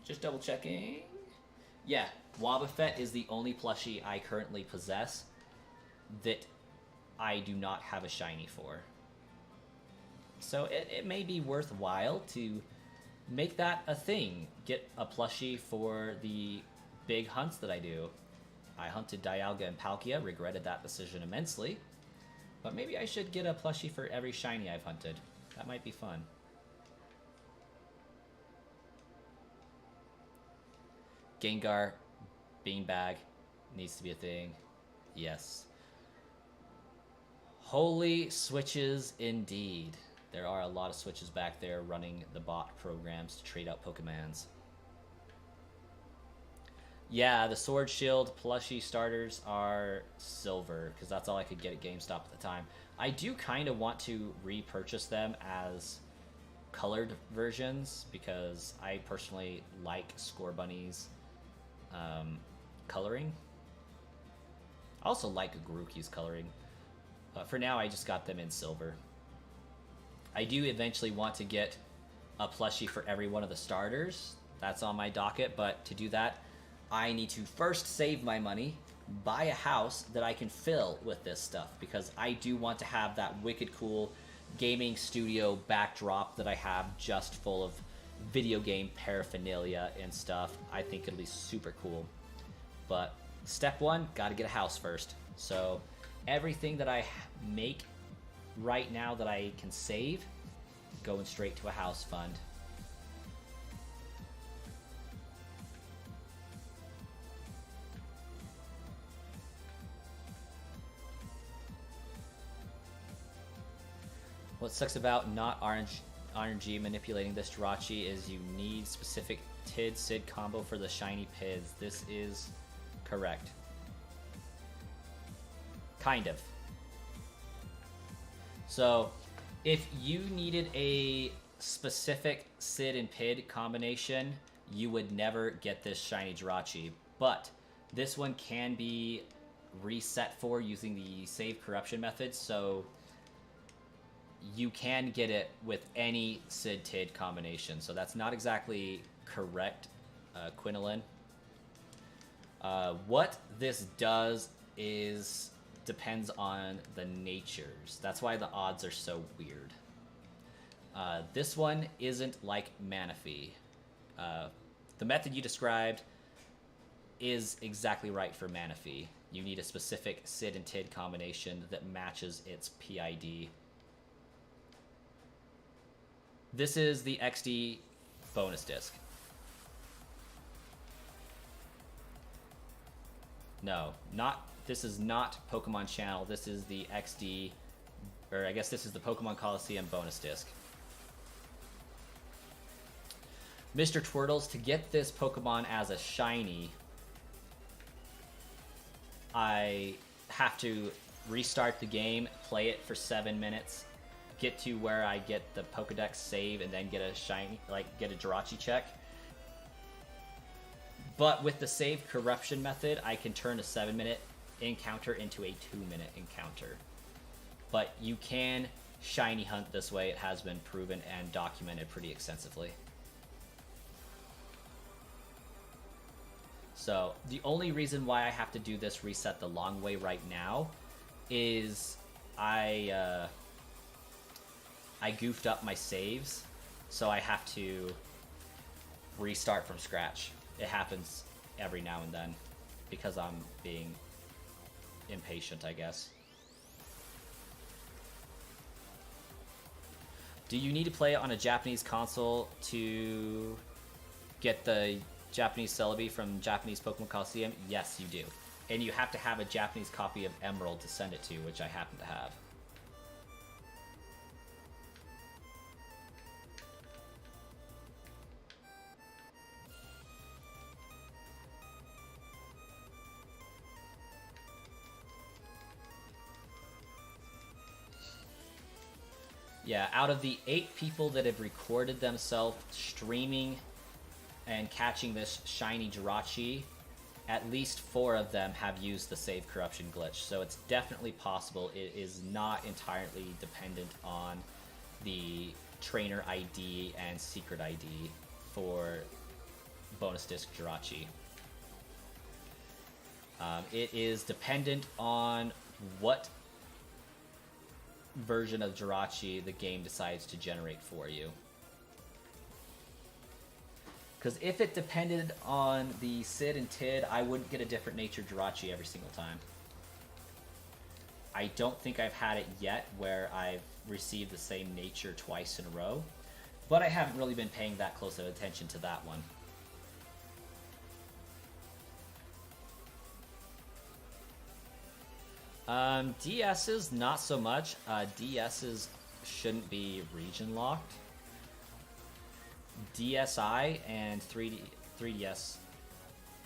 Speaker 1: just double checking. Yeah, Wobbuffet is the only plushie I currently possess that I do not have a shiny for. So it may be worthwhile to make that a thing. Get a plushie for the big hunts that I do. I hunted Dialga and Palkia, regretted that decision immensely. But maybe I should get a plushie for every shiny I've hunted. That might be fun. Gengar, Beanbag, needs to be a thing. Yes. Holy switches indeed. There are a lot of switches back there running the bot programs to trade out Pokemons. Yeah, the Sword Shield plushie starters are silver, because that's all I could get at GameStop at the time. I do kind of want to repurchase them as colored versions, because I personally like Scorbunny's coloring. I also like Grookey's coloring. But for now, I just got them in silver. I do eventually want to get a plushie for every one of the starters. That's on my docket, but to do that, I need to first save my money, buy a house that I can fill with this stuff, because I do want to have that wicked cool gaming studio backdrop that I have just full of video game paraphernalia and stuff. I think it'll be super cool. But step one, gotta get a house first. So everything that I make right now that I can save, going straight to a house fund. What sucks about not RNG manipulating this Jirachi is you need specific Tid-Sid combo for the shiny Pids. This is correct. Kind of. So, if you needed a specific Sid and Pid combination, you would never get this shiny Jirachi. But this one can be reset for using the save corruption method, so you can get it with any Sid-Tid combination. So that's not exactly correct, Quinolin. What this does is depends on the natures. That's why the odds are so weird. This one isn't like Manaphy. The method you described is exactly right for Manaphy. You need a specific Sid and Tid combination that matches its PID. This is the XD bonus disc. No, this is not Pokemon Channel. This is the XD, or I guess this is the Pokemon Coliseum bonus disc. Mr. Twirtles, to get this Pokemon as a shiny, I have to restart the game, play it for 7 minutes, get to where I get the Pokedex save, and then get a shiny, get a Jirachi check. But with the save corruption method, I can turn a 7-minute encounter into a 2-minute encounter. But you can shiny hunt this way. It has been proven and documented pretty extensively. So the only reason why I have to do this reset the long way right now is I goofed up my saves, so I have to restart from scratch. It happens every now and then because I'm being impatient, I guess. Do you need to play it on a Japanese console to get the Japanese Celebi from Japanese Pokemon Coliseum? Yes, you do. And you have to have a Japanese copy of Emerald to send it to, which I happen to have. Yeah, out of the 8 people that have recorded themselves streaming and catching this shiny Jirachi, at least 4 of them have used the save corruption glitch. So it's definitely possible. It is not entirely dependent on the trainer ID and secret ID for bonus disc Jirachi. It is dependent on what version of Jirachi the game decides to generate for you. Because if it depended on the Sid and Tid, I wouldn't get a different nature Jirachi every single time. I don't think I've had it yet where I've received the same nature twice in a row, but I haven't really been paying that close of attention to that one. DS's not so much. DS's shouldn't be region locked. DSi and 3DS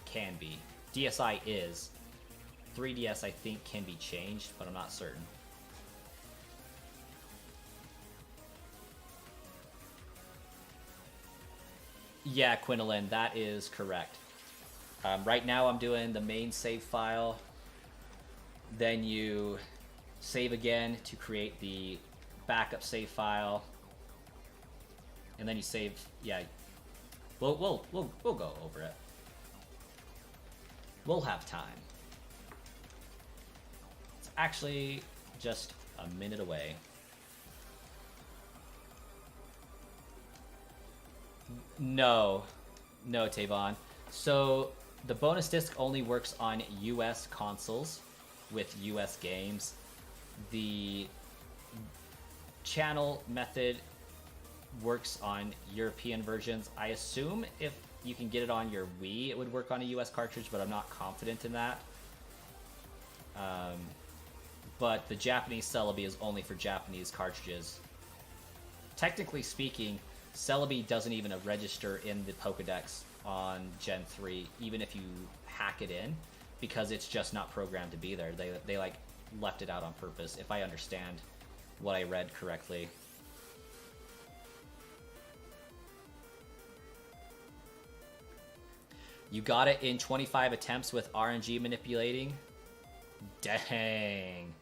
Speaker 1: can be. DSi is. 3DS I think can be changed, but I'm not certain. Yeah, Quinolin, that is correct. Right now I'm doing the main save file. Then you save again to create the backup save file, and then you save. Yeah, we'll go over it. We'll have time. It's actually just a minute away. No. No, Tavon. So, the bonus disc only works on US consoles with US games. The channel method works on European versions. I assume if you can get it on your Wii, it would work on a US cartridge, but I'm not confident in that. But the Japanese Celebi is only for Japanese cartridges. Technically speaking, Celebi doesn't even register in the Pokedex on Gen 3, even if you hack it in, because it's just not programmed to be there. They like left it out on purpose, if I understand what I read correctly. You got it in 25 attempts with RNG manipulating? Dang.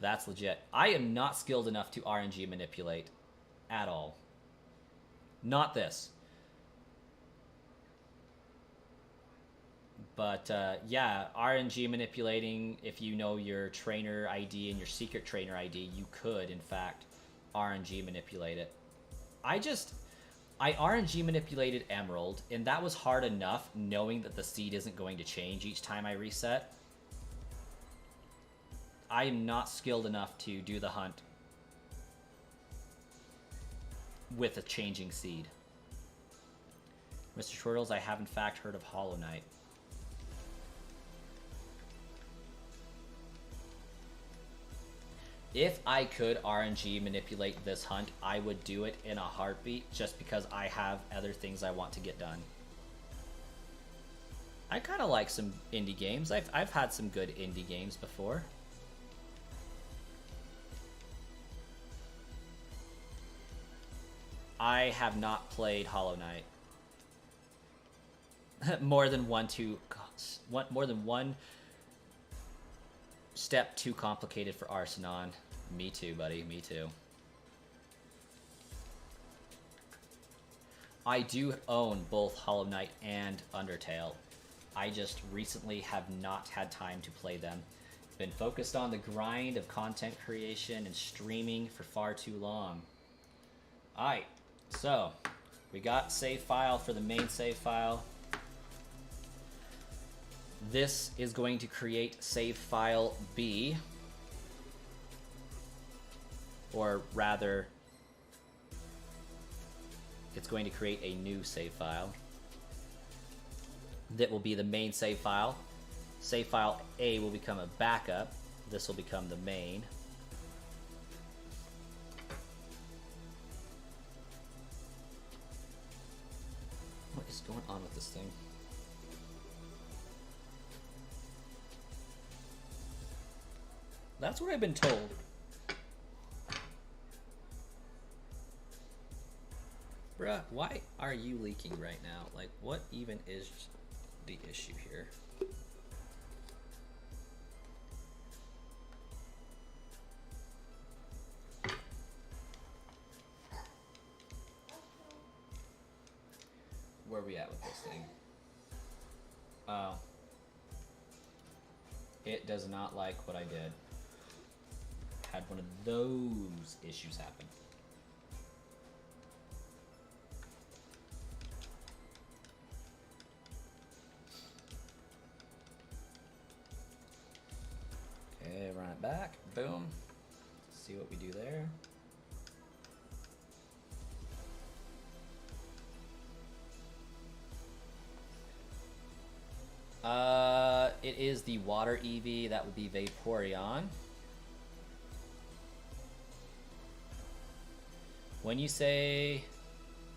Speaker 1: That's legit. I am not skilled enough to RNG manipulate at all. Not this. But yeah, RNG manipulating, if you know your trainer ID and your secret trainer ID, you could, in fact, RNG manipulate it. I RNG manipulated Emerald, and that was hard enough knowing that the seed isn't going to change each time I reset. I am not skilled enough to do the hunt with a changing seed. Mr. Turtles, I have in fact heard of Hollow Knight. If I could RNG manipulate this hunt, I would do it in a heartbeat just because I have other things I want to get done. I kind of like some indie games. I've had some good indie games before. I have not played Hollow Knight. More than one step too complicated for Arsenon. Me too, buddy. Me too. I do own both Hollow Knight and Undertale. I just recently have not had time to play them. Been focused on the grind of content creation and streaming for far too long. Alright, so we got save file for the main save file. This is going to create save file B, or rather, it's going to create a new save file that will be the main save file. Save file A will become a backup. This will become the main. What is going on with this thing? That's what I've been told. Bruh, why are you leaking right now? Like, what even is the issue here? Where are we at with this thing? Oh. It does not like what I did. Had one of those issues happen. Okay, run it back. Boom. See what we do there. It is the water Eevee. That will be Vaporeon. When you say,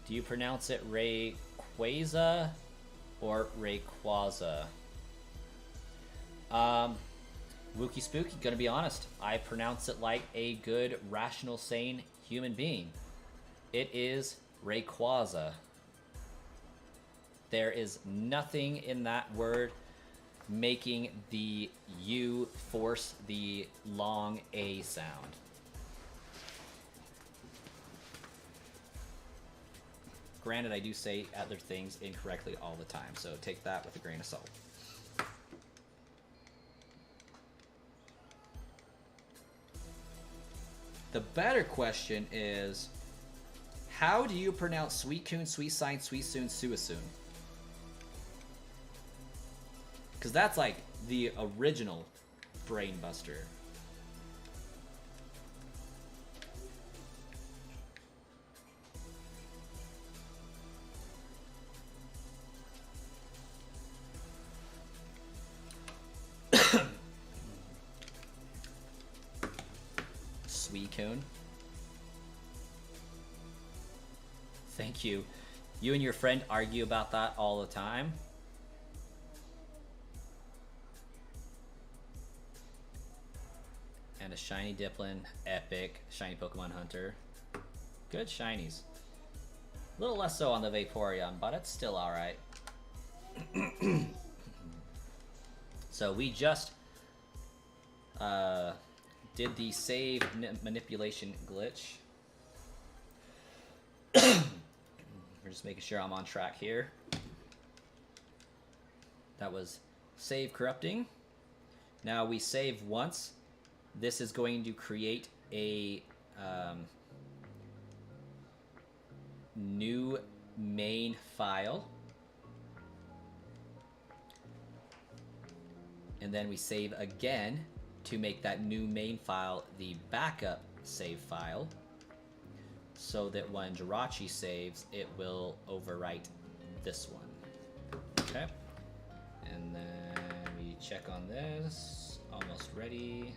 Speaker 1: do you pronounce it Rayquaza or Rayquaza? Wookie Spooky, gonna be honest, I pronounce it like a good, rational, sane human being. It is Rayquaza. There is nothing in that word making the U force the long A sound. Granted, I do say other things incorrectly all the time, so take that with a grain of salt. The better question is, How do you pronounce Suicune, Suicide, Suisoon, Suisoon? Because that's like the original Brainbuster. Suicune. Thank you. You and your friend argue about that all the time. And a shiny Dipplin, epic. Shiny Pokemon Hunter. Good shinies. A little less so on the Vaporeon, but it's still alright. So we just did the save manipulation glitch. We're just making sure I'm on track here. That was save corrupting. Now we save once. This is going to create a new main file. And then we save again to make that new main file the backup save file, so that when Jirachi saves, it will overwrite this one. Okay. And then we check on this. Almost ready.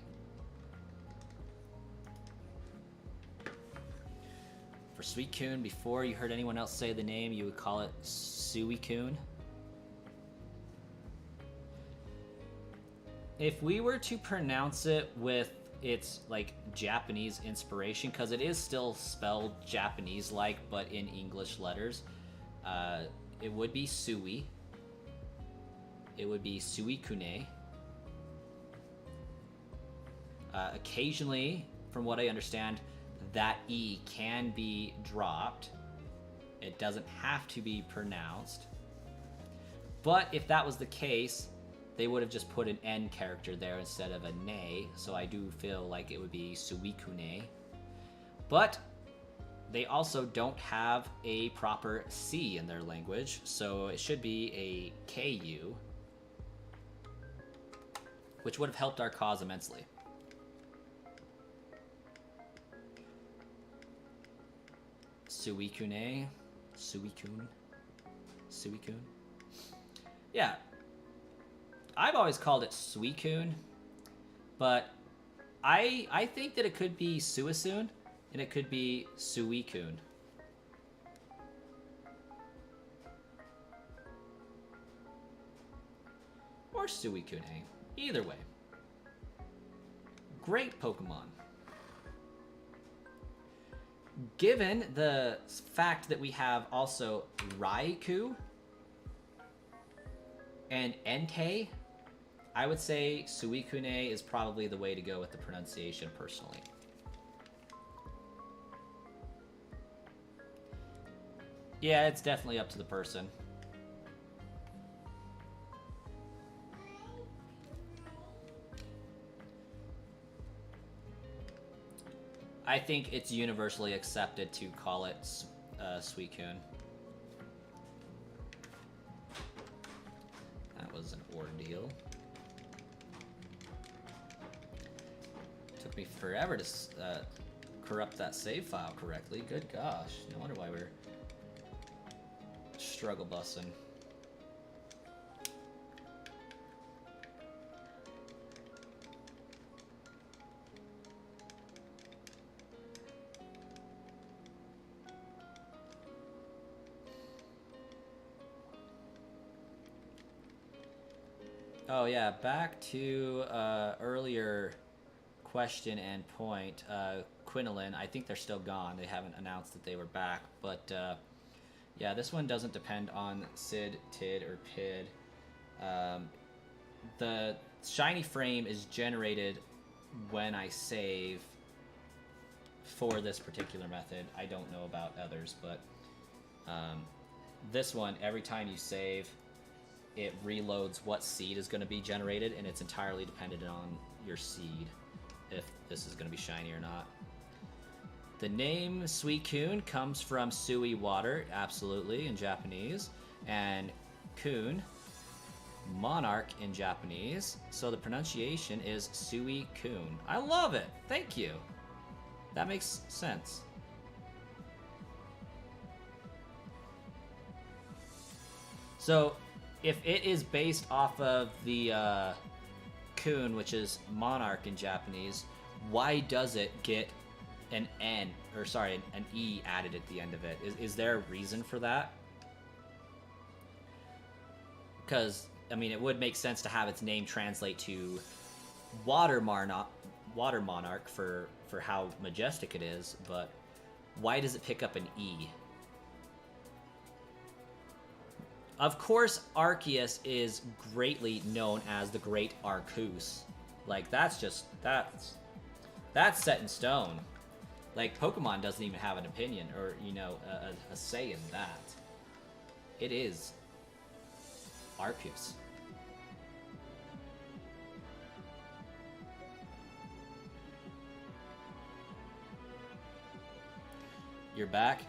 Speaker 1: For Suicune, before you heard anyone else say the name, you would call it Suicune. If we were to pronounce it with its like Japanese inspiration, because it is still spelled Japanese-like but in English letters, it would be Sui. It would be Suicune. Occasionally, from what I understand, that E can be dropped. It doesn't have to be pronounced. But if that was the case, they would have just put an N character there instead of a ne, so I do feel like it would be Suicune. But they also don't have a proper C in their language, so it should be a KU, which would have helped our cause immensely. Suicune. Suicune. Suicune. Yeah. I've always called it Suicune, but I think that it could be Suisoon, and it could be Suicune. Or Suicune. Either way. Great Pokemon. Given the fact that we have also Raikou and Entei, I would say Suicune is probably the way to go with the pronunciation, personally. Yeah, it's definitely up to the person. I think it's universally accepted to call it Suicune. That was an ordeal. Took me forever to corrupt that save file correctly. Good gosh. No wonder why we're struggle bussing. Oh yeah, back to earlier question and point. Quinoline, I think they're still gone. They haven't announced that they were back, but yeah, this one doesn't depend on Sid, Tid, or Pid. The shiny frame is generated when I save for this particular method. I don't know about others, but this one, every time you save, it reloads what seed is going to be generated, and it's entirely dependent on your seed if this is going to be shiny or not. The name Suicune comes from Sui water, absolutely, in Japanese. And Kun, monarch in Japanese. So the pronunciation is Suicune. I love it. Thank you. That makes sense. So if it is based off of the Kun, which is monarch in Japanese, why does it get an N, or sorry, an E added at the end of it? Is there a reason for that? Because, I mean, it would make sense to have its name translate to water monarch for how majestic it is, but why does it pick up an E? Of course, Arceus is greatly known as the Great Arceus. Like, that's set in stone. Like, Pokemon doesn't even have an opinion or, you know, a say in that. It is Arceus. You're back?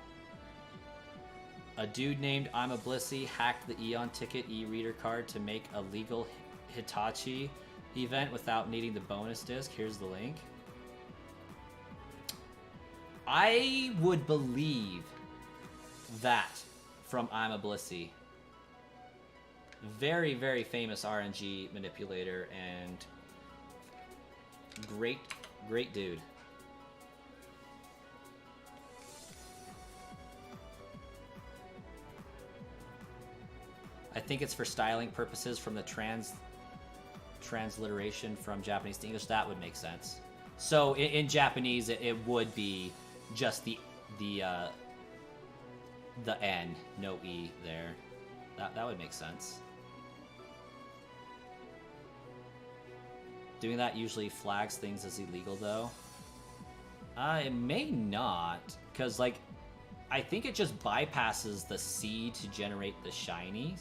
Speaker 1: A dude named I'm a Blissey hacked the Eon Ticket e-reader card to make a legal Hitachi event without needing the bonus disc. Here's the link. I would believe that from I'm a Blissey. Very, very famous RNG manipulator and great dude. I think it's for styling purposes from the transliteration from Japanese to English. That would make sense. So in Japanese, it would be just the N, no E there. That would make sense. Doing that usually flags things as illegal, though. It may not, because, like, I think it just bypasses the C to generate the shinies.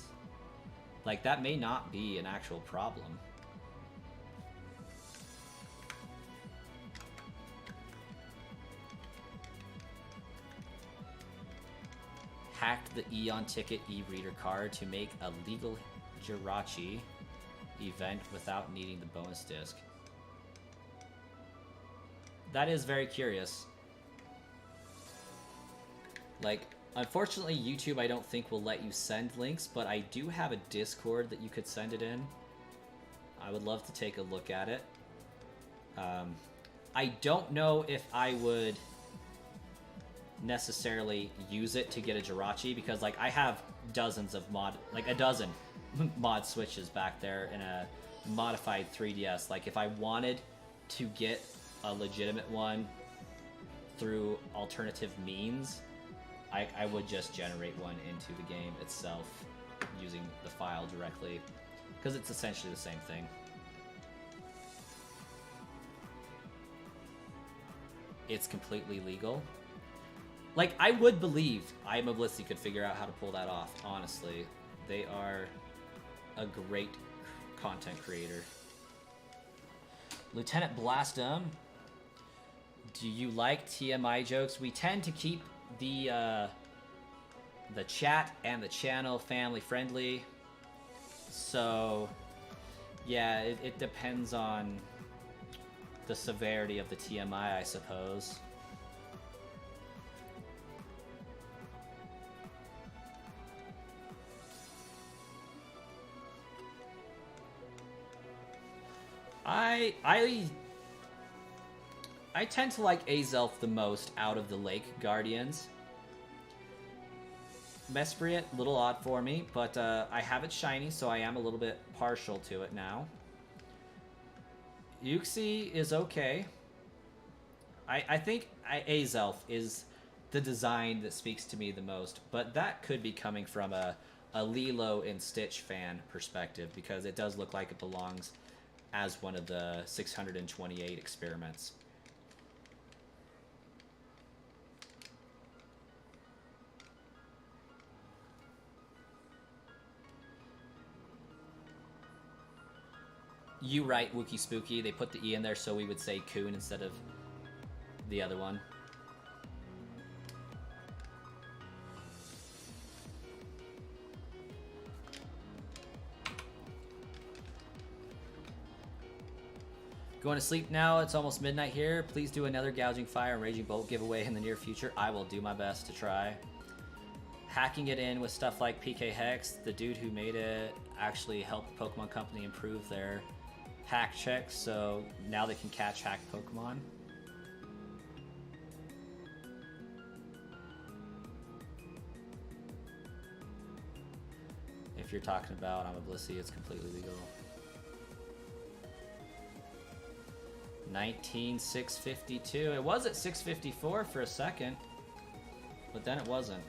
Speaker 1: Like, that may not be an actual problem. Hacked the Eon Ticket e-reader card to make a legal Jirachi event without needing the bonus disc. That is very curious. Like, unfortunately, YouTube, I don't think will let you send links, but I do have a Discord that you could send it in. I would love to take a look at it. I don't know if I would necessarily use it to get a Jirachi, because, like, I have dozens of a dozen mod switches back there in a modified 3DS. Like, if I wanted to get a legitimate one through alternative means, I would just generate one into the game itself using the file directly, because it's essentially the same thing. It's completely legal. Like, I would believe I'm a Blissey could figure out how to pull that off, honestly. They are a great content creator. Lieutenant Blastum, do you like TMI jokes? We tend to keep the chat and the channel family friendly, so yeah, it depends on the severity of the TMI, I suppose. I tend to like Azelf the most out of the Lake Guardians. Mespriet, a little odd for me, but I have it shiny, so I am a little bit partial to it now. Uxie is okay. I think Azelf is the design that speaks to me the most, but that could be coming from a Lilo and Stitch fan perspective, because it does look like it belongs as one of the 628 experiments. You right, Wookie Spooky. They put the E in there so we would say Coon instead of the other one. Going to sleep now. It's almost midnight here. Please do another Gouging Fire and Raging Bolt giveaway in the near future. I will do my best to try. Hacking it in with stuff like PK Hex, the dude who made it actually helped the Pokemon Company improve their hack checks, so now they can catch hacked Pokemon. If you're talking about I'm a Blissey, it's completely legal. 19652. It was at 654 for a second, but then it wasn't.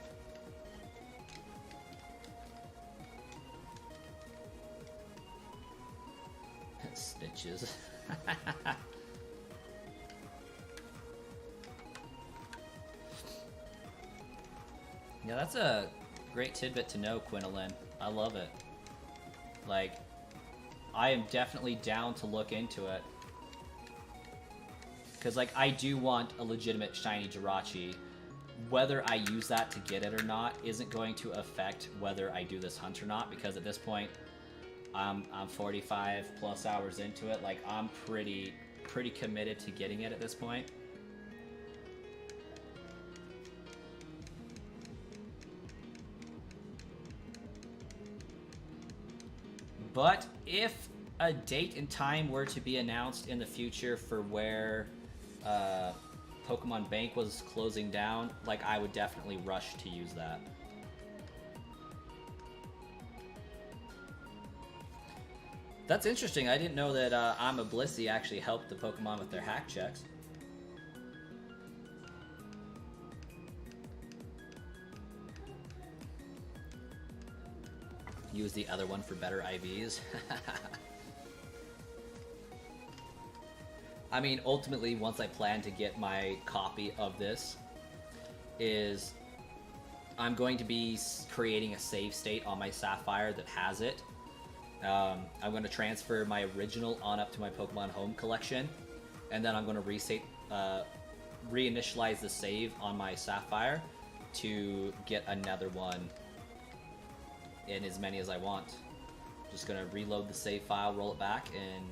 Speaker 1: Snitches. Yeah, that's a great tidbit to know, Quinolin. I love it. Like, I am definitely down to look into it. Because, like, I do want a legitimate shiny Jirachi. Whether I use that to get it or not isn't going to affect whether I do this hunt or not, because at this point, I'm 45 plus hours into it. Like, I'm pretty committed to getting it at this point. But if a date and time were to be announced in the future for where Pokemon Bank was closing down, like, I would definitely rush to use that. That's interesting. I didn't know that I'm a Blissey actually helped the Pokemon with their hack checks. Use the other one for better IVs. I mean, ultimately, once I plan to get my copy of this, is I'm going to be creating a save state on my Sapphire that has it. I'm going to transfer my original on up to my Pokemon Home collection, and then I'm going to reinitialize the save on my Sapphire to get another one in as many as I want. Just going to reload the save file, roll it back, and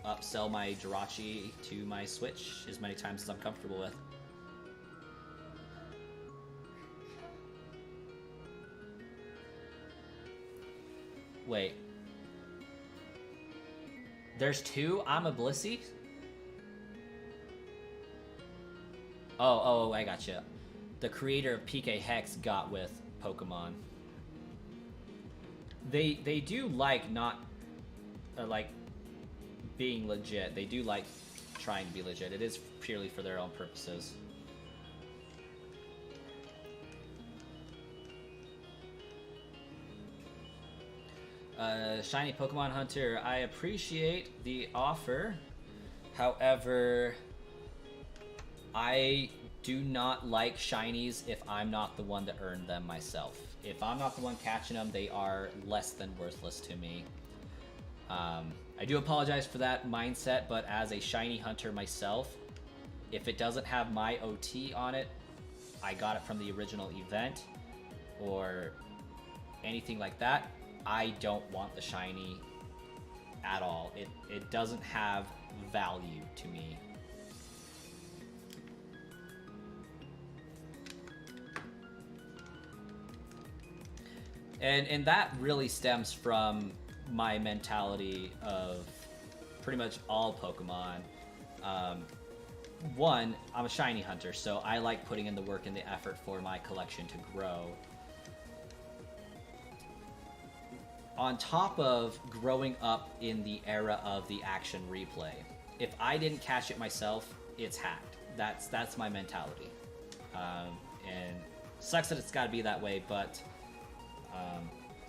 Speaker 1: upsell my Jirachi to my Switch as many times as I'm comfortable with. Wait. There's two I'm a Blissey? Oh, I gotcha. The creator of PK Hex got with Pokemon. They do like not like being legit. They do like trying to be legit. It is purely for their own purposes. Shiny Pokemon Hunter, I appreciate the offer. However, I do not like shinies if I'm not the one that earned them myself. If I'm not the one catching them, they are less than worthless to me. I do apologize for that mindset, but as a shiny hunter myself, if it doesn't have my OT on it, I got it from the original event, or anything like that, I don't want the shiny at all. It doesn't have value to me. And that really stems from my mentality of pretty much all Pokemon. One, I'm a shiny hunter, so I like putting in the work and the effort for my collection to grow. On top of growing up in the era of the action replay, if I didn't catch it myself, it's hacked. That's my mentality. And sucks that it's got to be that way, but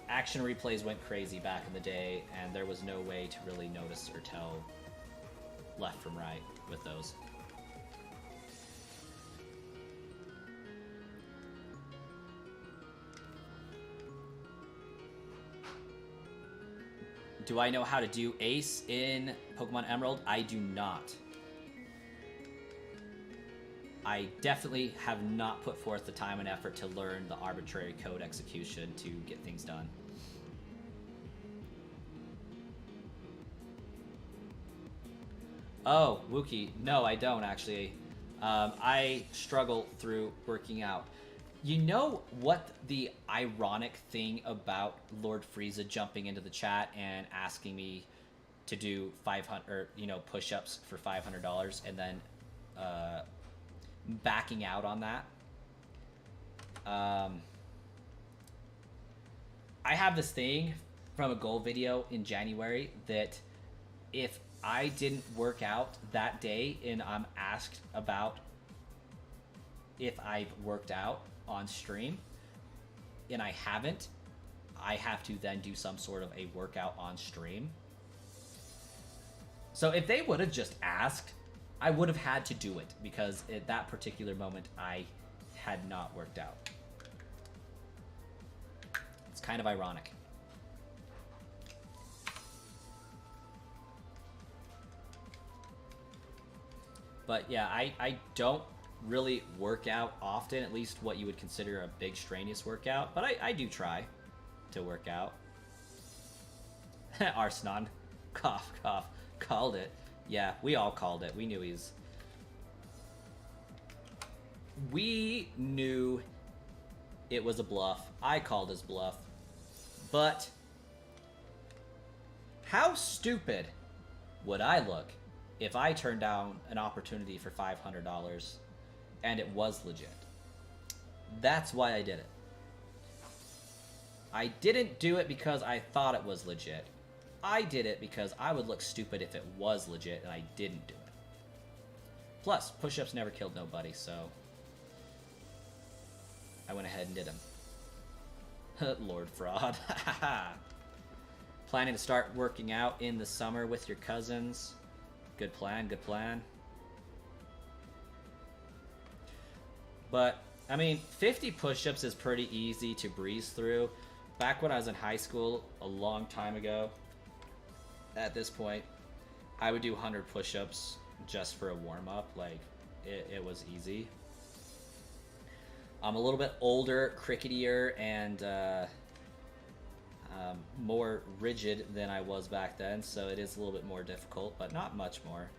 Speaker 1: action replays went crazy back in the day, and there was no way to really notice or tell left from right with those. Do I know how to do Ace in Pokemon Emerald? I do not. I definitely have not put forth the time and effort to learn the arbitrary code execution to get things done. Oh, Wookie. No, I don't actually. I struggle through working out. You know what the ironic thing about Lord Frieza jumping into the chat and asking me to do 500, or, you know, push-ups for $500 and then backing out on that? I have this thing from a goal video in January that if I didn't work out that day and I'm asked about if I've worked out on stream and I haven't, I have to then do some sort of a workout on stream. So if they would have just asked, I would have had to do it because at that particular moment I had not worked out. It's kind of ironic. But yeah, I don't really work out often, at least what you would consider a big strenuous workout. But I do try to work out. Arsenon, cough, cough, called it. Yeah, we all called it. We knew he's... We knew it was a bluff. I called his bluff. But how stupid would I look if I turned down an opportunity for $500 and it was legit? That's why I did it. I didn't do it because I thought it was legit. I did it because I would look stupid if it was legit and I didn't do it. Plus, push-ups never killed nobody, so I went ahead and did them. Lord Fraud. Planning to start working out in the summer with your cousins. Good plan, good plan. But, I mean, 50 push-ups is pretty easy to breeze through. Back when I was in high school, a long time ago, at this point, I would do 100 push-ups just for a warm-up. Like, it was easy. I'm a little bit older, cricketier, and more rigid than I was back then, so it is a little bit more difficult, but not much more.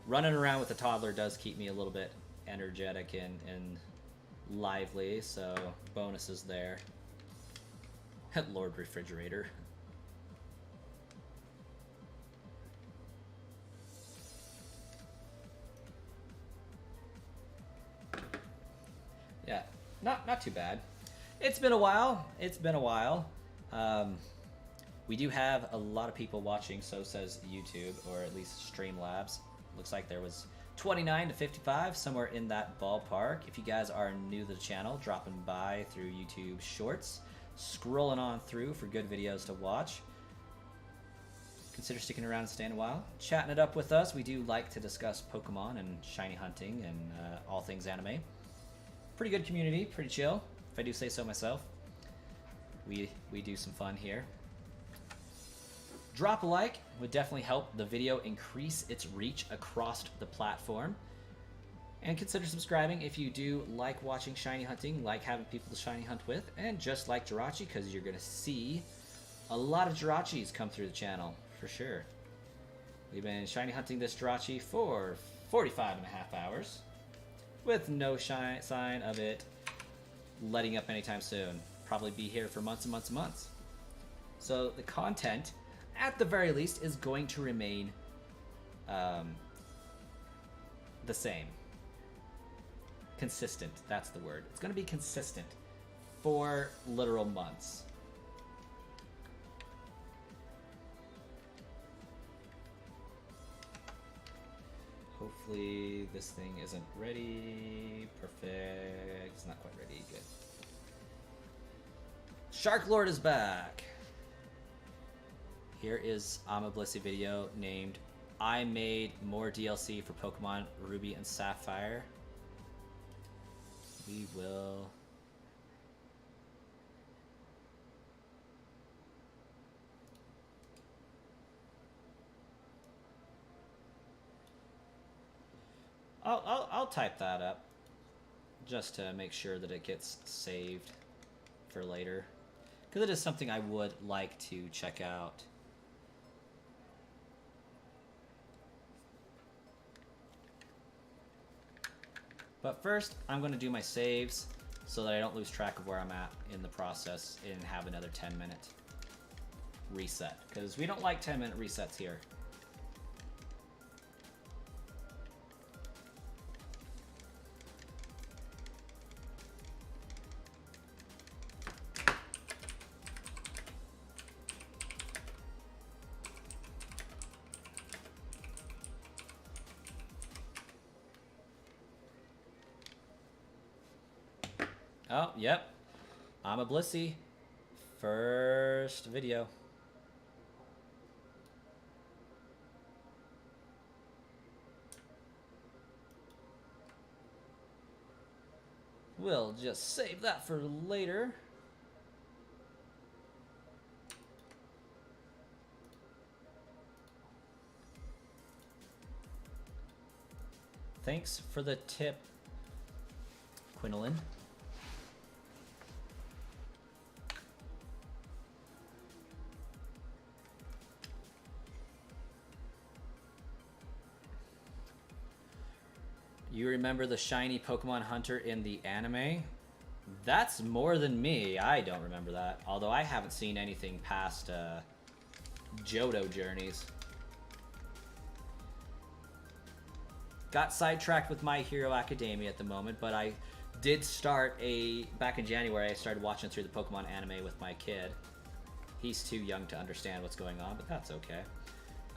Speaker 1: Running around with a toddler does keep me a little bit energetic and lively, so bonuses there. Lord Refrigerator. Yeah, not too bad. It's been a while. It's been a while. We do have a lot of people watching, so says YouTube, or at least Streamlabs. Looks like there was 29 to 55, somewhere in that ballpark. If you guys are new to the channel, dropping by through YouTube Shorts, scrolling on through for good videos to watch, consider sticking around and staying a while, chatting it up with us. We do like to discuss Pokemon and shiny hunting and all things anime. Pretty good community, pretty chill, if I do say so myself. We do some fun here. Drop a like would definitely help the video increase its reach across the platform. And consider subscribing if you do like watching shiny hunting, like having people to shiny hunt with, and just like Jirachi, because you're going to see a lot of Jirachis come through the channel, for sure. We've been shiny hunting this Jirachi for 45 and a half hours, with no sign of it letting up anytime soon. Probably be here for months and months and months. So the content, at the very least, is going to remain the same. Consistent, that's the word. It's going to be consistent for literal months. Hopefully this thing isn't ready. Perfect. It's not quite ready. Good. Shark Lord is back. Here is Amablissy video named I Made More DLC for Pokemon Ruby and Sapphire. We will... I'll type that up just to make sure that it gets saved for later, because it is something I would like to check out. But first, I'm going to do my saves so that I don't lose track of where I'm at in the process and have another 10-minute reset. Because we don't like 10-minute resets here. Oh, yep. I'm a Blissey. First video. We'll just save that for later. Thanks for the tip, Quinolin. You remember the shiny Pokemon Hunter in the anime? That's more than me. I don't remember that. Although I haven't seen anything past Johto journeys. Got sidetracked with My Hero Academia at the moment, but I did start back in January, I started watching through the Pokemon anime with my kid. He's too young to understand what's going on, but that's okay.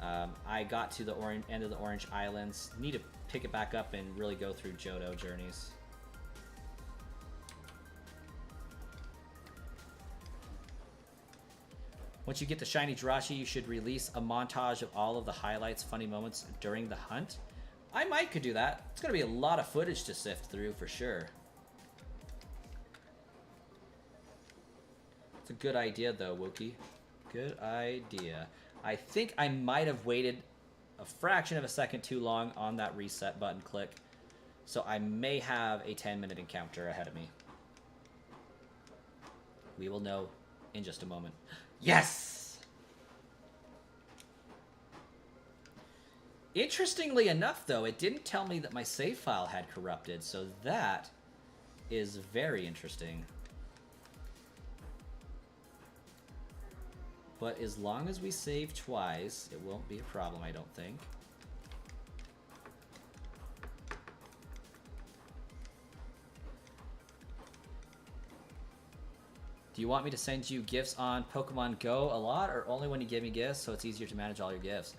Speaker 1: I got to the end of the Orange Islands. Need to pick it back up and really go through Johto journeys. Once you get the shiny Jirachi, you should release a montage of all of the highlights, funny moments during the hunt. I might could do that. It's going to be a lot of footage to sift through for sure. It's a good idea though, Wookie. Good idea. I think I might have waited a fraction of a second too long on that reset button click. So I may have a 10-minute encounter ahead of me. We will know in just a moment. Yes! Interestingly enough, though, it didn't tell me that my save file had corrupted, so that is very interesting. But as long as we save twice, it won't be a problem, I don't think. Do you want me to send you gifts on Pokemon Go a lot, or only when you give me gifts so it's easier to manage all your gifts?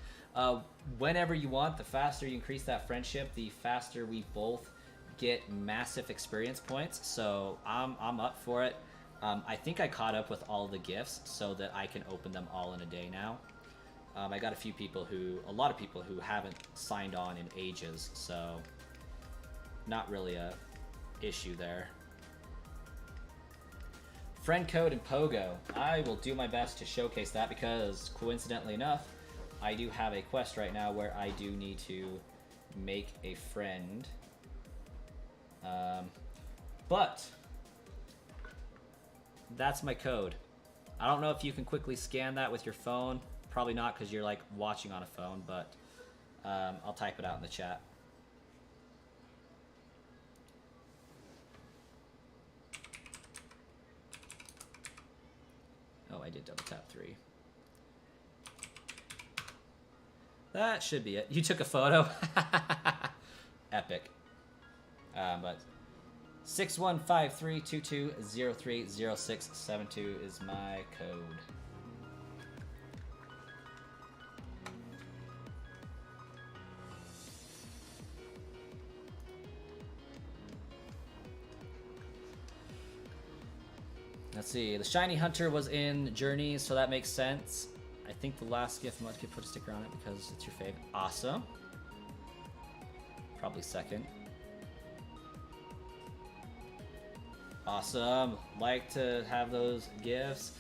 Speaker 1: Whenever you want. The faster you increase that friendship, the faster we both get massive experience points. So I'm up for it. I think I caught up with all the gifts so that I can open them all in a day now. I got a lot of people who haven't signed on in ages, so not really a issue there. Friend code and Pogo. I will do my best to showcase that because, coincidentally enough, I do have a quest right now where I do need to make a friend. But that's my code. I don't know if you can quickly scan that with your phone. Probably not because you're like watching on a phone, but I'll type it out in the chat. Oh, I did double tap 3. That should be it. You took a photo? Epic. But 615322030672 is my code. Let's see. The shiny hunter was in Journeys, so that makes sense. I think the last gift must get put a sticker on it because it's your fave. Awesome. Probably second. Awesome. Like to have those gifts.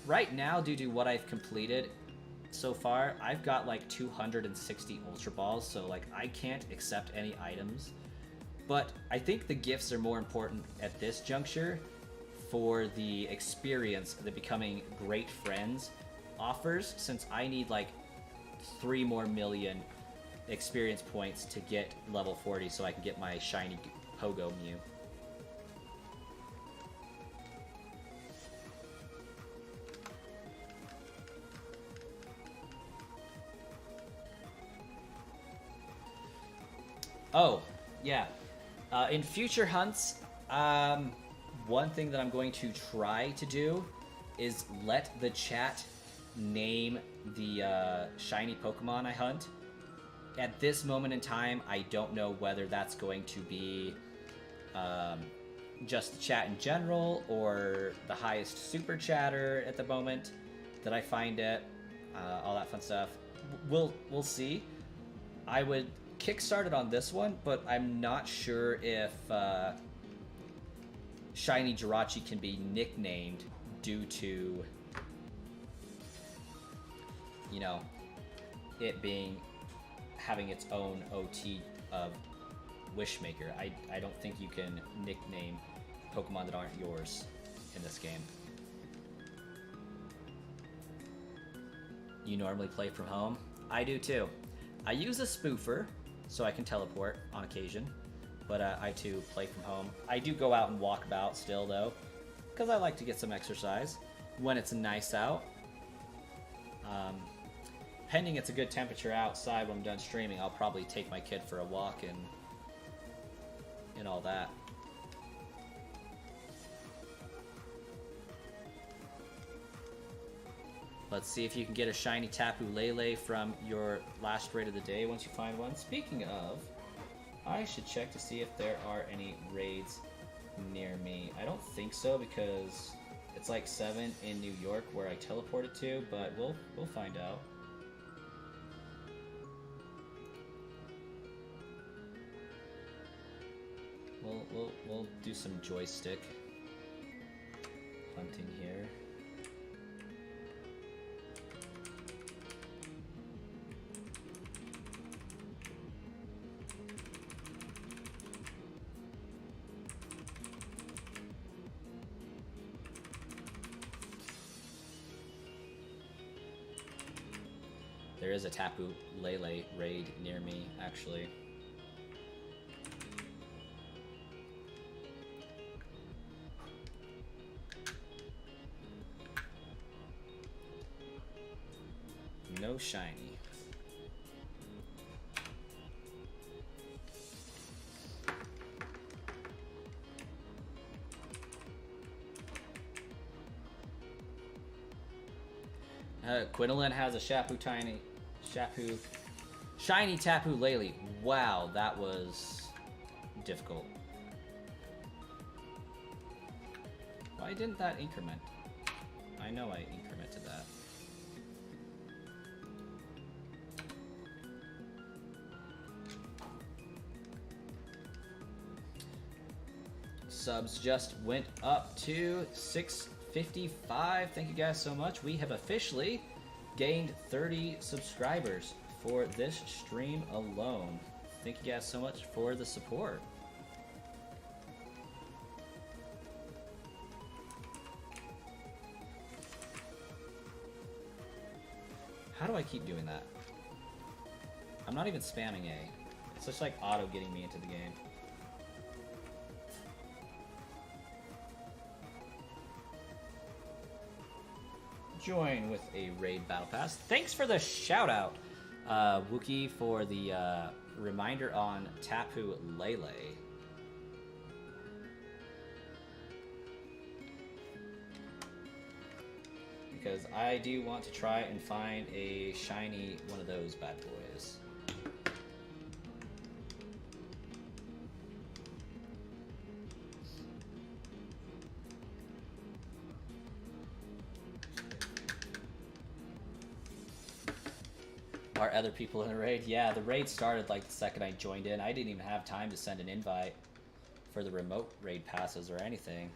Speaker 1: Right now, due to what I've completed so far, I've got like 260 Ultra Balls, so like I can't accept any items. But I think the gifts are more important at this juncture for the experience that becoming great friends offers, since I need like 3 more million experience points to get level 40 so I can get my shiny Pogo Mew. Oh, yeah. In future hunts, one thing that I'm going to try to do is let the chat name the shiny Pokemon I hunt. At this moment in time, I don't know whether that's going to be just the chat in general or the highest super chatter at the moment that I find it. All that fun stuff. We'll see. I would kickstart it on this one, but I'm not sure if shiny Jirachi can be nicknamed due to, you know, it having its own OT of Wishmaker. I don't think you can nickname Pokemon that aren't yours in this game. You normally play from home? I do too. I use a spoofer so I can teleport on occasion, but I too play from home. I do go out and walk about still though, because I like to get some exercise when it's nice out. Pending it's a good temperature outside when I'm done streaming, I'll probably take my kid for a walk and all that. Let's see if you can get a shiny Tapu Lele from your last raid of the day once you find one. Speaking of, I should check to see if there are any raids near me. I don't think so because it's like 7 in New York where I teleported to, but we'll find out. We'll do some joystick hunting here. There is a Tapu Lele raid near me, actually. No shiny. Quinlan has a shiny Tapu Lele. Wow, that was difficult. Why didn't that increment? I know I incremented that. Subs just went up to 655. Thank you guys so much. We have officially gained 30 subscribers for this stream alone. Thank you guys so much for the support. How do I keep doing that? I'm not even spamming A. It's just like auto getting me into the game. Join with a raid battle pass. Thanks for the shout out, Wookie, for the reminder on Tapu Lele. Because I do want to try and find a shiny one of those bad boys. Are other people in the raid? Yeah, the raid started like the second I joined in. I didn't even have time to send an invite for the remote raid passes or anything.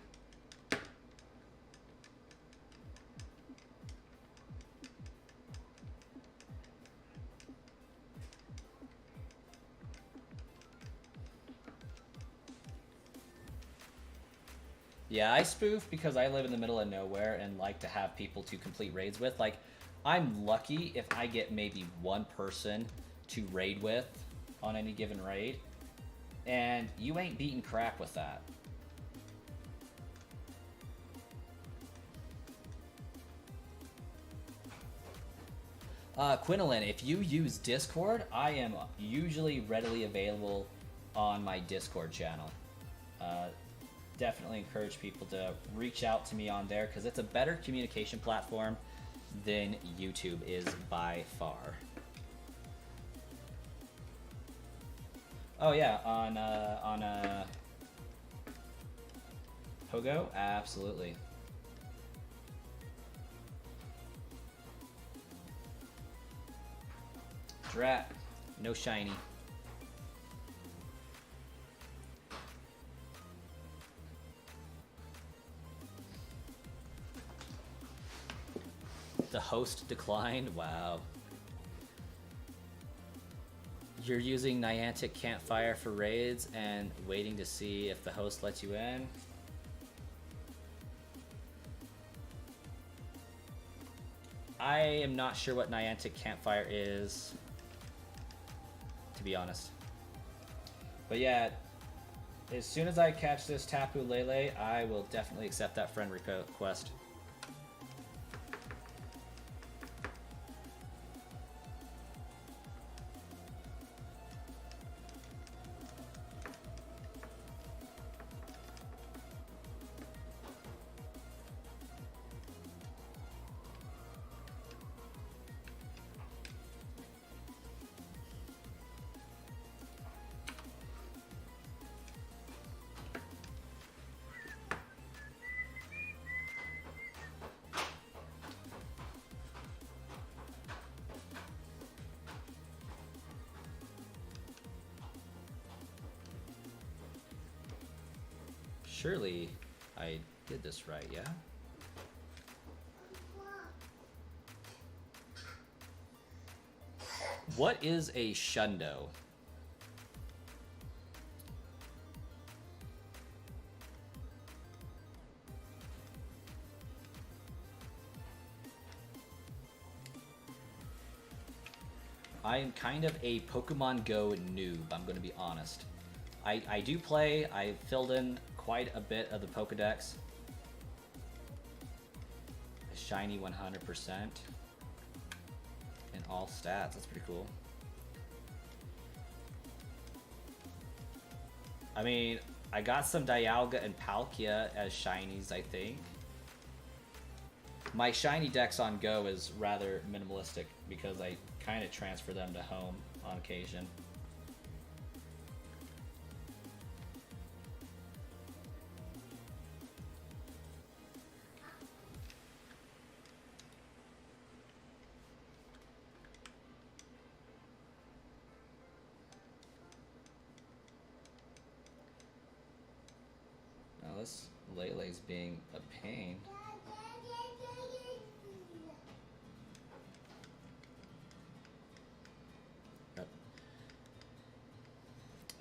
Speaker 1: Yeah, I spoof because I live in the middle of nowhere and like to have people to complete raids with. Like, I'm lucky if I get maybe one person to raid with on any given raid. And you ain't beating crap with that. Quinolin, if you use Discord, I am usually readily available on my Discord channel. Definitely encourage people to reach out to me on there because it's a better communication platform than YouTube is by far. Oh yeah, on Pogo, absolutely. Drat, no shiny. The host declined? Wow. You're using Niantic Campfire for raids and waiting to see if the host lets you in? I am not sure what Niantic Campfire is, to be honest. But yeah, as soon as I catch this Tapu Lele, I will definitely accept that friend request. Surely I did this right, yeah? What is a shundo? I am kind of a Pokemon Go noob, I'm going to be honest. I do play, I filled in quite a bit of the Pokedex. A shiny 100% in all stats, that's pretty cool. I mean, I got some Dialga and Palkia as shinies, I think. My shiny dex on Go is rather minimalistic because I kind of transfer them to home on occasion. Now this Lele's being a pain.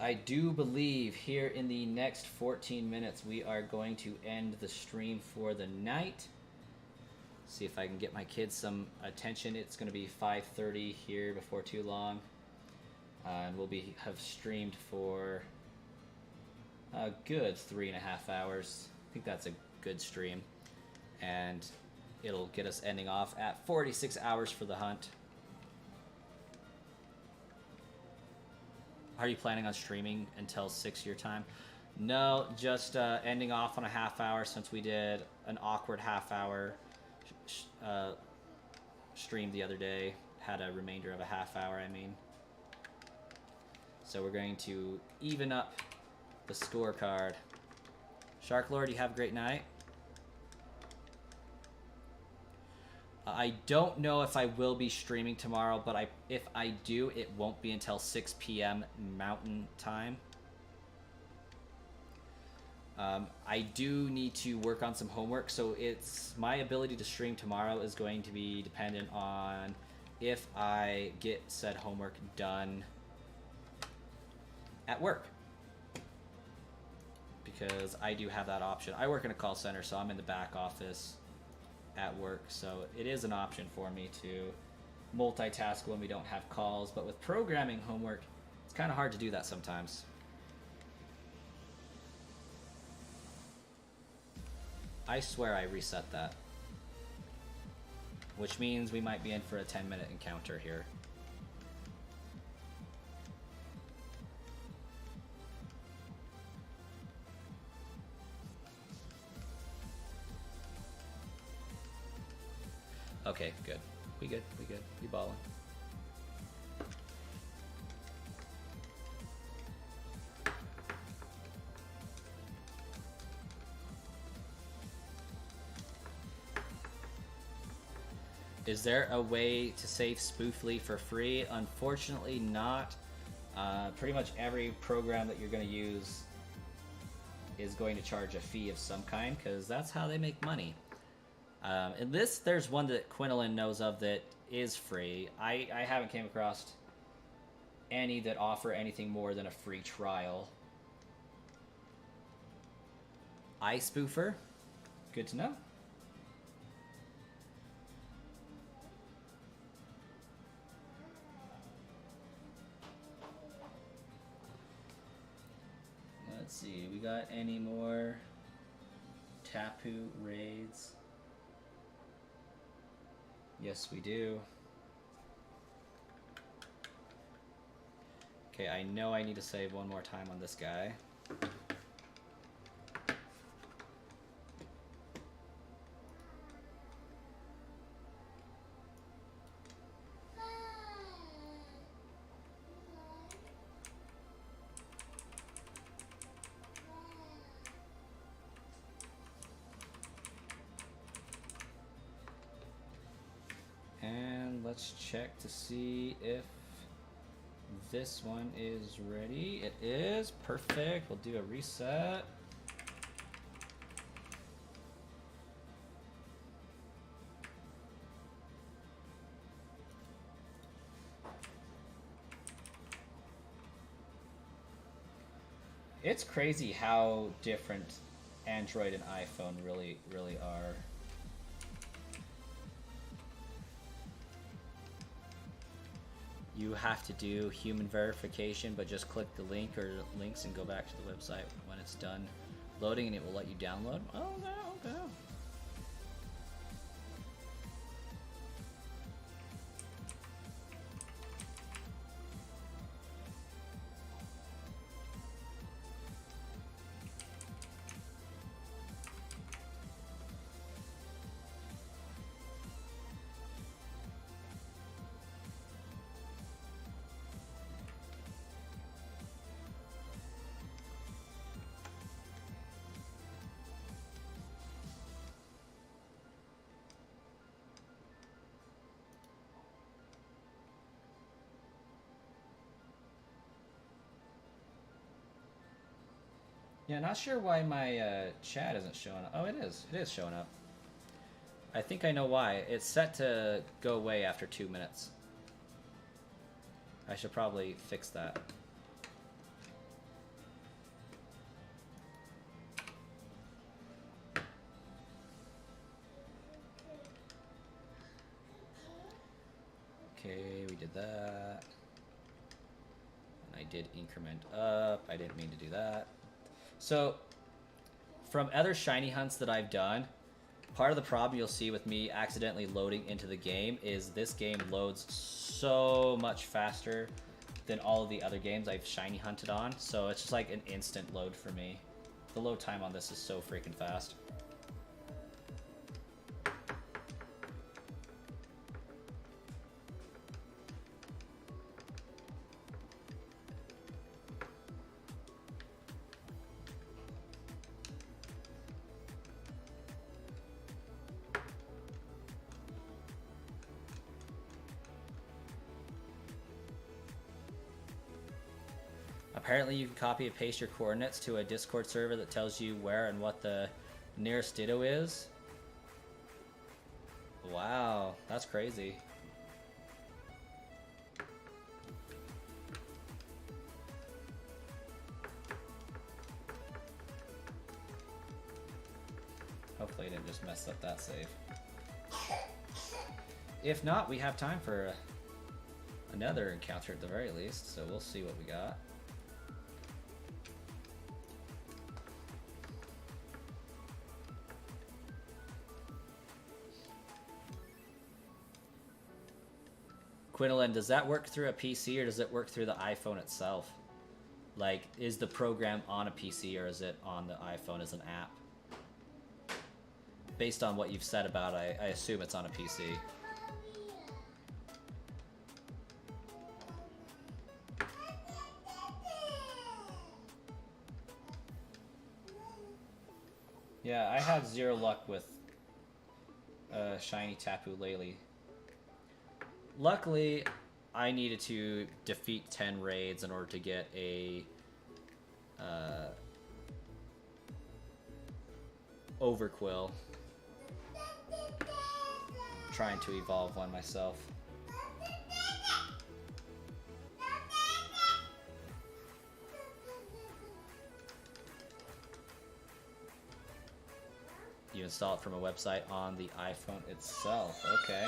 Speaker 1: I do believe here in the next 14 minutes we are going to end the stream for the night. See if I can get my kids some attention. It's going to be 5:30 here before too long. And we'll have streamed for a good 3.5 hours. I think that's a good stream. And it'll get us ending off at 46 hours for the hunt. Are you planning on streaming until 6 your time? No, just ending off on a half hour since we did an awkward half hour stream the other day. Had a remainder of a half hour, I mean. So we're going to even up the scorecard. Shark Lord, you have a great night. I don't know if I will be streaming tomorrow, but if I do, it won't be until 6 p.m. Mountain Time. I do need to work on some homework, so my ability to stream tomorrow is going to be dependent on if I get said homework done at work. Because I do have that option. I work in a call center, so I'm in the back office at work, so it is an option for me to multitask when we don't have calls, but with programming homework, it's kind of hard to do that sometimes. I swear I reset that. Which means we might be in for a 10-minute encounter here. Okay, good. We good. We ballin'. Is there a way to save Spoofly for free? Unfortunately not. Pretty much every program that you're going to use is going to charge a fee of some kind, because that's how they make money. In this, there's one that Quinlan knows of that is free. I haven't came across any that offer anything more than a free trial. iSpoofer, good to know. Let's see, we got any more Tapu raids? Yes, we do. Okay, I know I need to save one more time on this guy. Let's check to see if this one is ready. It is. Perfect. We'll do a reset. It's crazy how different Android and iPhone really are. You have to do human verification, but just click the link or links and go back to the website when it's done loading, and it will let you download. Oh, okay. Yeah, not sure why my chat isn't showing up. Oh, it is. It is showing up. I think I know why. It's set to go away after 2 minutes. I should probably fix that. Okay, we did that. And I did increment up. I didn't mean to do that. So, from other shiny hunts that I've done, part of the problem you'll see with me accidentally loading into the game is this game loads so much faster than all of the other games I've shiny hunted on. So it's just like an instant load for me. The load time on this is so freaking fast. Apparently you can copy and paste your coordinates to a Discord server that tells you where and what the nearest Ditto is. Wow, that's crazy. Hopefully I didn't just mess up that save. If not, we have time for another encounter at the very least, so we'll see what we got. Quinlan, does that work through a PC or does it work through the iPhone itself? Like, is the program on a PC or is it on the iPhone as an app? Based on what you've said about it, I assume it's on a PC. Yeah, I have zero luck with Shiny Tapu Lele. Luckily, I needed to defeat 10 raids in order to get a Overquill. Trying to evolve one myself. You install it from a website on the iPhone itself. Okay.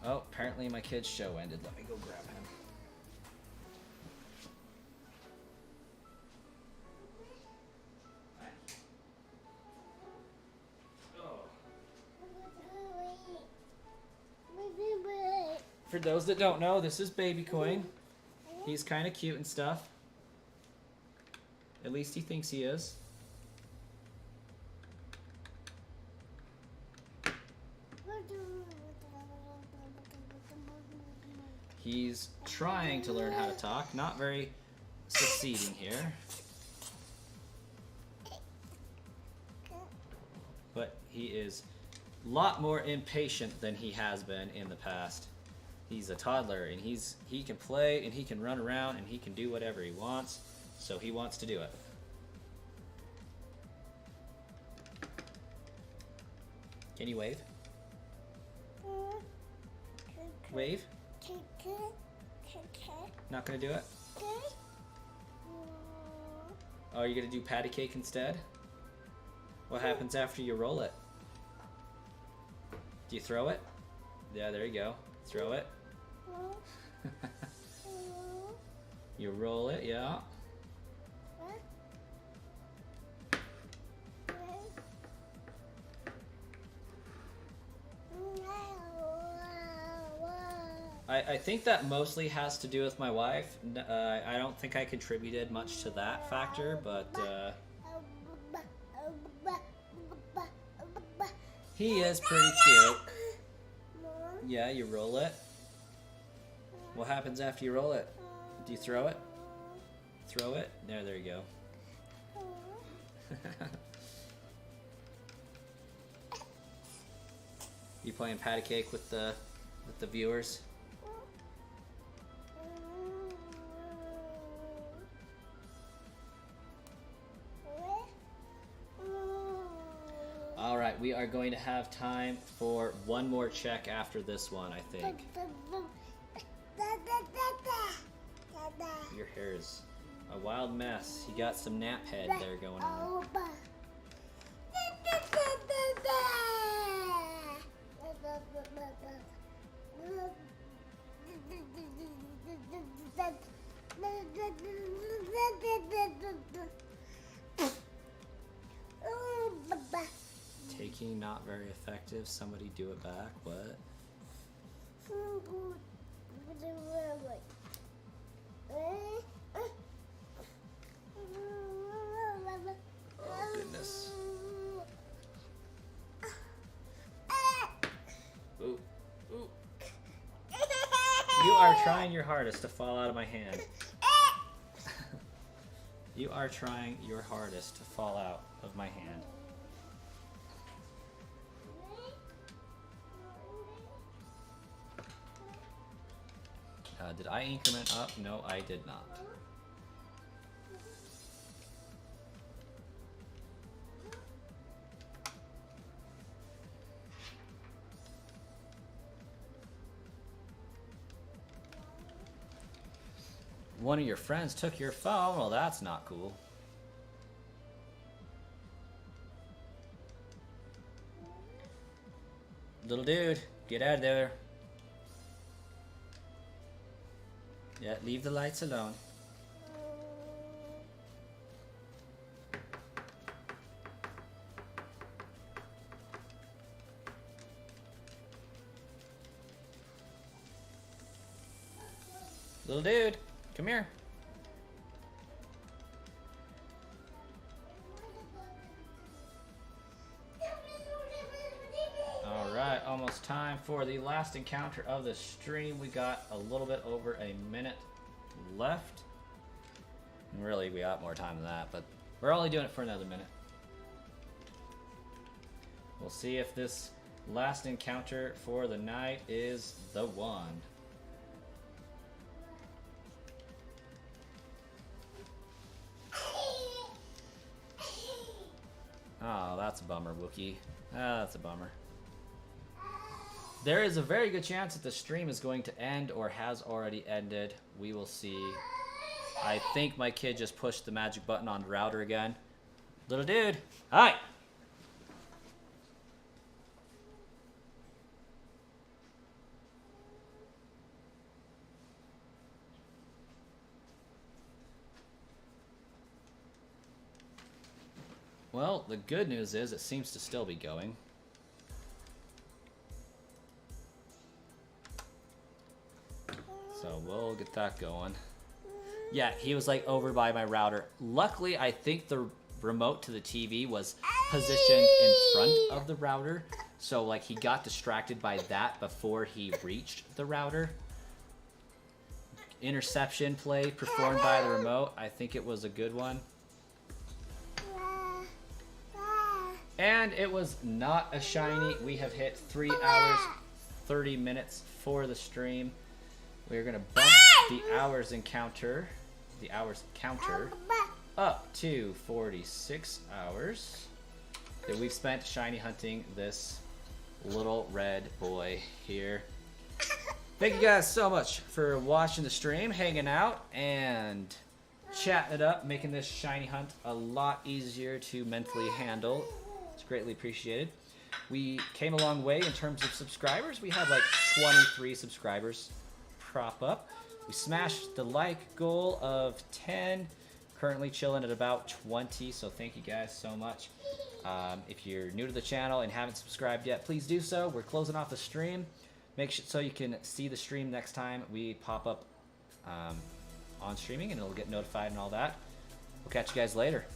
Speaker 1: Oh, apparently my kid's show ended. Let me go grab him. For those that don't know, this is Baby Coin. He's kind of cute and stuff. At least he thinks he is. He's trying to learn how to talk, not very succeeding here. But he is a lot more impatient than he has been in the past. He's a toddler and he can play and he can run around and he can do whatever he wants, so he wants to do it. Can you wave? Wave? Not gonna do it? Oh, you're gonna do patty cake instead? What happens after you roll it? Do you throw it? Yeah, there you go. Throw it. You roll it, yeah. I think that mostly has to do with my wife. I don't think I contributed much to that factor, but he is pretty cute. Yeah, you roll it. What happens after you roll it? Do you throw it? Throw it? There you go. You playing patty cake with the viewers? All right, we are going to have time for one more check after this one, I think. Your hair is a wild mess. You got some nap head there going on. Taking not very effective. Somebody do it back. What? Oh goodness. Ooh. Ooh. You are trying your hardest to fall out of my hand. You are trying your hardest to fall out of my hand. Did I increment up? No, I did not. One of your friends took your phone? Well, that's not cool. Little dude, get out of there. Yeah, leave the lights alone. Little dude, come here. Alright, almost time for the last encounter of the stream. We got a little bit over a minute left. And really, we got more time than that, but we're only doing it for another minute. We'll see if this last encounter for the night is the one. Oh, that's a bummer, Wookie. Ah, that's a bummer. There is a very good chance that the stream is going to end or has already ended. We will see. I think my kid just pushed the magic button on the router again. Little dude. Hi. Well, the good news is it seems to still be going. So we'll get that going. Yeah, he was like over by my router. Luckily, I think the remote to the TV was positioned in front of the router. So like he got distracted by that before he reached the router. Interception play performed by the remote. I think it was a good one. And it was not a shiny. We have hit 3 hours, 30 minutes for the stream. We're going to bump the hours encounter, up to 46 hours that we've spent shiny hunting this little red boy here. Thank you guys so much for watching the stream, hanging out, and chatting it up, making this shiny hunt a lot easier to mentally handle. It's greatly appreciated. We came a long way in terms of subscribers. We had like 23 subscribers prop up. We smashed the like goal of 10. Currently chilling at about 20, so thank you guys so much. If you're new to the channel and haven't subscribed yet, please do so. We're closing off the stream. Make sure so you can see the stream next time we pop up on streaming, and it'll get notified and all that. We'll catch you guys later.